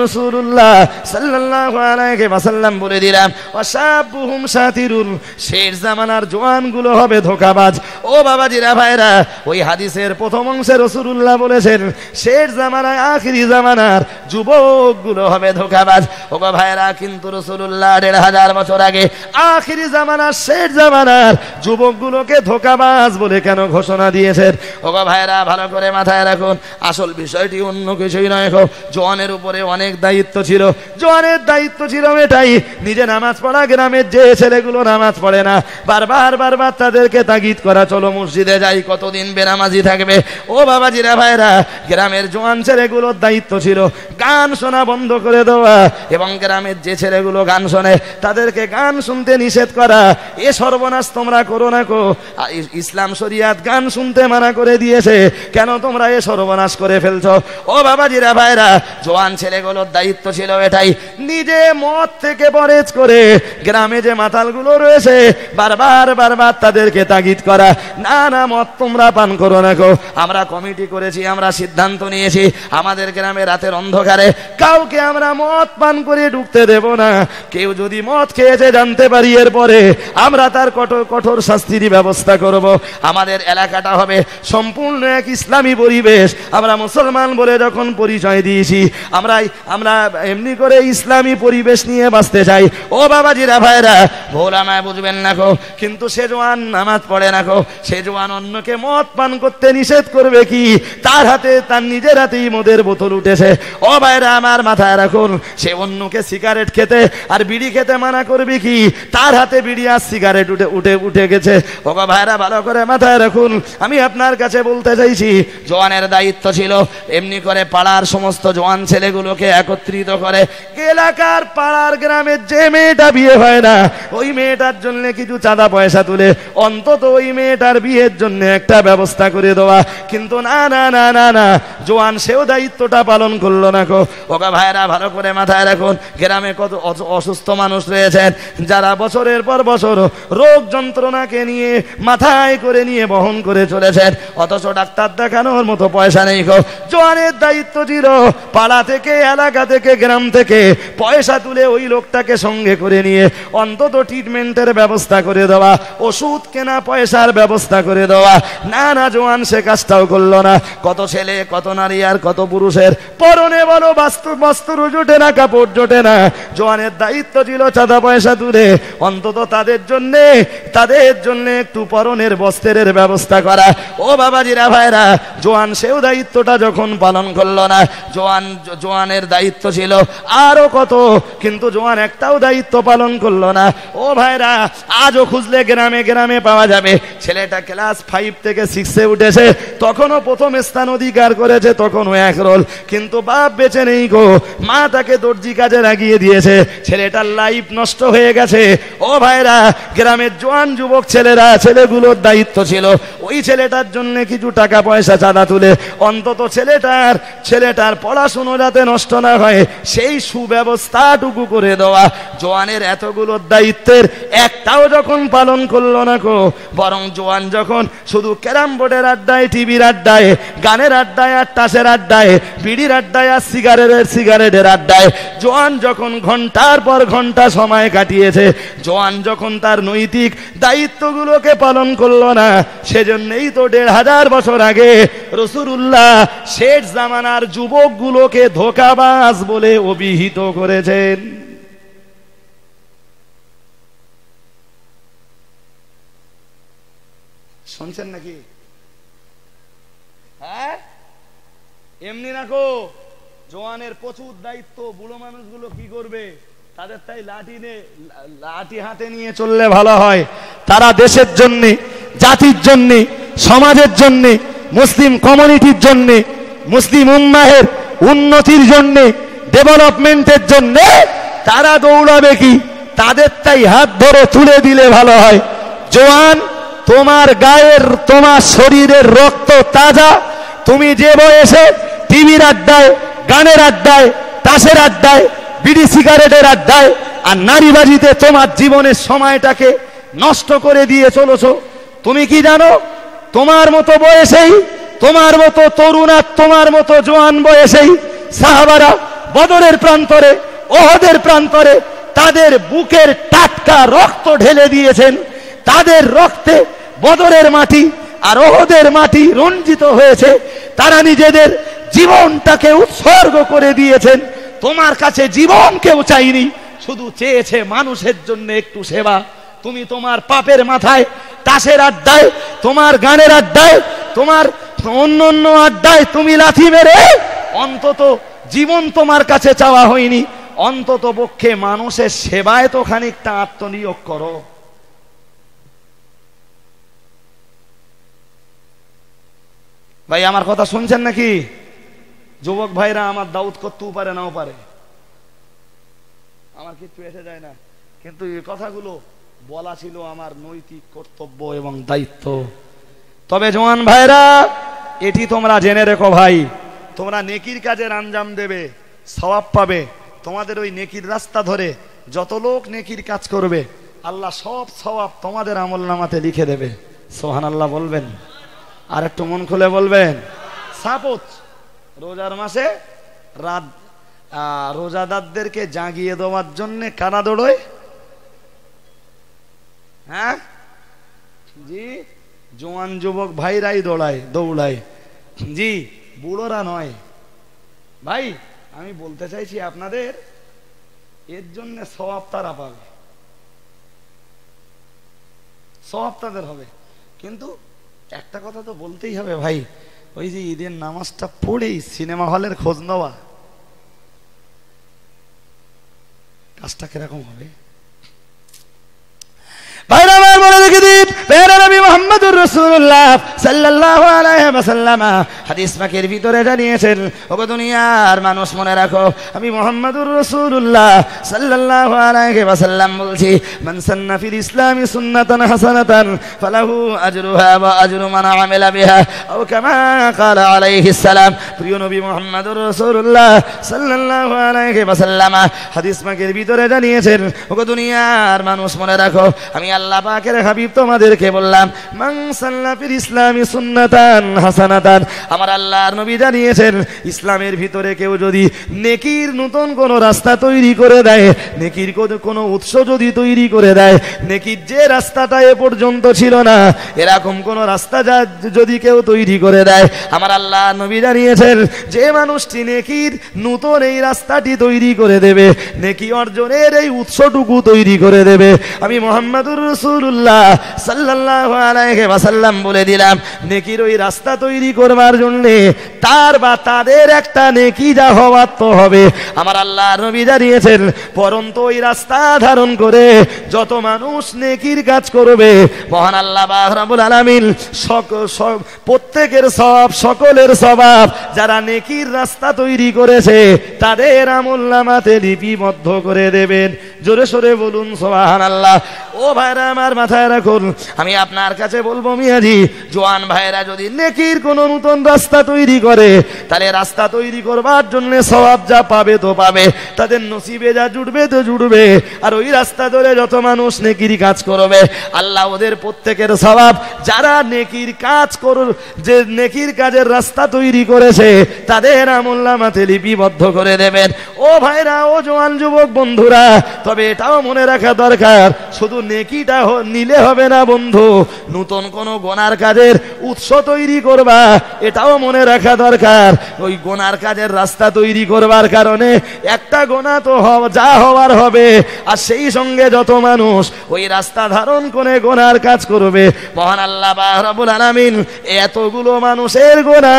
রাসূলুল্লাহ সাল্লাল্লাহু আলাইহি ওয়াসাল্লাম বলে দিলাম, ওয়াশাবুহুম শাতিরুন, শেষ জামানার জওয়ানগুলো হবে ধোঁকাবাজ। ও বাবাজিরা ভাইরা, ওই হাদিসের প্রথম অংশে রাসূলুল্লাহ বলেছেন শেষ জামানায়, আখিরি জামানার যুবকগুলো হবে ধোঁকাবাজ। ও ভাইরা, কিন্তু রাসূলুল্লাহ ১৫০০ বছর আগে আখিরি জামানার, শেষ জামানার যুবকগুলোকে ধোঁকাবাজ বলে কেন ঘোষণা দিয়েছেন? ও ভাইরা ভালো করে মাথায় রাখুন, আসল বিষয়টি অন্য কিছুই নয়। জওয়ানের উপরে অনেক দায়িত্ব ছিল, জওয়ানের দায়িত্ব ছিল এটাই, নিজে নামাজ পড়া, গ্রামের যে ছেলেগুলো নামাজ পড়ে না বারবার তাদেরকে তাগিদ করা, চলো মসজিদে যাই, কতদিন বেনামাজি থাকবে? ও বাবাজিরা ভাইরা, গ্রামের জওয়ান ছেলেগুলোর দায়িত্ব ছিল গান শোনা বন্ধ করে দেওয়া, এবং গ্রামের যে ছেলেগুলো গান শোনে তাদেরকে গান শুনতে নিষেধ করা। এ সর্বনাশ তোমরা করো না কো, ইসলাম শরিয়াত গান শুনতে মানা করে দিয়েছে, কেন তোমরা এ সর্বনাশ করে ফেলছো? ও বাবাজিরা ভাইরা, জওয়ান ছেলেগুলোর দায়িত্ব ছিল এটাই, নিজে মদ থেকে পরেজ করে গ্রামে যে মাতালগুলো রয়েছে বারবার তাদেরকে তাগিদ করা, না মদ তোমরা পান করো না গো। আমরা কমিটি করেছি, আমরা সিদ্ধান্ত নিয়েছি, আমাদের গ্রামে রাতের অন্ধকারে কাউকে আমরা মদ পান করে ঢুকতে দেব না। কেউ যদি মদ খেয়েছে জানতে পারি, এরপরে আমরা তার কঠোর শাস্তির ব্যবস্থা করব। আমাদের এলাকাটা হবে সম্পূর্ণ এক ইসলামী পরিবেশ। আমরা মুসলমান বলে যখন পরিচয় দিয়েছি, আমরা এমনি করে ইসলামী পরিবেশ নিয়ে বাঁচতে চাই। ও বাবাজিরা ভাইরা, ভোলামায় বুঝবেন না গো, কিন্তু সে জওয়ান নামাজ পড়ে না গো, সে জওয়ান অন্যকে মদ পান করতে নিষেধ করবে কি? তার হাতে, তার নিজের হাতেই মদের বোতল উঠেছে। ও ভাইরা আমার মাথায় রাখুন, সে অন্যকে সিগারেট খেতে আর বিড়ি খেতে মানা করবে কি? তার হাতে বিড়ি আর সিগারেট উঠে গেছে। ও ভাইরা ভালো করে মাথায় রাখুন, আমি আপনার কাছে বলতে চাইছি, জওয়ানের দায়িত্ব ছিল এমনি করে পাড়ার সমস্ত জওয়ান ছেলেগুলোকে একত্রিত করে, এলাকার পাড়ার গ্রামের যে মেয়েটা বিয়ে হয় না, ওই মেয়েটার জন্য কিছু চাঁদা পয়সা তুলে অন্তত ওই মেয়েটার বিয়ের জন্য একটা ব্যবস্থা করে দেওয়া। কিন্তু না, জওয়ান সেও দায়িত্বটা পালন করলো না গো। ওগা ভাইরা ভালো করে মাথায় রাখুন, গ্রামে কত অসুস্থ মানুষ রয়েছেন, যারা বছরের পর বছর রোগ যন্ত্রণাকে নিয়ে মাথায় করে নিয়ে বহন করে চলেছেন, অথচ ডাক্তার দেখানোর মতো পয়সা নেই গো। জওয়ানের দায়িত্ব ছিল পাড়া থেকে, এলাকা থেকে, গ্রাম থেকে পয়সা তুলে ওই লোকটাকে সঙ্গে করে নিয়ে অন্তত ট্রিটমেন্টের ব্যবস্থা করে দেওয়া, ওষুধ কেনা পয়সার ব্যবস্থা করে দেওয়া। না, জওয়ান সে কাজটাও করলো না। কত ছেলে, কত নারী আর কত পুরুষের পরনে বলো বস্ত্র জোটে না, কাপড় জোটে না। জওয়ানের দায়িত্ব ছিল চাঁদা পয়সা তুলে অন্তত তাদের জন্য একটু পরনের বস্ত্রের ব্যবস্থা করা। ও বাবাজিরা ভাইরা, জওয়ান সেও দায়িত্বটা যখন পালন করলো না, জওয়ানের দায়িত্ব ছিল আরো কত, কিন্তু জওয়ান একটাও দায়িত্ব পালন করলো না। ও ভাইরা, আজও খুঁজলে গ্রামে পাওয়া যাবে, ছেলেটা ক্লাস 5 থেকে 6-এ উঠেছে, তখনও প্রথম স্থান অধিকার করেছে, তখনও এক রোল, কিন্তু বাপ বেঁচে নেই গো, মা তাকে দর্জি কাজে লাগিয়ে দিয়েছে, ছেলেটার লাইফ নষ্ট হয়ে গেছে। ও ভাইরা, গ্রামের জওয়ান যুবক ছেলেগুলোর দায়িত্ব ছিল ওই ছেলেটার জন্য কিছু টাকা পয়সা চাঁদা তুলে অন্তত ছেলে ছেলেটার পড়াশুনো যাতে নষ্ট না হয় সেই সুব্যবস্থাটুকু করে দেওয়া। জোয়ানের এতগুলো দায়িত্বের একটাও যখন পালন করলো না গো, বরং জোয়ান যখন শুধু ক্যারাম বোর্ডের আড্ডায়, টিভির আড্ডায়, গানের আড্ডায় আর তাসের আড্ডায়, বিড়ির আড্ডায় আর সিগারেটের আড্ডায় জোয়ান যখন ঘন্টার পর ঘন্টা সময় কাটিয়েছে, জোয়ান যখন তার নৈতিক দায়িত্বগুলোকে পালন করলো না, সেজন্যই তো 1500 বছর আগে রাসূলুল্লাহ শেষ জামানার যুবকগুলোকে ধোঁকাবাজ বলে অভিহিত করেছেন। শুনছেন নাকি? হ্যাঁ, এমনি রাখো। জওয়ানের প্রচুর দায়িত্ব। বুড়ো মানুষগুলো কি করবে? তাদের তাই লাঠি হাতে নিয়ে চললে ভালো হয়। তারা দেশের জন্যে, জাতির জন্যে, সমাজের জন্যে, মুসলিম কমিউনিটির জন্যে, মুসলিম উম্মাহের উন্নতির জন্যে, ডেভেলপমেন্টের জন্যে তারা দৌড়াবে কি? তাদের তাই হাত ধরে তুলে দিলে ভালো হয়। জওয়ান, তোমার গায়ের, তোমার শরীরের রক্ত তাজা। তুমি যে বয়সে টিভির আড্ডায়, গানের আড্ডায়, তাসের আড্ডায়, বিড়ি সিগারেটের আড্ডায় আর নারীবাজিতে তোমার জীবনের সময়টাকে নষ্ট করে দিয়ে চলেছো, তুমি কি জানো? তোমার মতো বয়সেই, তোমার মতো তরুণ আর তোমার মতো জওয়ান বয়সেই সাহাবারা বদরের প্রান্তরে, ওহদের প্রান্তরে তাদের বুকের টাটকা রক্ত ঢেলে দিয়েছেন। তাদের রক্তে বদরের মাটি আর ওহদের মাটি রঞ্জিত হয়েছে। তারা নিজেদের জীবনটাকে উৎসর্গ করে দিয়েছেন। তোমার কাছে জীবন কেউ চাইনি, শুধু চেয়েছে মানুষের জন্য একটু সেবা। তুমি তোমার পাপের মাথায়, তাসের আড্ডায়, তোমার গানের আড্ডায়, তোমার অন্য আড্ডায় তুমি লাথি মেরে অন্তত জীবন তোমার কাছে চাওয়া হয়নি। অন্তত পক্ষে মানুষের সেবায় তো খানিকটা আত্মনিয়োগ করো। ভাই, আমার কথা শুনছেন নাকি? যুবক ভাইরা আমার দাউদ করতেও পারে, নাও পারে, আমার কিছু এসে যায় না, কিন্তু এই কথাগুলো বলা ছিল আমার নৈতিক কর্তব্য এবং দায়িত্ব। তবে জওয়ান ভাইরা, এটি তোমরা জেনে রেখো ভাই, তোমরা নেকির কাজের আঞ্জাম দেবে, সওয়াব পাবে। তোমাদের ওই নেকির রাস্তা ধরে যত লোক নেকির কাজ করবে, আল্লাহ সব সওয়াব তোমাদের আমলনামাতে লিখে দেবে। সুবহানাল্লাহ বলবেন? আর একটু মন খুলে বলবেন। সাপোজ রোজার মাসে রাত রোজাদারদেরকে জাগিয়ে দেওয়ার জন্য কারা দৌড়য়? হ্যাঁ জি, জওয়ান যুবক ভাইরাই দৌড়ায় জি, বুড়োরা নয়। ভাই, আমি বলতে চাইছি আপনাদের, এর জন্য সওয়াব তারা পাবে, সওয়াব তাদের হবে। কিন্তু একটা কথা তো বলতেই হবে ভাই, ওই যে ঈদের নামাজটা পড়েই সিনেমা হলের খোঁজ নেওয়া, কাজটা কিরকম হবে? ভাইরা আমার বলে রেখে দিন, প্যারা নবী মুহাম্মদুর রাসূলুল্লাহ সাল্লাল্লাহু আলাইহি ওয়াসাল্লাম হাদিস পাকের ভিতরে জানিয়েছেন, ওগো দুনিয়ার মানুষ মনে রাখো, আমি মুহাম্মদুর রাসূলুল্লাহ সাল্লাল্লাহু আলাইহি ওয়াসাল্লাম বলছি, মান সান্না ফিল ইসলামি সুন্নাতান হাসানাতান ফালাহু আজরুহা ওয়া আজরু মান আমিলা বিহা আও কামা ক্বালা আলাইহিস সালাম। প্রিয় নবী মুহাম্মদুর রাসূলুল্লাহ সাল্লাল্লাহু আলাইহি ওয়াসাল্লাম হাদিস পাকের ভিতরে জানিয়েছেন, ওগো দুনিয়ার মানুষ মনে রাখো, আমি আল্লাহ পাকের হাবিব তোমাদেরকে বললাম, মান সাল্লা ফিল ইসলামি সুন্নাতান হাসানাতান, আমার আল্লাহর নবী জানিয়েছেন, ইসলামের ভিতরে কেউ যদি নেকির নতুন কোন রাস্তা তৈরি করে দেয়, নেকির কোন উৎস যদি তৈরি করে দেয়, নেকির যে রাস্তাটা এ পর্যন্ত ছিল না, এরকম কোন রাস্তা যদি কেউ তৈরি করে দেয়, আমার আল্লাহ নবী জানিয়েছেন, যে মানুষটি নেকির নতুন এই রাস্তাটি তৈরি করে দেবে, নেকি অর্জনের এই উৎসটুকু তৈরি করে দেবে, আমি মুহাম্মদুর রাসূলুল্লাহ সাল্লাল্লাহু আলাইহি ওয়াসাল্লাম বলে দিলাম, নেকির ওই রাস্তা তৈরি করবার জন্য তার বা তাদের একটা নেকি যা হওয়ার তো হবে। আমার আল্লাহর নবী জানিয়েছেন, পরন্তু ওই রাস্তা ধারণ করে যত মানুষ নেকির কাজ করবে, মহান আল্লাহ পাক রব্বুল আলামিন প্রত্যেকের সওয়াব, সকলের সওয়াব যারা নেকির রাস্তা তৈরি করেছে তাদের আমলনামাতে লিপিবদ্ধ করে দেবেন। জোরে সোরে বলুন সুবহানাল্লাহ। ও ভাইরা আমার, মাথায় মাথায় রাখুন। আমি আপনার কাছে বলবো মিয়াজি, জোয়ান ভাইরা যদি নেকির কোন নতুন রাস্তা তৈরি করে, তাহলে রাস্তা তৈরি করবার জন্য সওয়াব যা পাবে তো পাবে, তাদের নসিবে যা জুটবে তো জুটবে। আর ওই রাস্তা ধরে যত মানুষ নেকির কাজ করবে, আল্লাহ ওদের প্রত্যেকের সওয়াব, যারা নেকির কাজ যে নেকির কাজের রাস্তা তৈরি করেছে তাদের আমলনামাতে লিপিবদ্ধ করে দেবেন। ও ভাইরা, ও জওয়ান যুবক বন্ধুরা, তবে এটাও মনে রাখা দরকার, শুধু নেকিটা নিলে হবে না বন্ধু, নতুন কোন গোনার কাজের উৎস তৈরি করবা, এটাও মনে রাখা দরকার। ওই গোনার কাজের রাস্তা তৈরি করবার কারণে একটা গোনা তো যা হওয়ার হবে, আর সেই সঙ্গে যত মানুষ ওই রাস্তা ধারণ করে গোনার কাজ করবে, মহান আল্লাহ পাক রব্বুল আলামিন এতগুলো মানুষের গোনা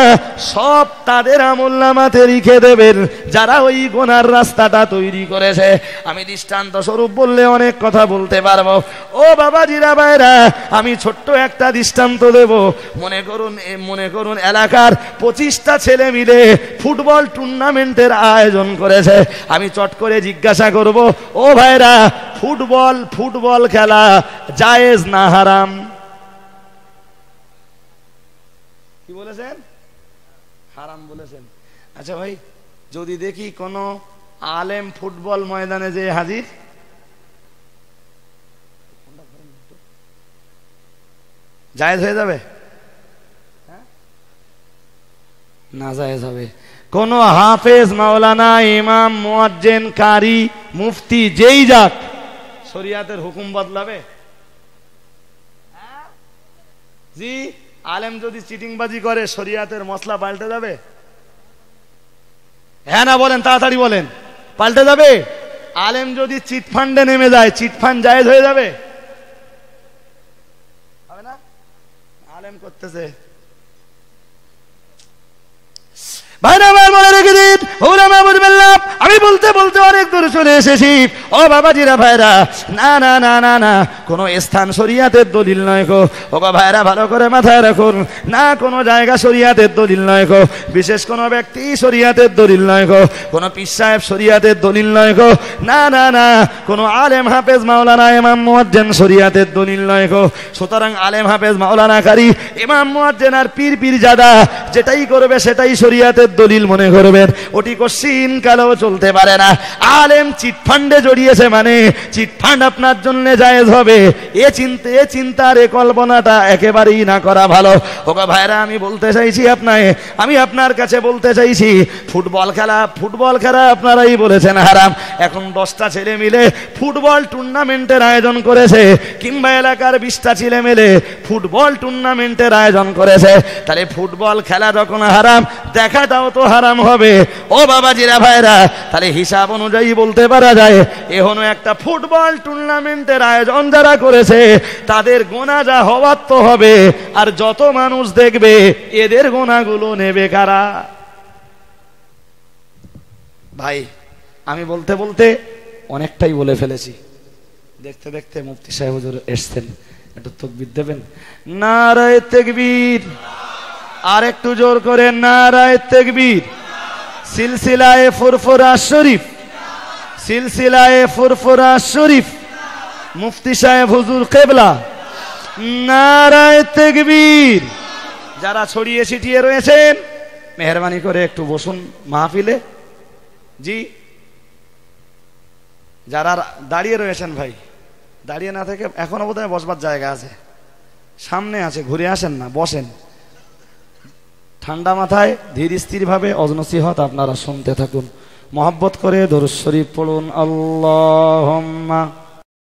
সব তাদের আমলনামাতে লিখে দেবেন, যারা ওই গোনার রাস্তাটা তৈরি করেছে। আমি দৃষ্টান্ত স্বরূপ বললে অনেক কথা বলতে পারবো। ও বাবাজিরা ভাইরা, আমি ছোট্ট একটা দৃষ্টান্ত দেব। মনে করুন এলাকার 25টা ছেলে মিলে ফুটবল টুর্নামেন্টের আয়োজন করেছে। আমি চট করে জিজ্ঞাসা করব, ও ভাইরা, ফুটবল খেলা জায়েজ না হারাম? কি বলেছেন? হারাম বলেছেন। আচ্ছা ভাই, যদি দেখি কোন আলেম ফুটবল ময়দানে যে হাজির, জায়েজ হয়ে যাবে? না জায়েজ হবে। কোন হাফেজ, মাওলানা, ইমাম, মুয়াজ্জিন, কারি, মুফতি যেই যাক, শরিয়াতের হুকুম বদলাবে? জি, আলেম যদি চিটিংবাজি করে শরিয়াতের মসলা পাল্টে যাবে? হ্যাঁ না বলেন, তাড়াতাড়ি বলেন। পাল্টে যাবে? আলেম যদি চিটফান্ডে নেমে যায়, চিটফান্ড জায়েজ হয়ে যাবে? হবে না? আলেম করতেছে। ভাইরা আমার মনে রেখে দিন, আমি বলতে বলতে অনেক দূর চলে এসেছি। ও বাবাজিরা ভাইরা, না না না না না, কোন স্থান শরিয়াতের দলিল নয় গো। ও ভাইরা ভালো করে মাথায় রাখুন, না কোনো জায়গা শরিয়াতের দলিল নয় গো, বিশেষ কোন ব্যক্তি শরিয়াতের দলিল নয় গো, কোন পীর সাহেব শরিয়াতের দলিল নয় গো, না না না, কোন আলেম, হাফেজ, মাওলানা, ইমাম, মুয়াজ্জিন শরিয়াতের দলিল নয় গো। সুতরাং আলেম, হাফেজ, মাওলানা, কারি, ইমাম, মুয়াজ্জিন আর পীরজাদা যেটাই করবে সেটাই শরিয়াতের দলিল মনে করবেন, ওটি কোশ্চিন কালেও চলতে পারে না। আলেম চিটফান্ডে জড়িয়েছে মানে চিটফান্ড আপনার জন্য জায়েজ হবে, এ চিন্তার এ কল্পনাটা একেবারেই না করা ভালো। ওগো ভাইরা, আমি আপনার কাছে বলতে চাইছি, ফুটবল খেলা আপনারাই বলেছেন হারাম। এখন 10টা ছেলে মিলে ফুটবল টুর্নামেন্টের আয়োজন করেছে, কিংবা এলাকার 20টা ছেলে মিলে ফুটবল টুর্নামেন্টের আয়োজন করেছে, তাহলে ফুটবল খেলা যখন হারাম, দেখাটাও তো হারাম হবে। ও বাবাজিরা ভাইরা, তাহলে হিসাব অনুযায়ী বলতে পারা যায়, এ হলো একটা ফুটবল টুর্নামেন্টের আয়োজন যারা করেছে তাদের গোনা যা হওয়ার তো হবে, আর যত মানুষ দেখবে এদের গোনাগুলো নেবে কারা? ভাই, আমি বলতে বলতে অনেকটাই বলে ফেলেছি। দেখতে দেখতে মুফতি সাহেব হুজুর এসছেন, একটু তাকবীর দেবেন। নারায়ে তাকবীর, আর একটু জোর করে নারায়ে তাকবীর। সিলসিলায়ে ফুরফুরা শরীফ, সিলসিলায়ে ফুরফুরা শরীফ, মুফতি সাহেব হুজুর কিবলা, নারায়ে তাকবীর। যারা ছড়িয়ে ছিটিয়ে রয়েছেন, মেহেরবানি করে একটু বসুন মাহফিলে। জি, যারা দাঁড়িয়ে রয়েছেন ভাই, দাঁড়িয়ে না থেকে এখনো বোধহয় বসবার জায়গা আছে, সামনে আছে, ঘুরে আসেন না, বসেন। ঠান্ডা মাথায় ধীর স্থির ভাবে অজনসিহত আপনারা শুনতে থাকুন। মহব্বত করে দরুদ শরীফ পড়ুন। আল্লাহুম্মা